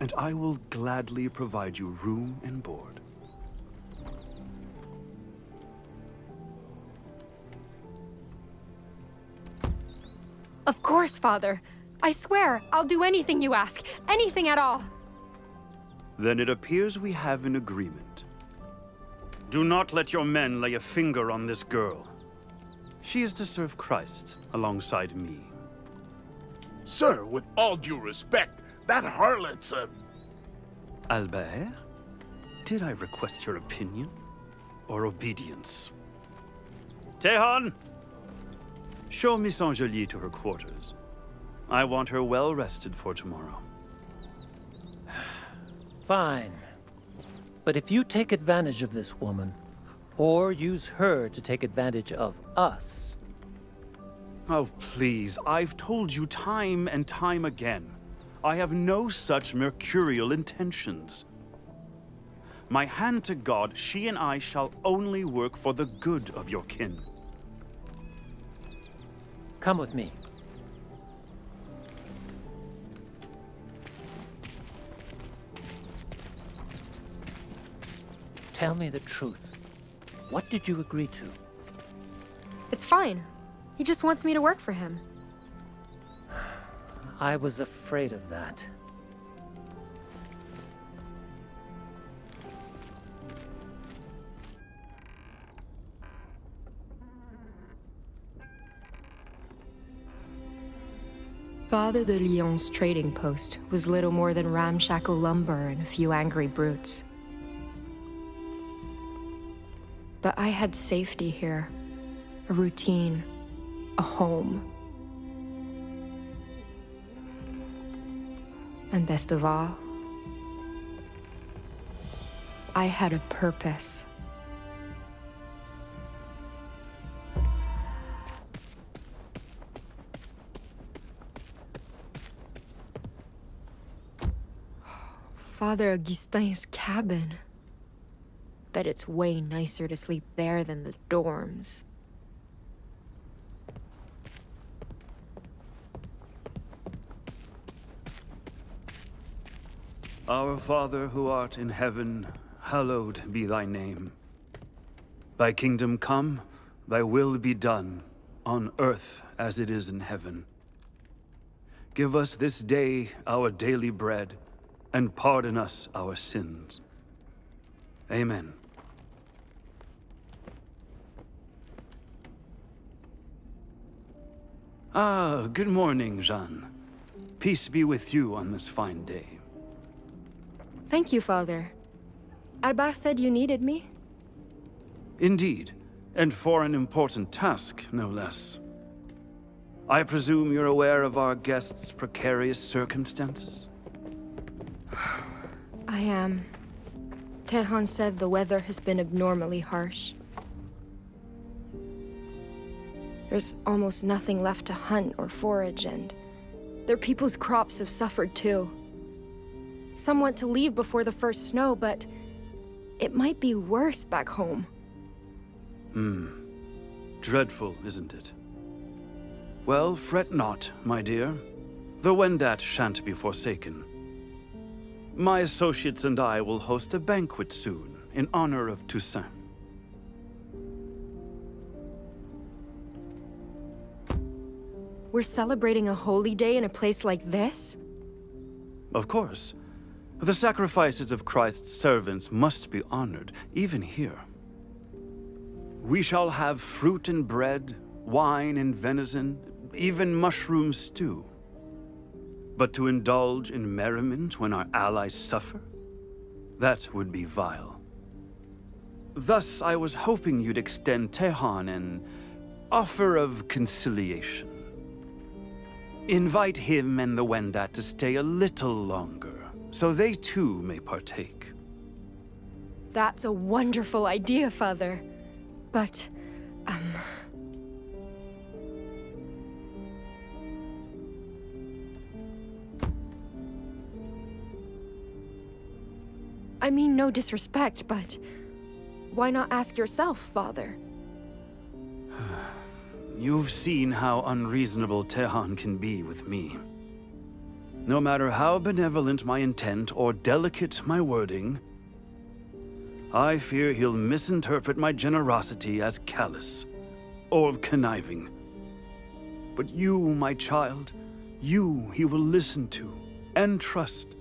and I will gladly provide you room and board. Of course, Father. I swear, I'll do anything you ask. Anything at all. Then it appears we have an agreement. Do not let your men lay a finger on this girl. She is to serve Christ alongside me. Sir, with all due respect, that harlot's a... Albert, did I request your opinion or obedience? Tehan! Show Miss Angelier to her quarters. I want her well rested for tomorrow. Fine. But if you take advantage of this woman, or use her to take advantage of us... Oh, please, I've told you time and time again. I have no such mercurial intentions. My hand to God, she and I shall only work for the good of your kin. Come with me. Tell me the truth. What did you agree to? It's fine. He just wants me to work for him. I was afraid of that. Father de Lyon's trading post was little more than ramshackle lumber and a few angry brutes. But I had safety here, a routine, a home. And best of all, I had a purpose. Father Augustin's cabin. Bet it's way nicer to sleep there than the dorms. Our Father who art in heaven, hallowed be thy name. Thy kingdom come, thy will be done, on earth as it is in heaven. Give us this day our daily bread, and pardon us our sins. Amen. Ah, good morning, Jeanne. Peace be with you on this fine day. Thank you, Father. Albert said you needed me? Indeed, and for an important task, no less. I presume you're aware of our guest's precarious circumstances? I am. Tehan said the weather has been abnormally harsh. There's almost nothing left to hunt or forage, and their people's crops have suffered too. Some want to leave before the first snow, but it might be worse back home. Dreadful, isn't it? Well, fret not, my dear. The Wendat shan't be forsaken. My associates and I will host a banquet soon, in honor of Toussaint. We're celebrating a holy day in a place like this? Of course. The sacrifices of Christ's servants must be honored, even here. We shall have fruit and bread, wine and venison, even mushroom stew. But to indulge in merriment when our allies suffer? That would be vile. Thus, I was hoping you'd extend Tehan an offer of conciliation. Invite him and the Wendat to stay a little longer, so they too may partake. That's a wonderful idea, Father. But, I mean no disrespect, but why not ask yourself, Father? you've seen how unreasonable Tehan can be with me. No matter how benevolent my intent or delicate my wording, I fear he'll misinterpret my generosity as callous or conniving. But you, my child, you he will listen to and trust.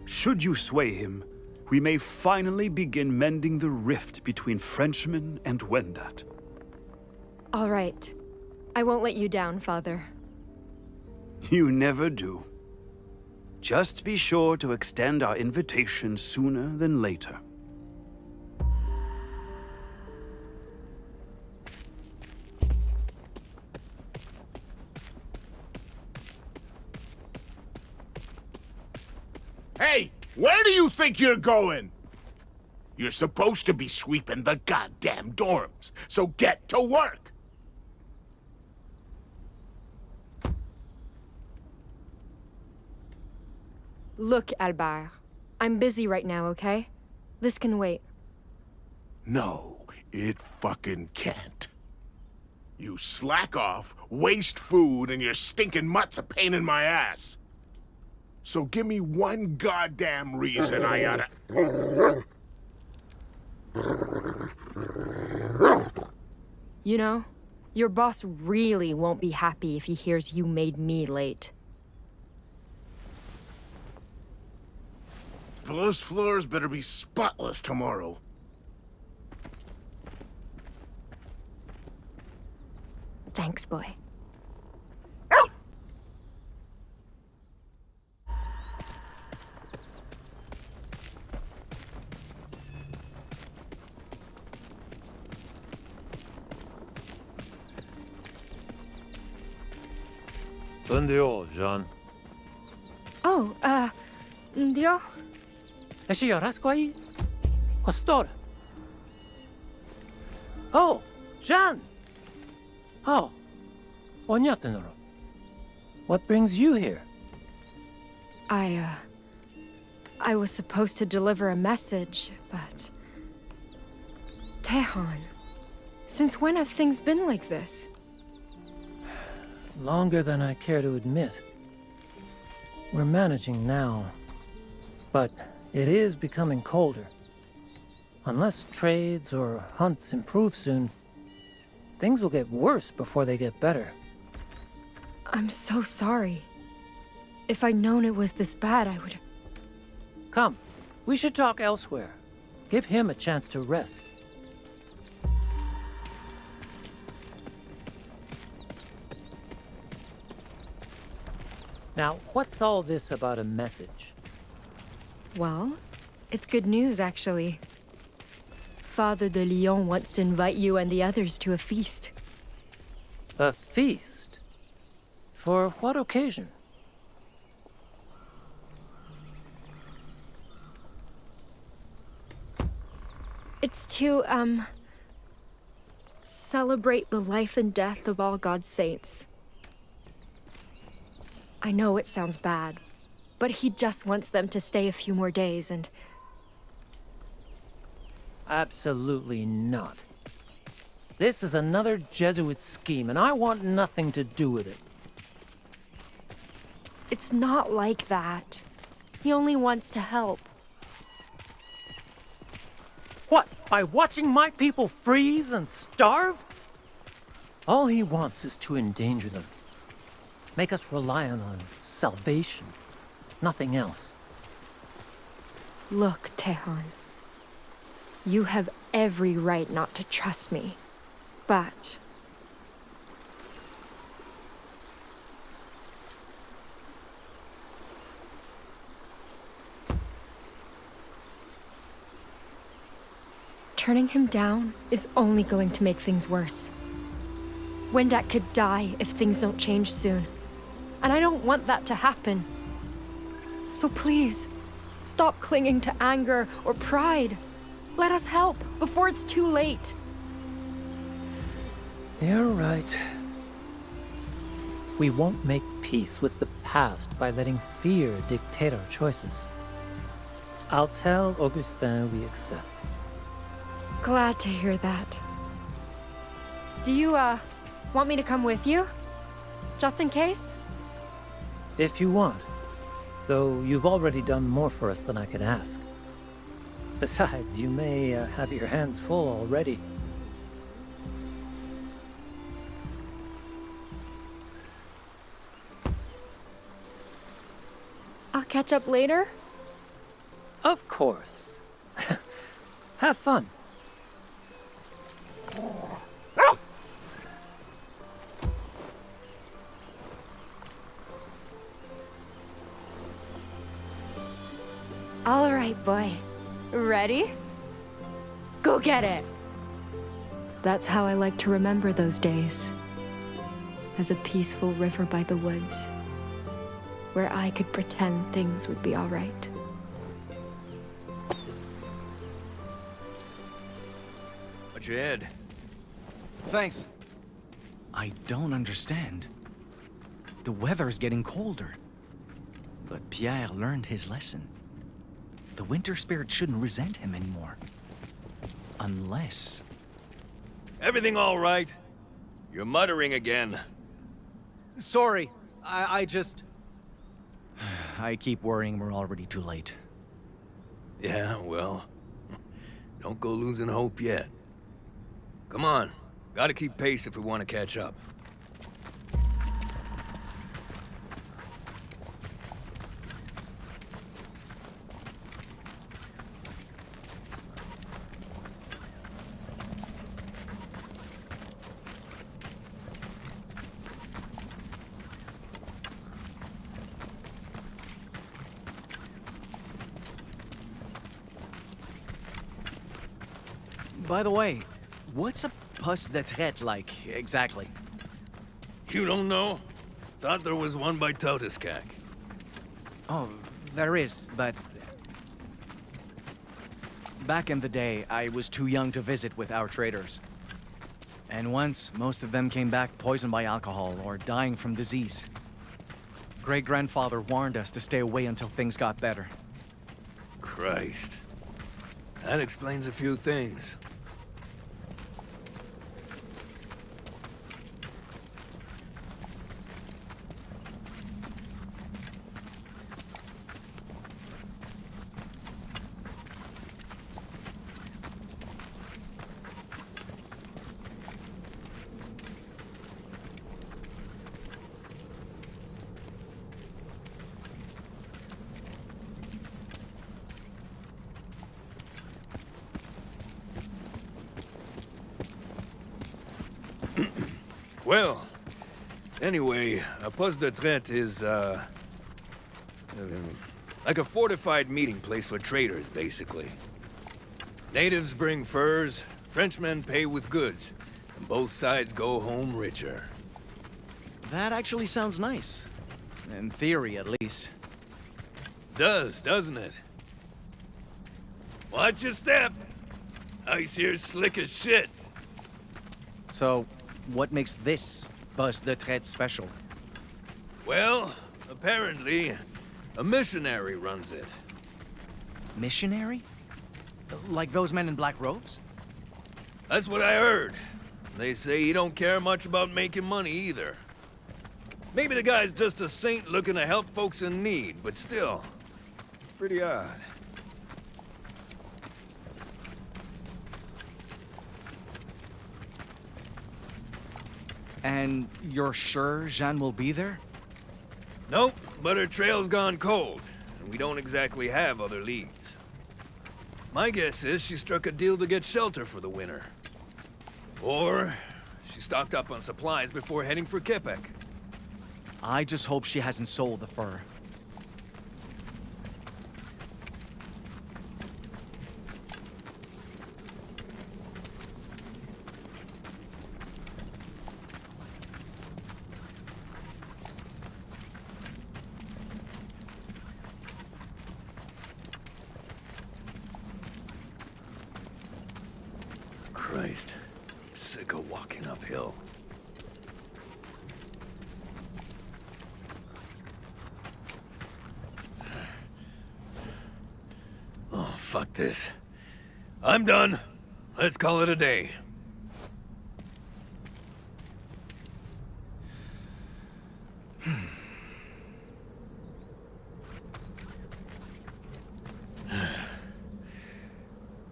Should you sway him, we may finally begin mending the rift between Frenchmen and Wendat. All right. I won't let you down, Father. You never do. Just be sure to extend our invitation sooner than later. Hey, where do you think you're going? You're supposed to be sweeping the goddamn dorms, so get to work! Look, Albert. I'm busy right now, okay? This can wait. No, it fucking can't. You slack off, waste food, and your stinking mutt's a pain in my ass. So give me one goddamn reason I oughta... You know, your boss really won't be happy if he hears you made me late. Those floors better be spotless tomorrow. Thanks, boy. Bundio, Jeanne. Oh, Dio? Ești iarăscu aici? Pastor. Oh, Jeanne! Oh, onyatınırım. What brings you here? I was supposed to deliver a message, but... Tehan, since when have things been like this? Longer than I care to admit. We're managing now, but it is becoming colder. Unless trades or hunts improve soon, things will get worse before they get better. I'm so sorry. If I'd known it was this bad, I would... Come, we should talk elsewhere. Give him a chance to rest. Now, what's all this about a message? Well, it's good news, actually. Father de Lyon wants to invite you and the others to a feast. A feast? For what occasion? It's to, celebrate the life and death of all God's saints. I know it sounds bad, but he just wants them to stay a few more days and... Absolutely not. This is another Jesuit scheme, and I want nothing to do with it. It's not like that. He only wants to help. What, by watching my people freeze and starve? All he wants is to endanger them. Make us reliant on salvation, nothing else. Look, Tehan. You have every right not to trust me, but... Turning him down is only going to make things worse. Wendat could die if things don't change soon. And I don't want that to happen. So please, stop clinging to anger or pride. Let us help before it's too late. You're right. We won't make peace with the past by letting fear dictate our choices. I'll tell Augustin we accept. Glad to hear that. Do you, want me to come with you? Just in case? If you want. Though you've already done more for us than I could ask. Besides, you may have your hands full already. I'll catch up later? Of course. Have fun. All right, boy. Ready? Go get it! That's how I like to remember those days. As a peaceful river by the woods, where I could pretend things would be all right. Watch your head. Thanks. I don't understand. The weather's getting colder. But Pierre learned his lesson. The winter spirit shouldn't resent him anymore. Unless... Everything all right? You're muttering again. Sorry, I just... I keep worrying we're already too late. Yeah, well, don't go losing hope yet. Come on, gotta keep pace if we want to catch up. By the way, what's a poste de traite like, exactly? You don't know? Thought there was one by Totiskak. Oh, there is, but... Back in the day, I was too young to visit with our traders. And once, most of them came back poisoned by alcohol or dying from disease. Great-grandfather warned us to stay away until things got better. Christ. That explains a few things. Well, anyway, a poste de traite is, like a fortified meeting place for traders, basically. Natives bring furs, Frenchmen pay with goods, and both sides go home richer. That actually sounds nice. In theory, at least. Does, doesn't it? Watch your step! Ice here's slick as shit. So, what makes this poste de traite special? Well, apparently, a missionary runs it. Missionary? Like those men in black robes? That's what I heard. They say he don't care much about making money either. Maybe the guy's just a saint looking to help folks in need, but still, it's pretty odd. And you're sure Jeanne will be there? Nope, but her trail's gone cold, and we don't exactly have other leads. My guess is she struck a deal to get shelter for the winter. Or she stocked up on supplies before heading for Quebec. I just hope she hasn't sold the fur. Christ, I'm sick of walking uphill. Oh, fuck this. I'm done. Let's call it a day.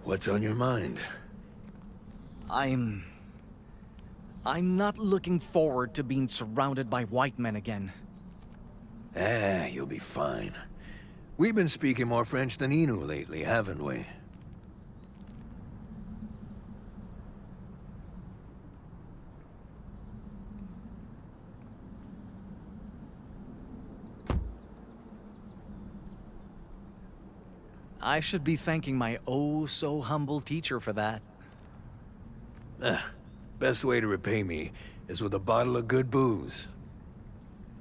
What's on your mind? I'm not looking forward to being surrounded by white men again. You'll be fine. We've been speaking more French than Innu lately, haven't we? I should be thanking my oh-so-humble teacher for that. Best way to repay me is with a bottle of good booze.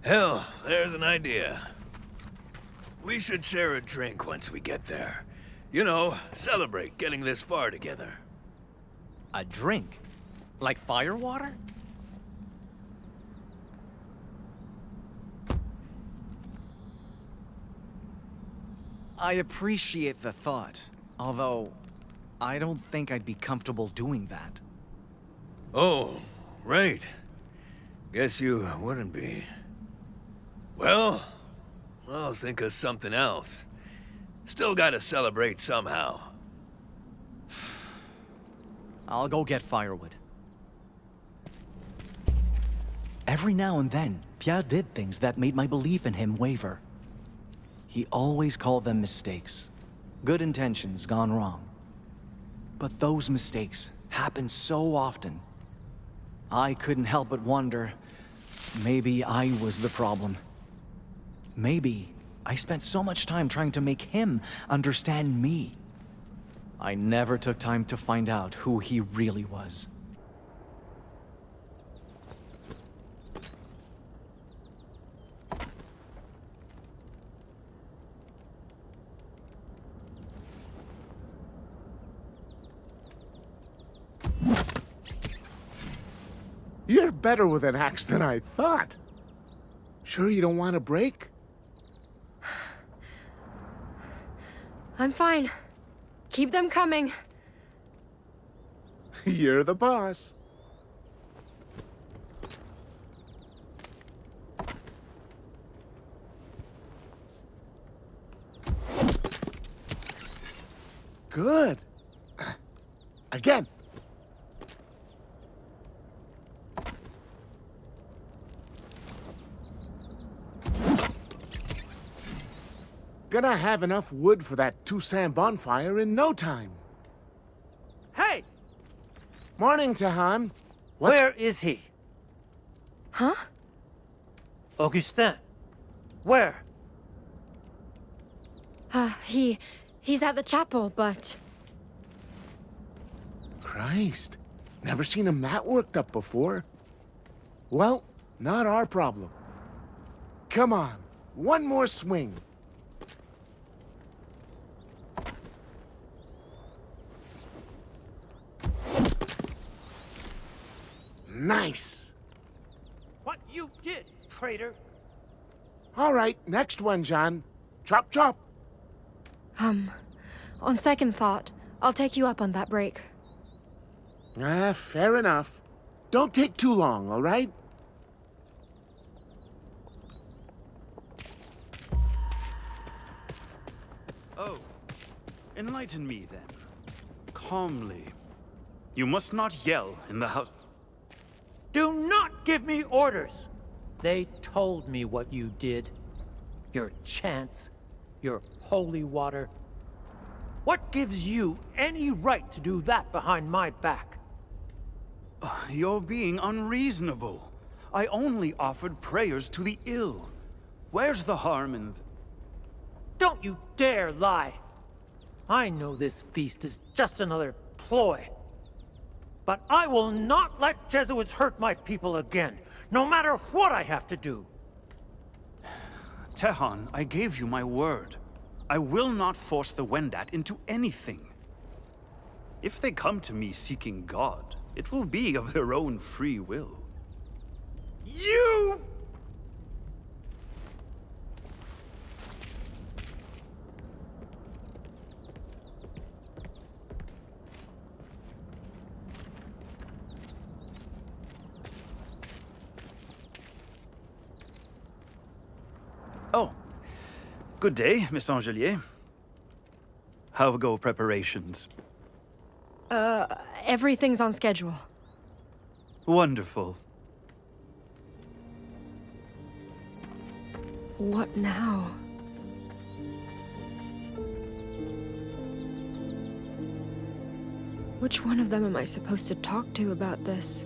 Hell, there's an idea. We should share a drink once we get there. You know, celebrate getting this far together. A drink? Like firewater? I appreciate the thought, although I don't think I'd be comfortable doing that. Oh, right. Guess you wouldn't be. Well, I'll think of something else. Still gotta celebrate somehow. I'll go get firewood. Every now and then, Pierre did things that made my belief in him waver. He always called them mistakes. Good intentions gone wrong. But those mistakes happen so often. I couldn't help but wonder, maybe I was the problem. Maybe I spent so much time trying to make him understand me. I never took time to find out who he really was. You're better with an axe than I thought. Sure you don't want a break? I'm fine. Keep them coming. You're the boss. Good. Again. Gonna have enough wood for that Toussaint bonfire in no time. Hey! Morning, Tahan. What's... Where is he? Huh? Augustin. Where? He's at the chapel, but... Christ. Never seen him that worked up before. Well, not our problem. Come on, one more swing. Nice. What you did, traitor? All right, next one, Jeanne. Chop, chop. On second thought, I'll take you up on that break. Fair enough. Don't take too long, all right? Oh, enlighten me then. Calmly. You must not yell in the house. Do not give me orders! They told me what you did. Your chants, your holy water. What gives you any right to do that behind my back? You're being unreasonable. I only offered prayers to the ill. Where's the harm in... Don't you dare lie! I know this feast is just another ploy. But I will not let Jesuits hurt my people again, no matter what I have to do. Tehan, I gave you my word. I will not force the Wendat into anything. If they come to me seeking God, it will be of their own free will. You! Oh, good day, Miss Angelier. How go preparations? Everything's on schedule. Wonderful. What now? Which one of them am I supposed to talk to about this?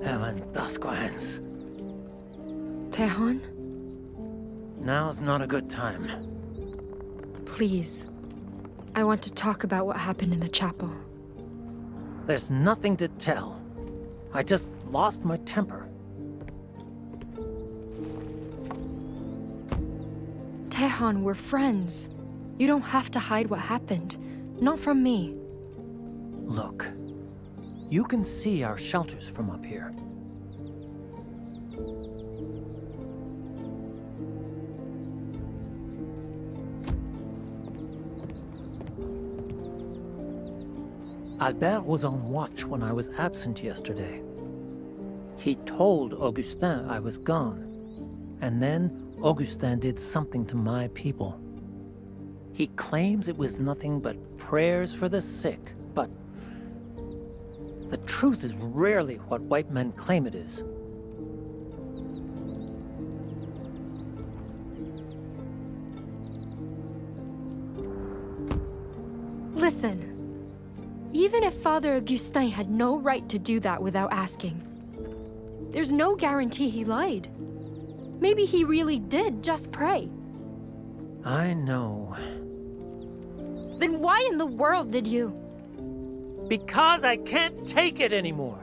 Helen Dasquans. Tehan? Now's not a good time. Please. I want to talk about what happened in the chapel. There's nothing to tell. I just lost my temper. Tehan, we're friends. You don't have to hide what happened. Not from me. Look, you can see our shelters from up here. Albert was on watch when I was absent yesterday. He told Augustin I was gone. And then Augustin did something to my people. He claims it was nothing but prayers for the sick, but the truth is rarely what white men claim it is. Listen. Even if Father Augustin had no right to do that without asking, there's no guarantee he lied. Maybe he really did just pray. I know. Then why in the world did you? Because I can't take it anymore.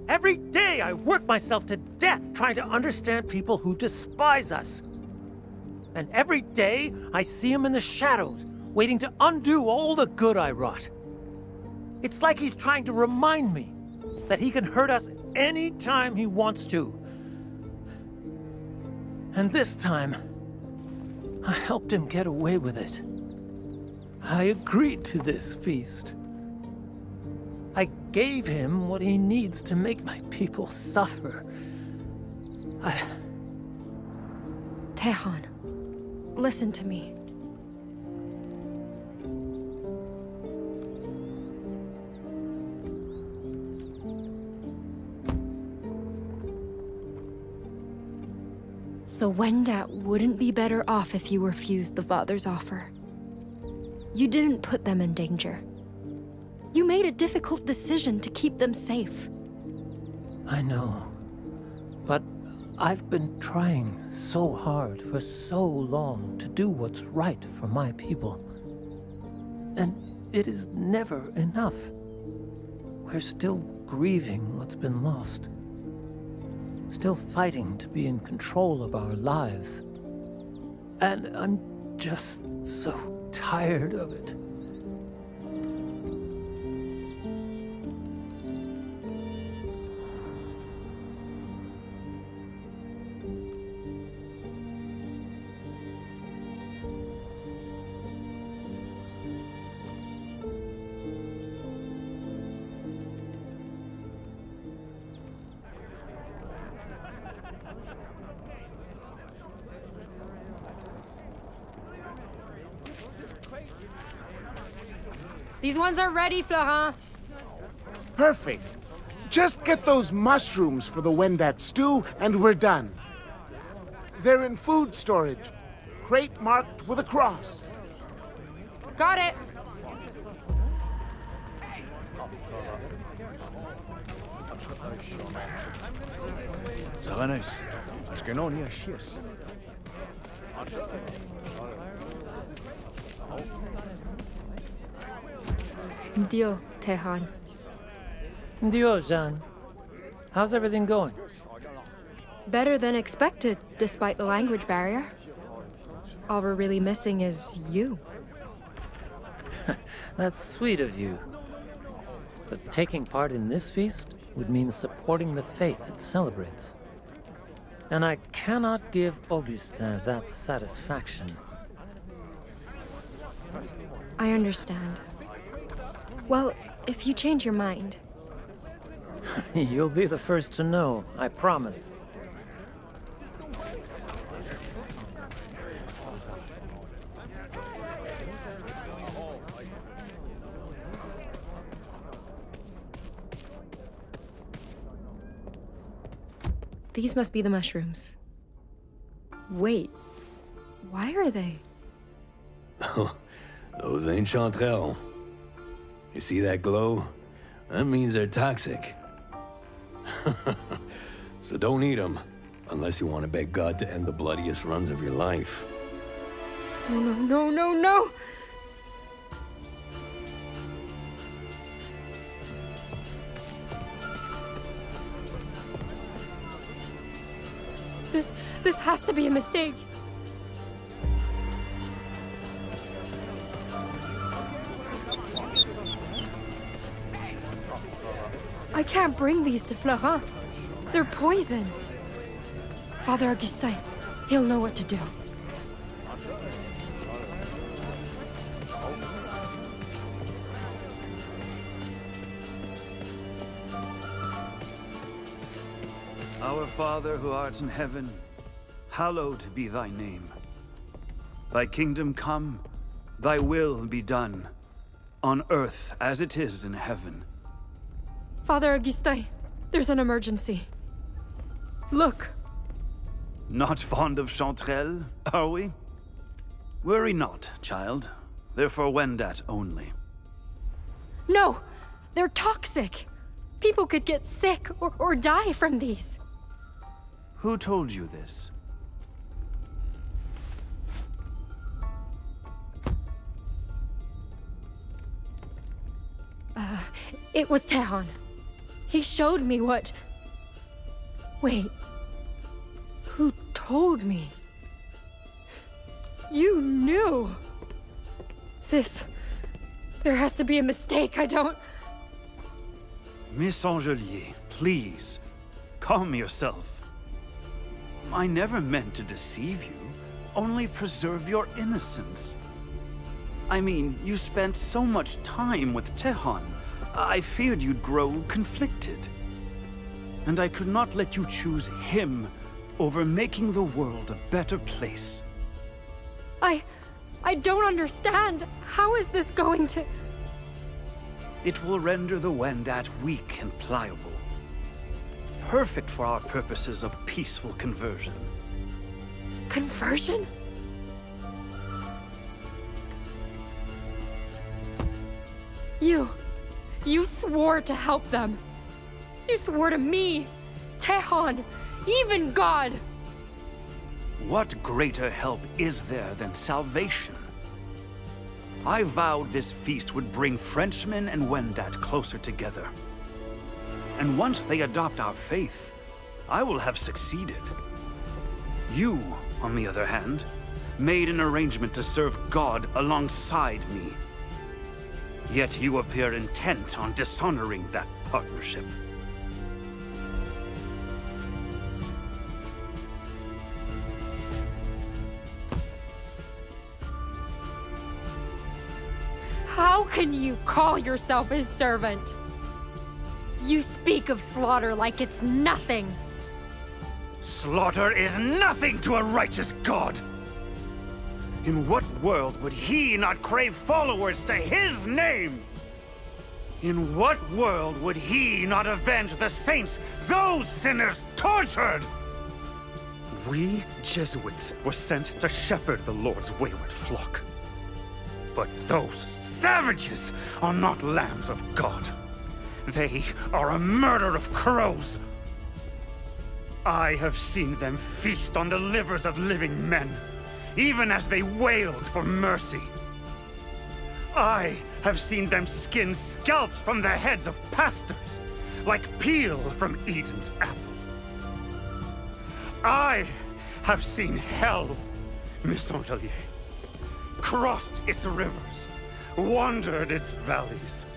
Every day I work myself to death trying to understand people who despise us. And every day I see him in the shadows, waiting to undo all the good I wrought. It's like he's trying to remind me that he can hurt us any time he wants to. And this time, I helped him get away with it. I agreed to this feast. I gave him what he needs to make my people suffer. Tehan, listen to me. The Wendat wouldn't be better off if you refused the Father's offer. You didn't put them in danger. You made a difficult decision to keep them safe. I know. But I've been trying so hard for so long to do what's right for my people. And it is never enough. We're still grieving what's been lost. Still fighting to be in control of our lives. And I'm just so tired of it. These ones are ready, Florent. Perfect. Just get those mushrooms for the Wendat stew, and we're done. They're in food storage. Crate marked with a cross. Got it. Saganes. Ashkenoni Ashies. Dio, Tehan. Dio, Jeanne. How's everything going? Better than expected, despite the language barrier. All we're really missing is you. That's sweet of you. But taking part in this feast would mean supporting the faith it celebrates. And I cannot give Augustin that satisfaction. I understand. Well, If you change your mind, You'll be the first to know, I promise. these must be the mushrooms. Wait, why are they? Those ain't chanterelles. You see that glow? That means they're toxic. So don't eat them, unless you want to beg God to end the bloodiest runs of your life. No, no, no, no, no! This has to be a mistake. I can't bring these to Florent. They're poison. Father Augustin, he'll know what to do. Our Father who art in heaven, hallowed be thy name. Thy kingdom come, thy will be done, on earth as it is in heaven. Father Augustin, there's an emergency. Look. Not fond of chanterelles, are we? Worry not, child. They're for Wendat only. No! They're toxic! People could get sick or die from these. Who told you this? It was Tehan. He showed me what... Wait. Who told me? You knew! There has to be a mistake, I don't... Miss Angelier, please, calm yourself. I never meant to deceive you, only preserve your innocence. I mean, you spent so much time with Tehan. I feared you'd grow conflicted. And I could not let you choose him over making the world a better place. I don't understand. How is this going to... It will render the Wendat weak and pliable. Perfect for our purposes of peaceful conversion. Conversion? You swore to help them. You swore to me, Tehan, even God. What greater help is there than salvation? I vowed this feast would bring Frenchmen and Wendat closer together. And once they adopt our faith, I will have succeeded. You, on the other hand, made an arrangement to serve God alongside me. Yet you appear intent on dishonoring that partnership. How can you call yourself his servant? You speak of slaughter like it's nothing. Slaughter is nothing to a righteous God! In what world would he not crave followers to his name? In what world would he not avenge the saints those sinners tortured? We Jesuits were sent to shepherd the Lord's wayward flock. But those savages are not lambs of God. They are a murder of crows. I have seen them feast on the livers of living men, even as they wailed for mercy. I have seen them skin scalps from the heads of pastors, like peel from Eden's apple. I have seen hell, Miss Angelier, crossed its rivers, wandered its valleys.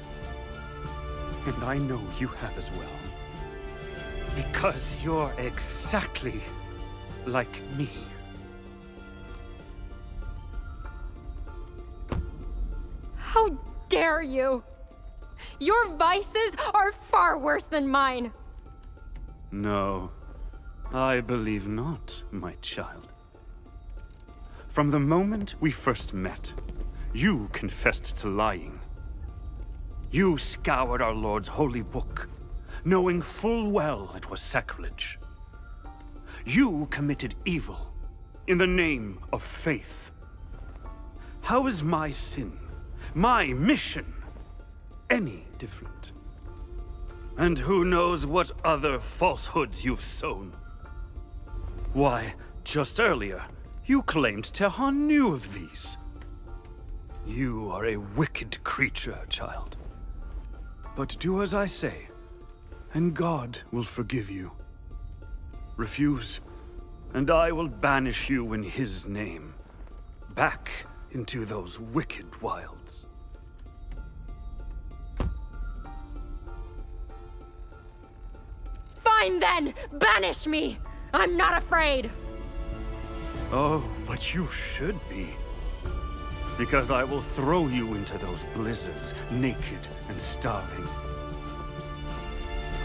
And I know you have as well. Because you're exactly like me. How dare you? Your vices are far worse than mine. No, I believe not, my child. From the moment we first met, you confessed to lying. You scoured our Lord's holy book, knowing full well it was sacrilege. You committed evil in the name of faith. How is my sin, my mission, any different? And who knows what other falsehoods you've sown? Why, just earlier, you claimed Jeanne knew of these. You are a wicked creature, child. But do as I say, and God will forgive you. Refuse, and I will banish you in His name, back into those wicked wilds. Fine then! Banish me! I'm not afraid! Oh, but you should be. Because I will throw you into those blizzards, naked and starving.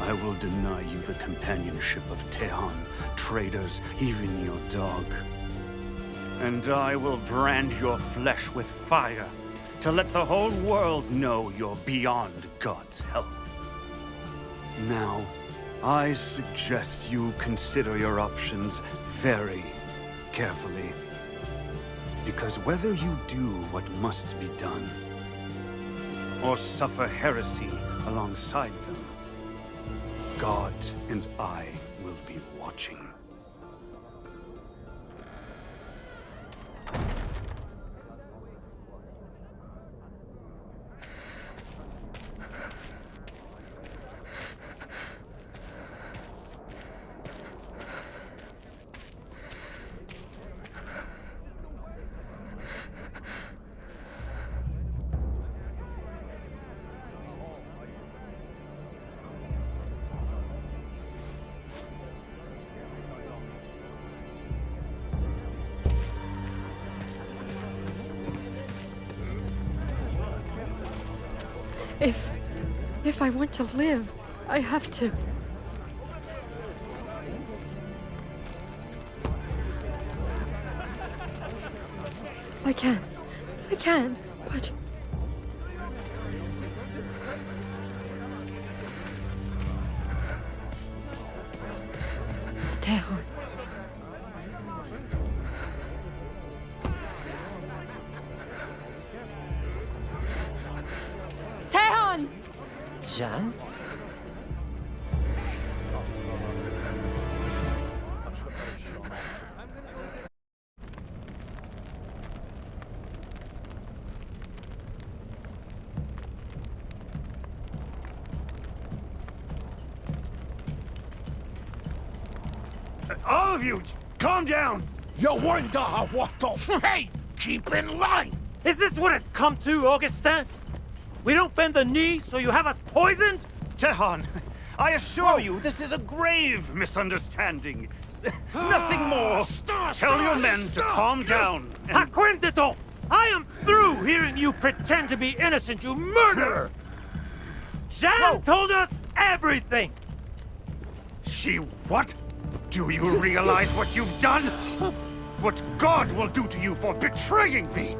I will deny you the companionship of Jeanne, traders, even your dog. And I will brand your flesh with fire, to let the whole world know you're beyond God's help. Now, I suggest you consider your options very carefully. Because whether you do what must be done, or suffer heresy alongside them, God and I will be watching. If I want to live, I have to. I can, but... Jeanne. Jeanne! Jeanne? All of you, calm down! You wonder what the... Hey! Keep in line! Is this what it come to, Augustin? We don't bend the knee, so you have us poisoned? Jeanne, I assure you this is a grave misunderstanding. Nothing more. Tell your men to calm down. Acquaintito! I am through hearing you pretend to be innocent, you murderer! Jeanne told us everything! She what? Do you realize what you've done? What God will do to you for betraying me?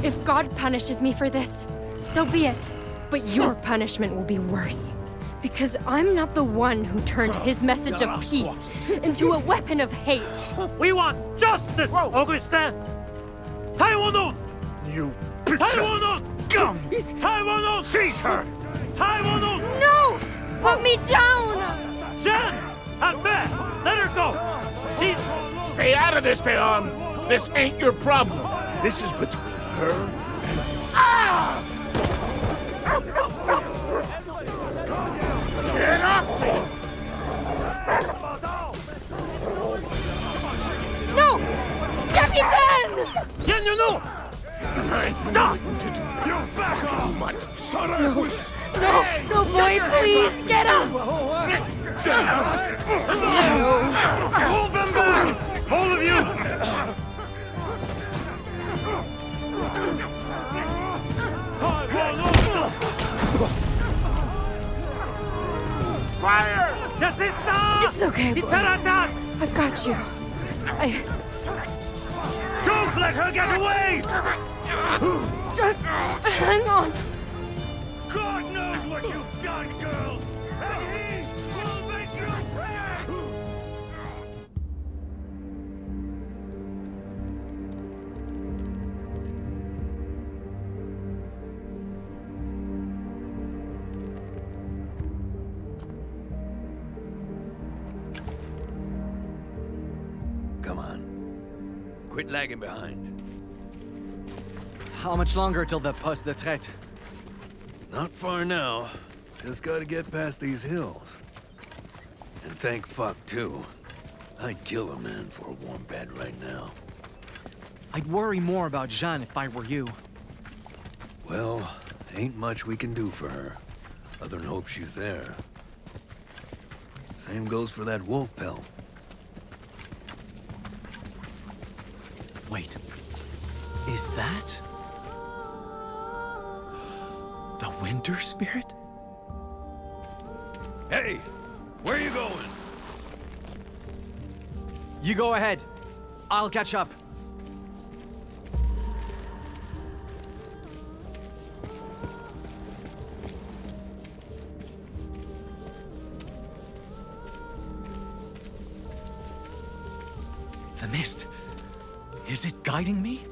If God punishes me for this, so be it. But your punishment will be worse. Because I'm not the one who turned His message of peace into a weapon of hate. We want justice, Augustin! Taiwan! You betrayal scum! Taiwan! Seize her! Taiwan! No! Put me down! Jeanne! Albert! Let her go! She's... Stay out of this, Jeanne! This ain't your problem. This is between her and... Ah! Get off me! No! Capitaine! Innu! Stop! You back off! No, boy, please, get up! Hold them back! All of you! I've got you. Don't let her get away! Just hang on. God knows what you've done, girl! And he will make you pay! Come on. Quit lagging behind. How much longer till the poste de traite? Not far now. Just gotta get past these hills. And thank fuck, too. I'd kill a man for a warm bed right now. I'd worry more about Jeanne if I were you. Well, ain't much we can do for her, other than hope she's there. Same goes for that wolf pelt. Wait. Is that... the winter spirit? Hey! Where you going? You go ahead. I'll catch up. The mist. Is it guiding me?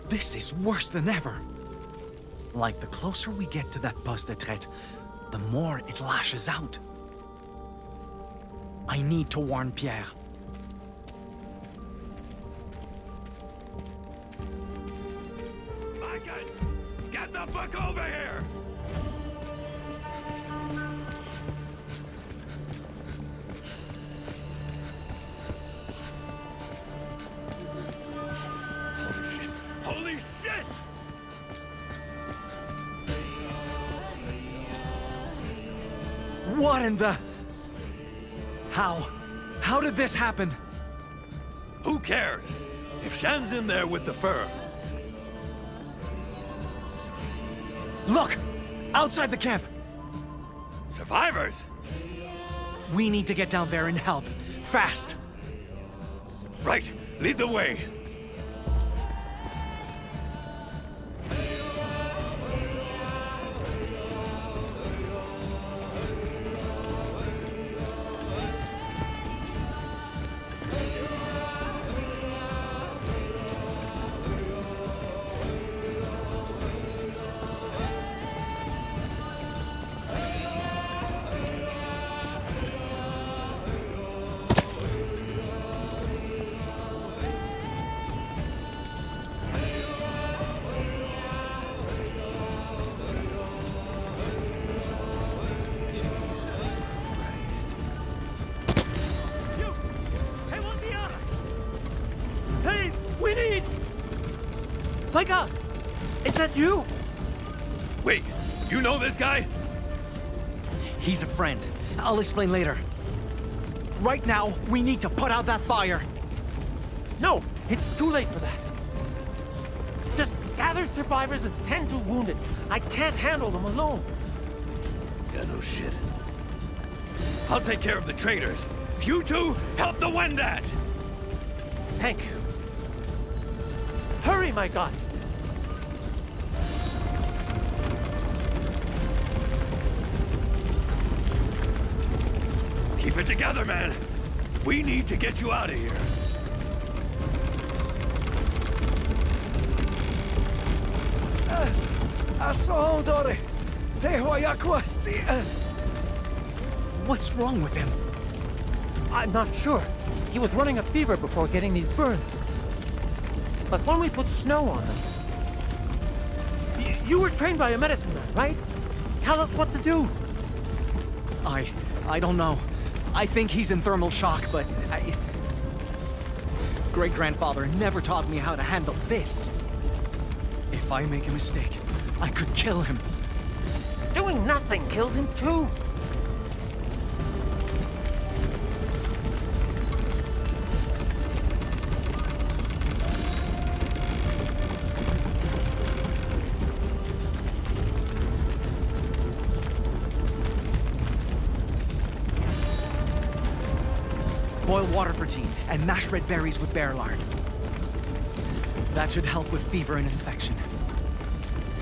This is worse than ever. Like, the closer we get to that poste de traite, the more it lashes out. I need to warn Pierre. Maikan! Get the fuck over here! Holy shit! What in the... How did this happen? Who cares? If Jeanne's in there with the fur. Look! Outside the camp! Survivors? We need to get down there and help. Fast! Right, lead the way. Maikan! Is that you? Wait, you know this guy? He's a friend. I'll explain later. Right now, we need to put out that fire. No, it's too late for that. Just gather survivors and tend to wounded. I can't handle them alone. Yeah, no shit. I'll take care of the traitors. You two, help the Wendat! Thank you. Hurry, Maikan! Keep it together, man. We need to get you out of here. What's wrong with him? I'm not sure. He was running a fever before getting these burns. But when we put snow on them... You were trained by a medicine man, right? Tell us what to do. I don't know. I think he's in thermal shock, but Great-grandfather never taught me how to handle this. If I make a mistake, I could kill him. Doing nothing kills him too. boil water for tea, and mash red berries with bear lard. That should help with fever and infection.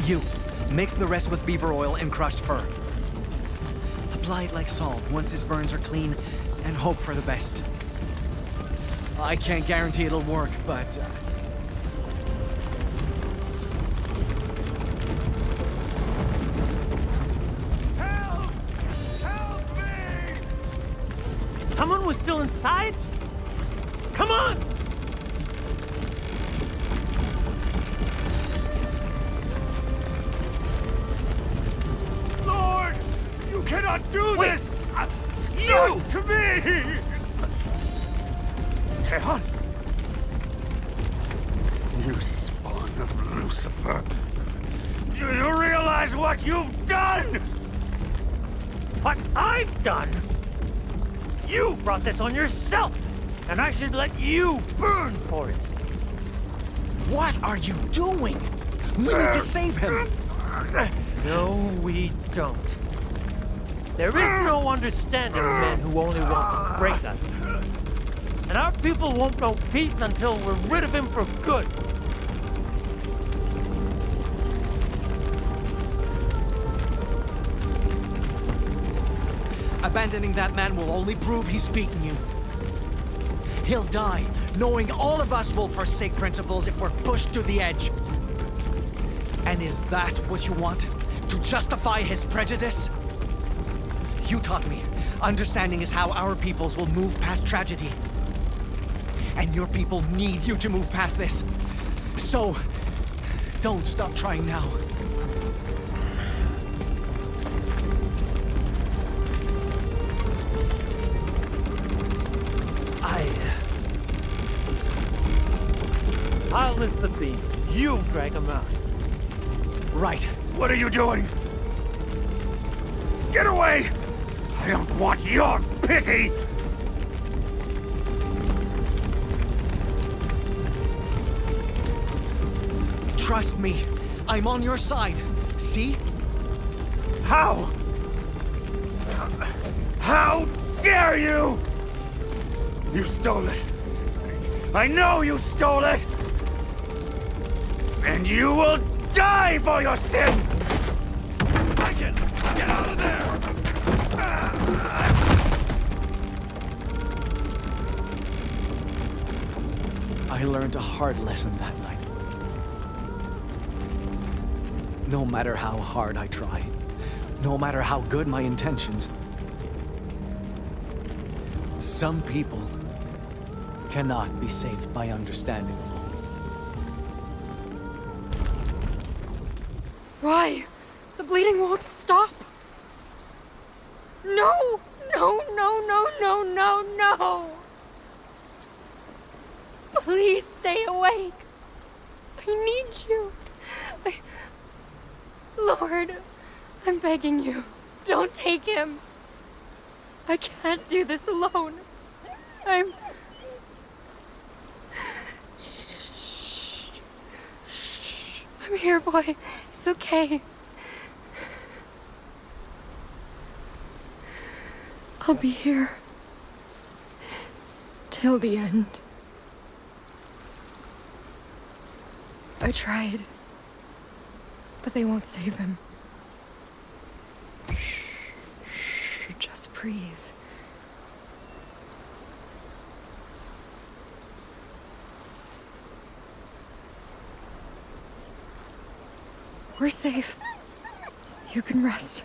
You, mix the rest with beaver oil and crushed fir. Apply it like salt once his burns are clean, and hope for the best. I can't guarantee it'll work, but... Help! Help me! Someone was still inside? Come on! Lord! You cannot do this! You! Not to me! Jeanne? You spawn of Lucifer. Do you realize what you've done? What I've done? You brought this on yourself, and I should let you burn for it. What are you doing? We need to save him! No, we don't. There is no understanding men who only want to break us. And our people won't know peace until we're rid of him for good. Abandoning that man will only prove he's beaten you. He'll die, knowing all of us will forsake principles if we're pushed to the edge. And is that what you want? To justify his prejudice? You taught me, understanding is how our peoples will move past tragedy. And your people need you to move past this. So, don't stop trying now. I'll lift the beams. You drag him out. Right. What are you doing? Get away! I don't want your pity! Trust me. I'm on your side. See? How? How dare you! You stole it. I know you stole it! And you will die for your sin! Maikan, get out of there! I learned a hard lesson that night. No matter how hard I try, no matter how good my intentions, some people cannot be saved by understanding alone. Why? The bleeding won't stop. No! No, no, no, no, no, no! Please stay awake. I need you. Lord, I'm begging you. Don't take him. I can't do this alone. I'm here, boy. It's okay. I'll be here. Till the end. I tried. But they won't save him. Shh. Just breathe. We're safe. You can rest.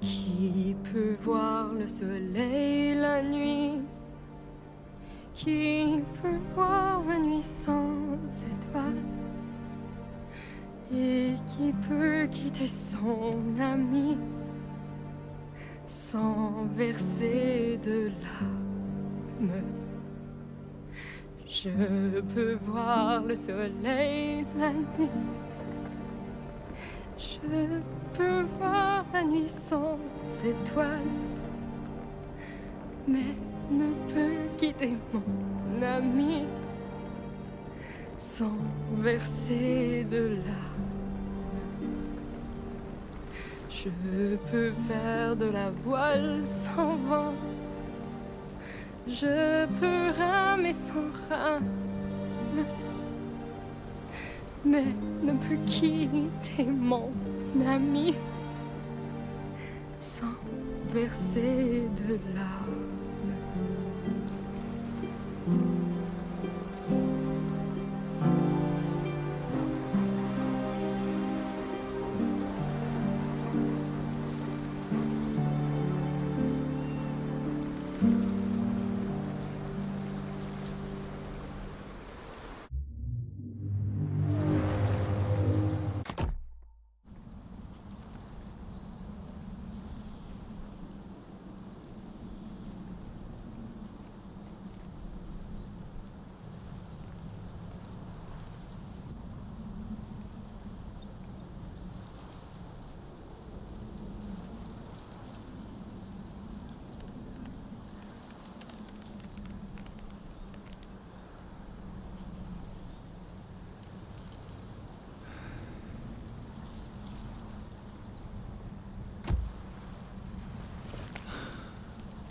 Qui peut voir le soleil la nuit? Qui peut voir la nuit sans étoiles? Et qui peut quitter son ami sans verser de larmes? Je peux voir le soleil la nuit. Je peux voir la nuit sans étoiles, mais ne peux quitter mon ami sans verser de larmes. Je peux faire de la voile sans vent. Je peux ramer sans rame, mais ne peux quitter mon ami sans verser de larmes.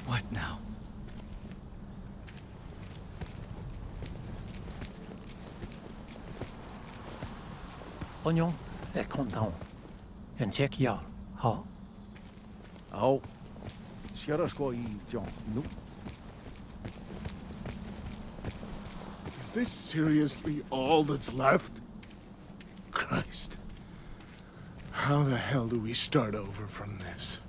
What now? Oignon est content. En check ya, ha? Oh, Sharasko John. No. Is this seriously all that's left? Christ. How the hell do we start over from this?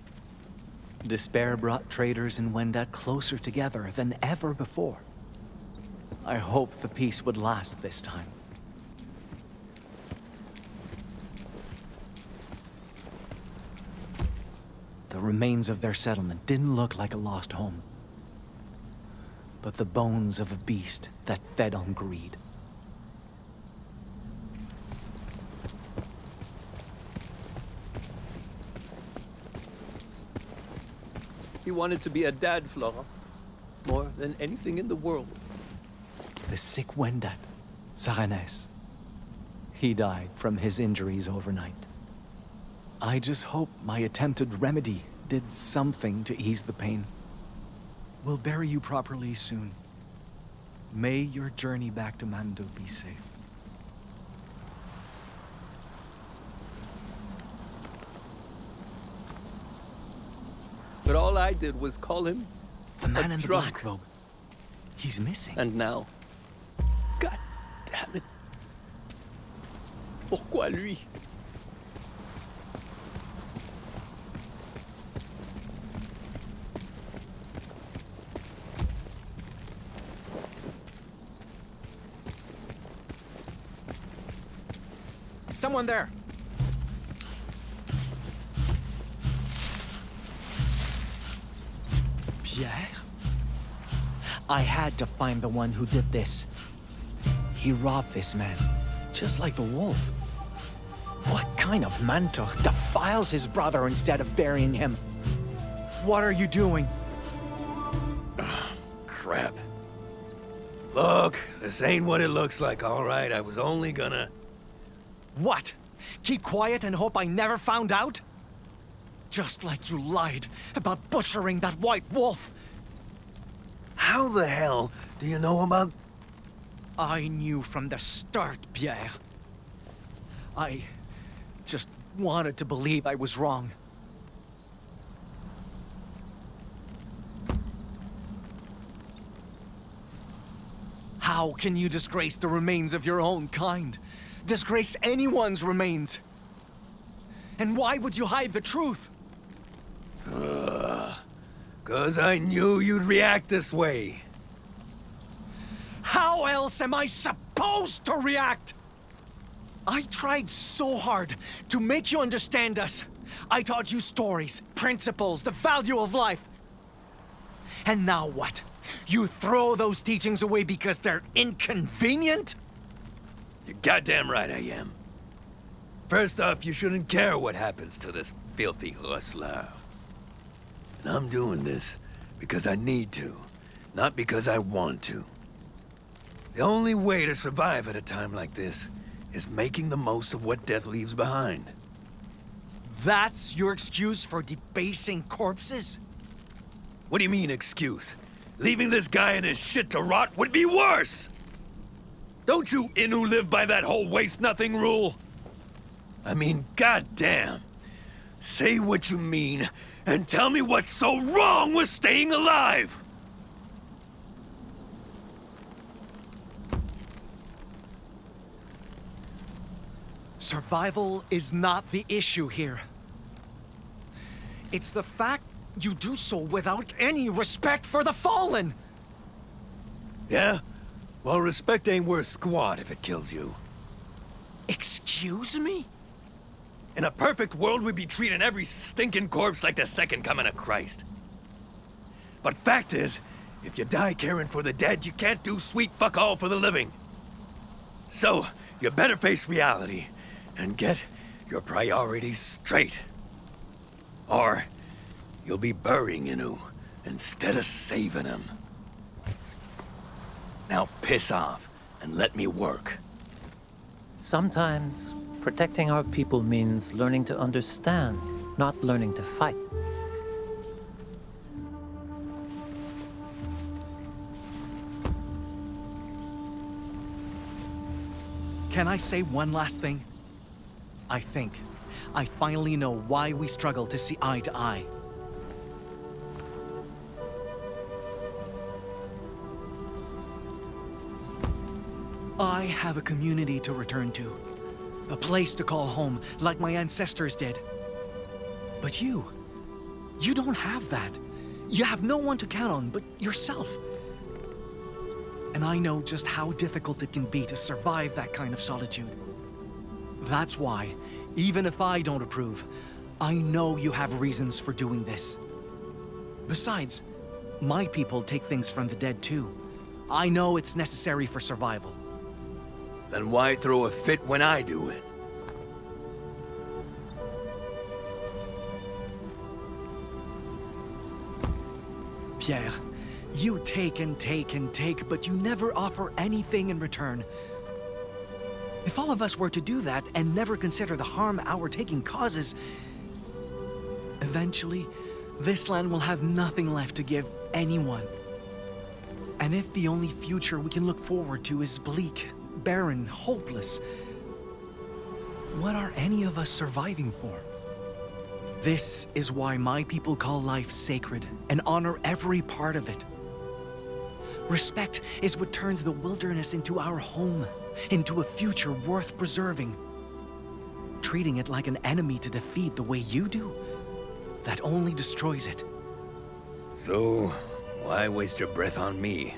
Despair brought traders in Wenda closer together than ever before. I hoped the peace would last this time. The remains of their settlement didn't look like a lost home, but the bones of a beast that fed on greed. He wanted to be a dad, Flora. More than anything in the world. The sick Wendat, Saranes. He died from his injuries overnight. I just hope my attempted remedy did something to ease the pain. We'll bury you properly soon. May your journey back to Mando be safe. But all I did was call him The man in the drunk. black robe. He's missing. And now, God damn it. Pourquoi lui? Someone there! Pierre? I had to find the one who did this. He robbed this man, just like the wolf. What kind of mentor defiles his brother instead of burying him? What are you doing? Crap. Look, this ain't what it looks like, all right? I was only gonna... What? Keep quiet and hope I never found out? Just like you lied about butchering that white wolf. How the hell do you know about... I knew from the start, Pierre. I just wanted to believe I was wrong. How can you disgrace the remains of your own kind? Disgrace anyone's remains? And why would you hide the truth? 'Cause I knew you'd react this way. How else am I supposed to react? I tried so hard to make you understand us. I taught you stories, principles, the value of life. And now what? You throw those teachings away because they're inconvenient? You're goddamn right I am. First off, you shouldn't care what happens to this filthy hustler. And I'm doing this because I need to, not because I want to. The only way to survive at a time like this is making the most of what death leaves behind. That's your excuse for debasing corpses? What do you mean, excuse? Leaving this guy and his shit to rot would be worse! Don't you Innu live by that whole waste-nothing rule? I mean, goddamn. Say what you mean, and tell me what's so wrong with staying alive! Survival is not the issue here. It's the fact you do so without any respect for the fallen! Yeah? Well, respect ain't worth squat if it kills you. Excuse me? In a perfect world, we'd be treating every stinking corpse like the second coming of Christ. But fact is, if you die caring for the dead, you can't do sweet fuck all for the living. So, you better face reality and get your priorities straight. Or you'll be burying Innu instead of saving him. Now piss off and let me work. Sometimes protecting our people means learning to understand, not learning to fight. Can I say one last thing? I think I finally know why we struggle to see eye to eye. I have a community to return to. A place to call home, like my ancestors did. But you don't have that. You have no one to count on but yourself. And I know just how difficult it can be to survive that kind of solitude. That's why, even if I don't approve, I know you have reasons for doing this. Besides, my people take things from the dead too. I know it's necessary for survival. Then why throw a fit when I do it? Pierre, you take and take and take, but you never offer anything in return. If all of us were to do that and never consider the harm our taking causes, eventually, this land will have nothing left to give anyone. And if the only future we can look forward to is bleak, barren, hopeless, what are any of us surviving for? This is why my people call life sacred and honor every part of it. Respect is what turns the wilderness into our home, into a future worth preserving. Treating it like an enemy to defeat the way you do, that only destroys it. So, why waste your breath on me,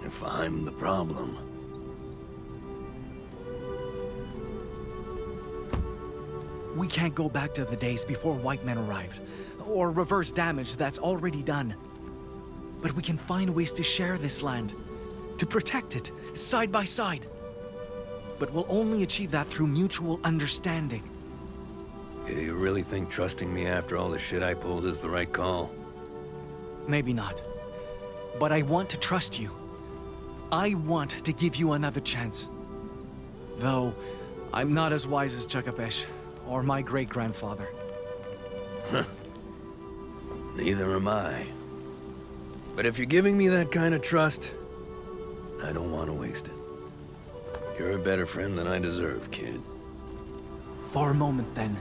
if I'm the problem? We can't go back to the days before white men arrived, or reverse damage that's already done. But we can find ways to share this land, to protect it, side by side. But we'll only achieve that through mutual understanding. You really think trusting me after all the shit I pulled is the right call? Maybe not. But I want to trust you. I want to give you another chance. Though, I'm not as wise as Chakapesh, or my great-grandfather. Neither am I. But if you're giving me that kind of trust, I don't want to waste it. You're a better friend than I deserve, kid. For a moment then,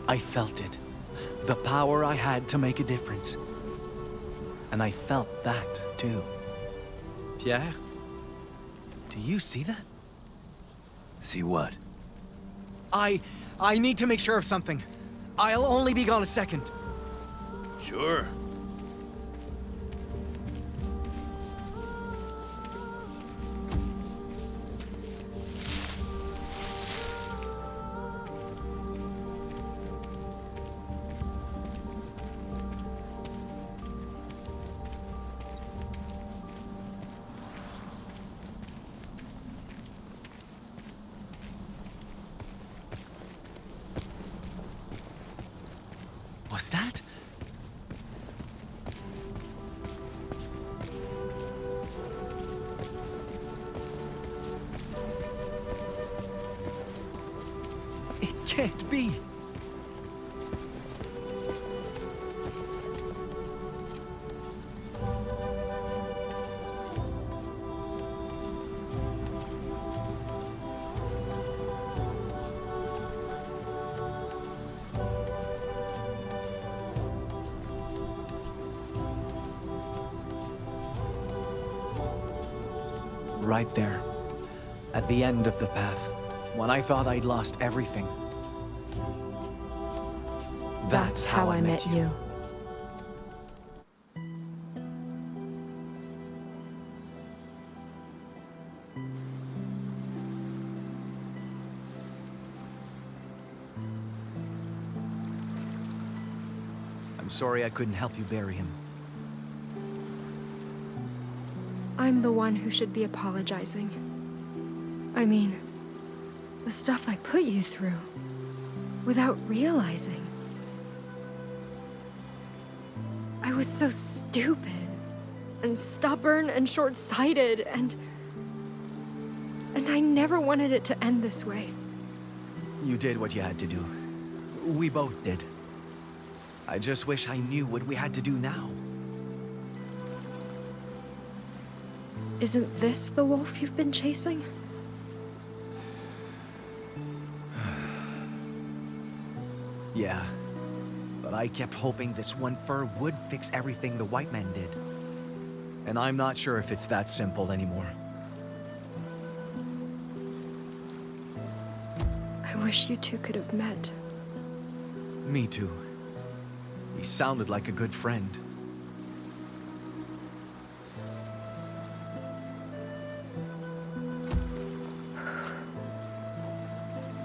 I felt it. The power I had to make a difference. And I felt that, too. Pierre? Do you see that? See what? I need to make sure of something. I'll only be gone a second. Sure. Was that? It can't be. Right there, at the end of the path, when I thought I'd lost everything. That's how I met you. I'm sorry I couldn't help you bury him. I'm the one who should be apologizing. I mean, the stuff I put you through, without realizing. I was so stupid, and stubborn, and short-sighted, and I never wanted it to end this way. You did what you had to do. We both did. I just wish I knew what we had to do now. Isn't this the wolf you've been chasing? Yeah, but I kept hoping this one fur would fix everything the white men did. And I'm not sure if it's that simple anymore. I wish you two could have met. Me too. He sounded like a good friend.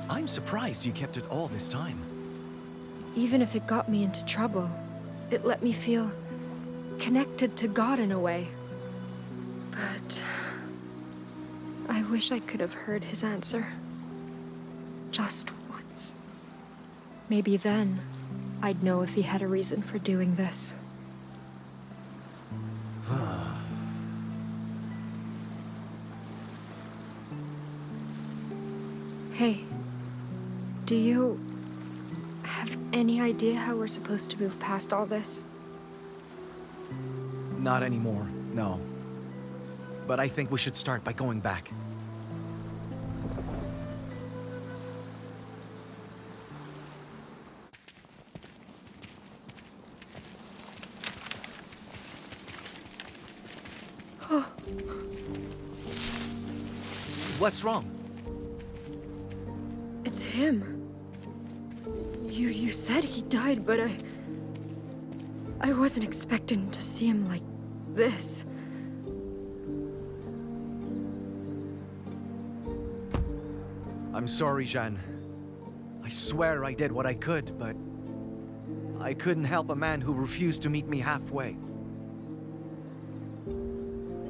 I'm surprised you kept it all this time. Even if it got me into trouble, it let me feel connected to God in a way. But I wish I could have heard his answer. Just once. Maybe then I'd know if he had a reason for doing this. Hey, do you have any idea how we're supposed to move past all this? Not anymore, no. But I think we should start by going back. What's wrong? It's him. You said he died, but I wasn't expecting to see him like this. I'm sorry, Jeanne. I swear I did what I could, but I couldn't help a man who refused to meet me halfway.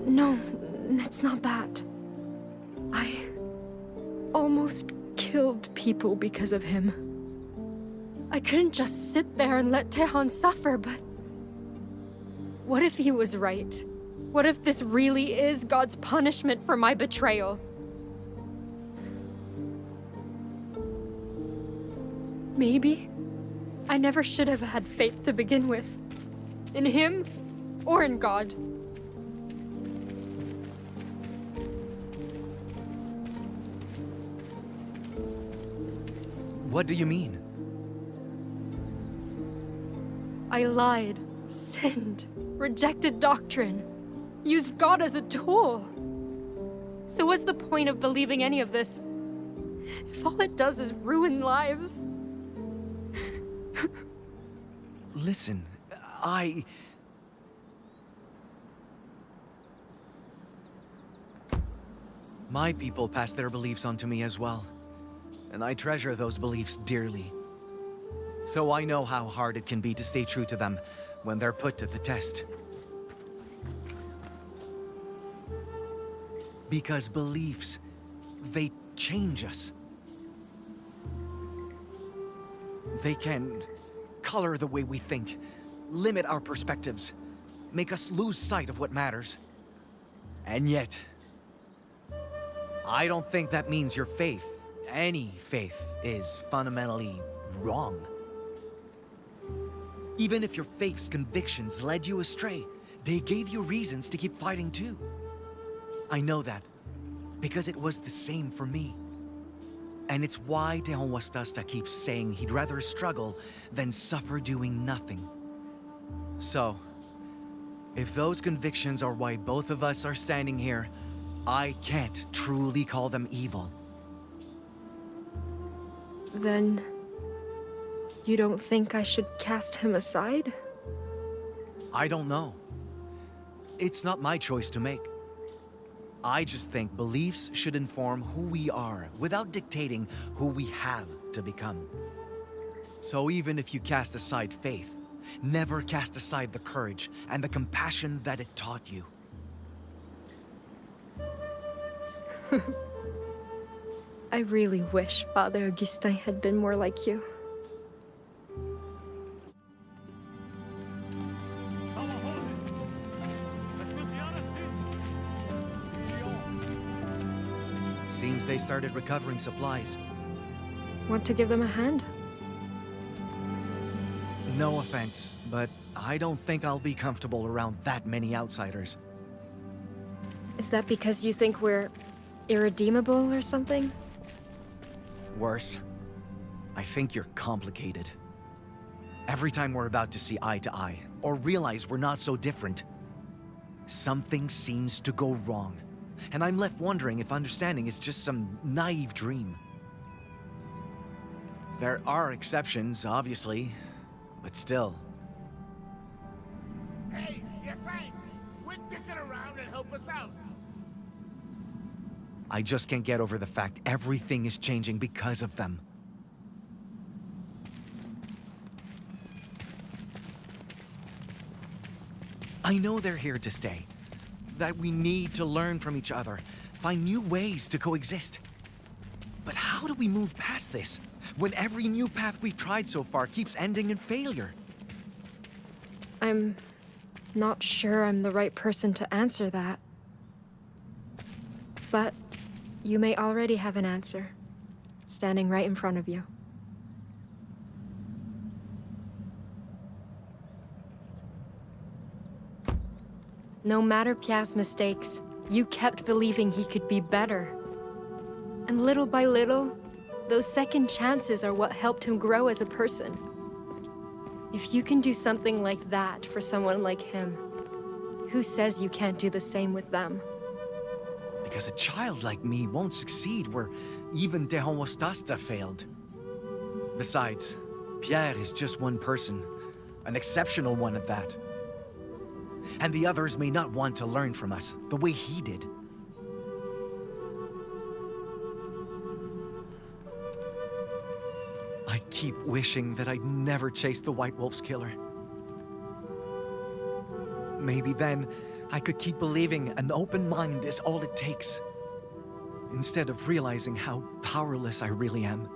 No, it's not that. I almost killed people because of him. I couldn't just sit there and let Tehan suffer, but what if he was right? What if this really is God's punishment for my betrayal? Maybe I never should have had faith to begin with. In him or in God. . What do you mean? I lied, sinned, rejected doctrine, used God as a tool. So what's the point of believing any of this, if all it does is ruin lives? Listen, My people passed their beliefs on to me as well, and I treasure those beliefs dearly. So I know how hard it can be to stay true to them when they're put to the test. Because beliefs, they change us. They can color the way we think, limit our perspectives, make us lose sight of what matters. And yet, I don't think that means your faith, any faith, is fundamentally wrong. Even if your faith's convictions led you astray, they gave you reasons to keep fighting too. I know that, because it was the same for me. And it's why Tehon Wastasta keeps saying he'd rather struggle than suffer doing nothing. So, if those convictions are why both of us are standing here, I can't truly call them evil. Then, you don't think I should cast him aside? I don't know. It's not my choice to make. I just think beliefs should inform who we are without dictating who we have to become. So even if you cast aside faith, never cast aside the courage and the compassion that it taught you. I really wish Father Augustin had been more like you. Seems they started recovering supplies. Want to give them a hand? No offense, but I don't think I'll be comfortable around that many outsiders. Is that because you think we're irredeemable or something? Worse, I think you're complicated. Every time we're about to see eye to eye, or realize we're not so different, something seems to go wrong. And I'm left wondering if understanding is just some naive dream. There are exceptions, obviously, but still. Hey, you Saint! Quit dicking around and help us out! I just can't get over the fact everything is changing because of them. I know they're here to stay. That we need to learn from each other, find new ways to coexist. But how do we move past this, when every new path we've tried so far keeps ending in failure? I'm not sure I'm the right person to answer that. But you may already have an answer, standing right in front of you. No matter Pierre's mistakes, you kept believing he could be better. And little by little, those second chances are what helped him grow as a person. If you can do something like that for someone like him, who says you can't do the same with them? Because a child like me won't succeed where even Tehon Wastasta failed. Besides, Pierre is just one person, an exceptional one at that. And the others may not want to learn from us the way he did. I keep wishing that I'd never chased the White Wolf's killer. Maybe then I could keep believing an open mind is all it takes, instead of realizing how powerless I really am.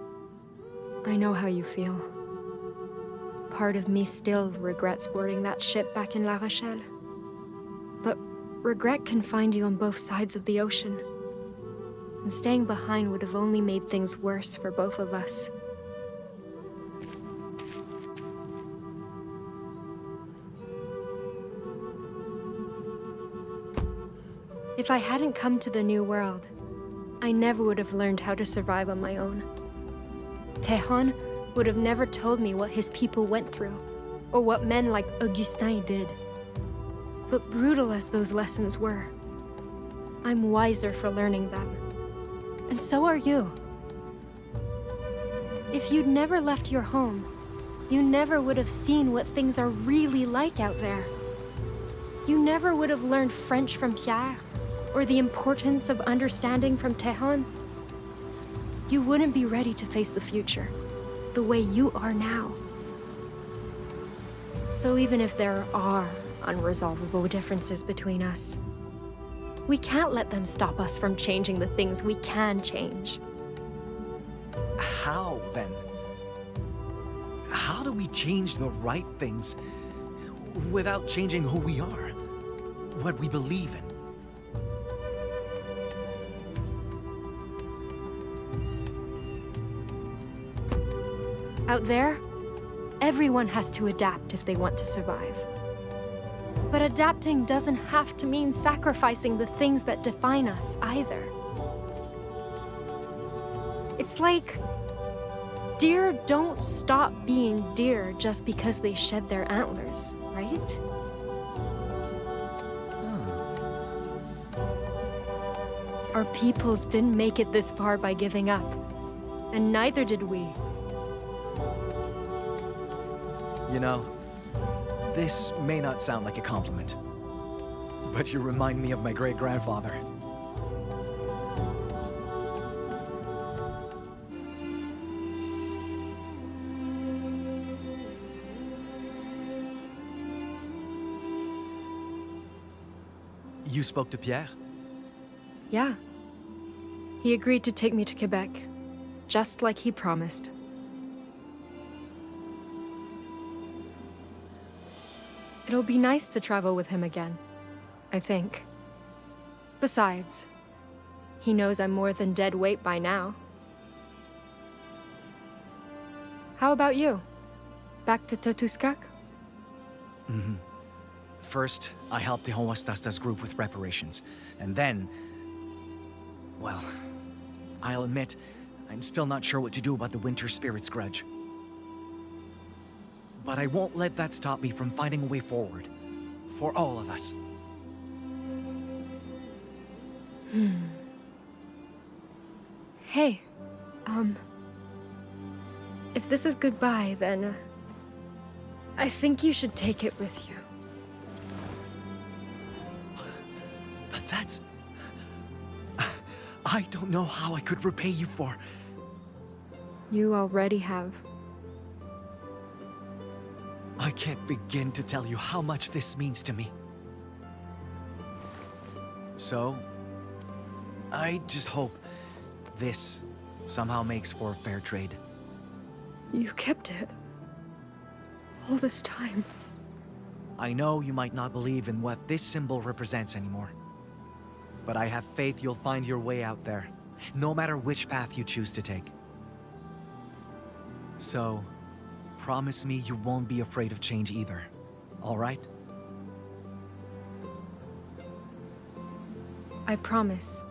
I know how you feel. Part of me still regrets boarding that ship back in La Rochelle. But regret can find you on both sides of the ocean. And staying behind would have only made things worse for both of us. If I hadn't come to the New World, I never would have learned how to survive on my own. Tehon would have never told me what his people went through, or what men like Augustin did. But brutal as those lessons were, I'm wiser for learning them. And so are you. If you'd never left your home, you never would have seen what things are really like out there. You never would have learned French from Pierre, or the importance of understanding from Tehon. You wouldn't be ready to face the future, the way you are now. So even if there are unresolvable differences between us, we can't let them stop us from changing the things we can change. How, then? How do we change the right things without changing who we are? What we believe in? Out there, everyone has to adapt if they want to survive. But adapting doesn't have to mean sacrificing the things that define us, either. It's like, deer don't stop being deer just because they shed their antlers, right? Our peoples didn't make it this far by giving up, and neither did we. You know, this may not sound like a compliment, but you remind me of my great-grandfather. You spoke to Pierre? Yeah. He agreed to take me to Quebec, just like he promised. It'll be nice to travel with him again, I think. Besides, he knows I'm more than dead weight by now. How about you? Back to Totuskak? First, I helped the Hoastasta's group with reparations, and then... well, I'll admit, I'm still not sure what to do about the Winter Spirit's grudge. But I won't let that stop me from finding a way forward. For all of us. Hey, if this is goodbye, then... I think you should take it with you. But that's... I don't know how I could repay you for... You already have. I can't begin to tell you how much this means to me. So, I just hope this somehow makes for a fair trade. You kept it. All this time. I know you might not believe in what this symbol represents anymore. But I have faith you'll find your way out there, no matter which path you choose to take. So, promise me you won't be afraid of change either, all right? I promise.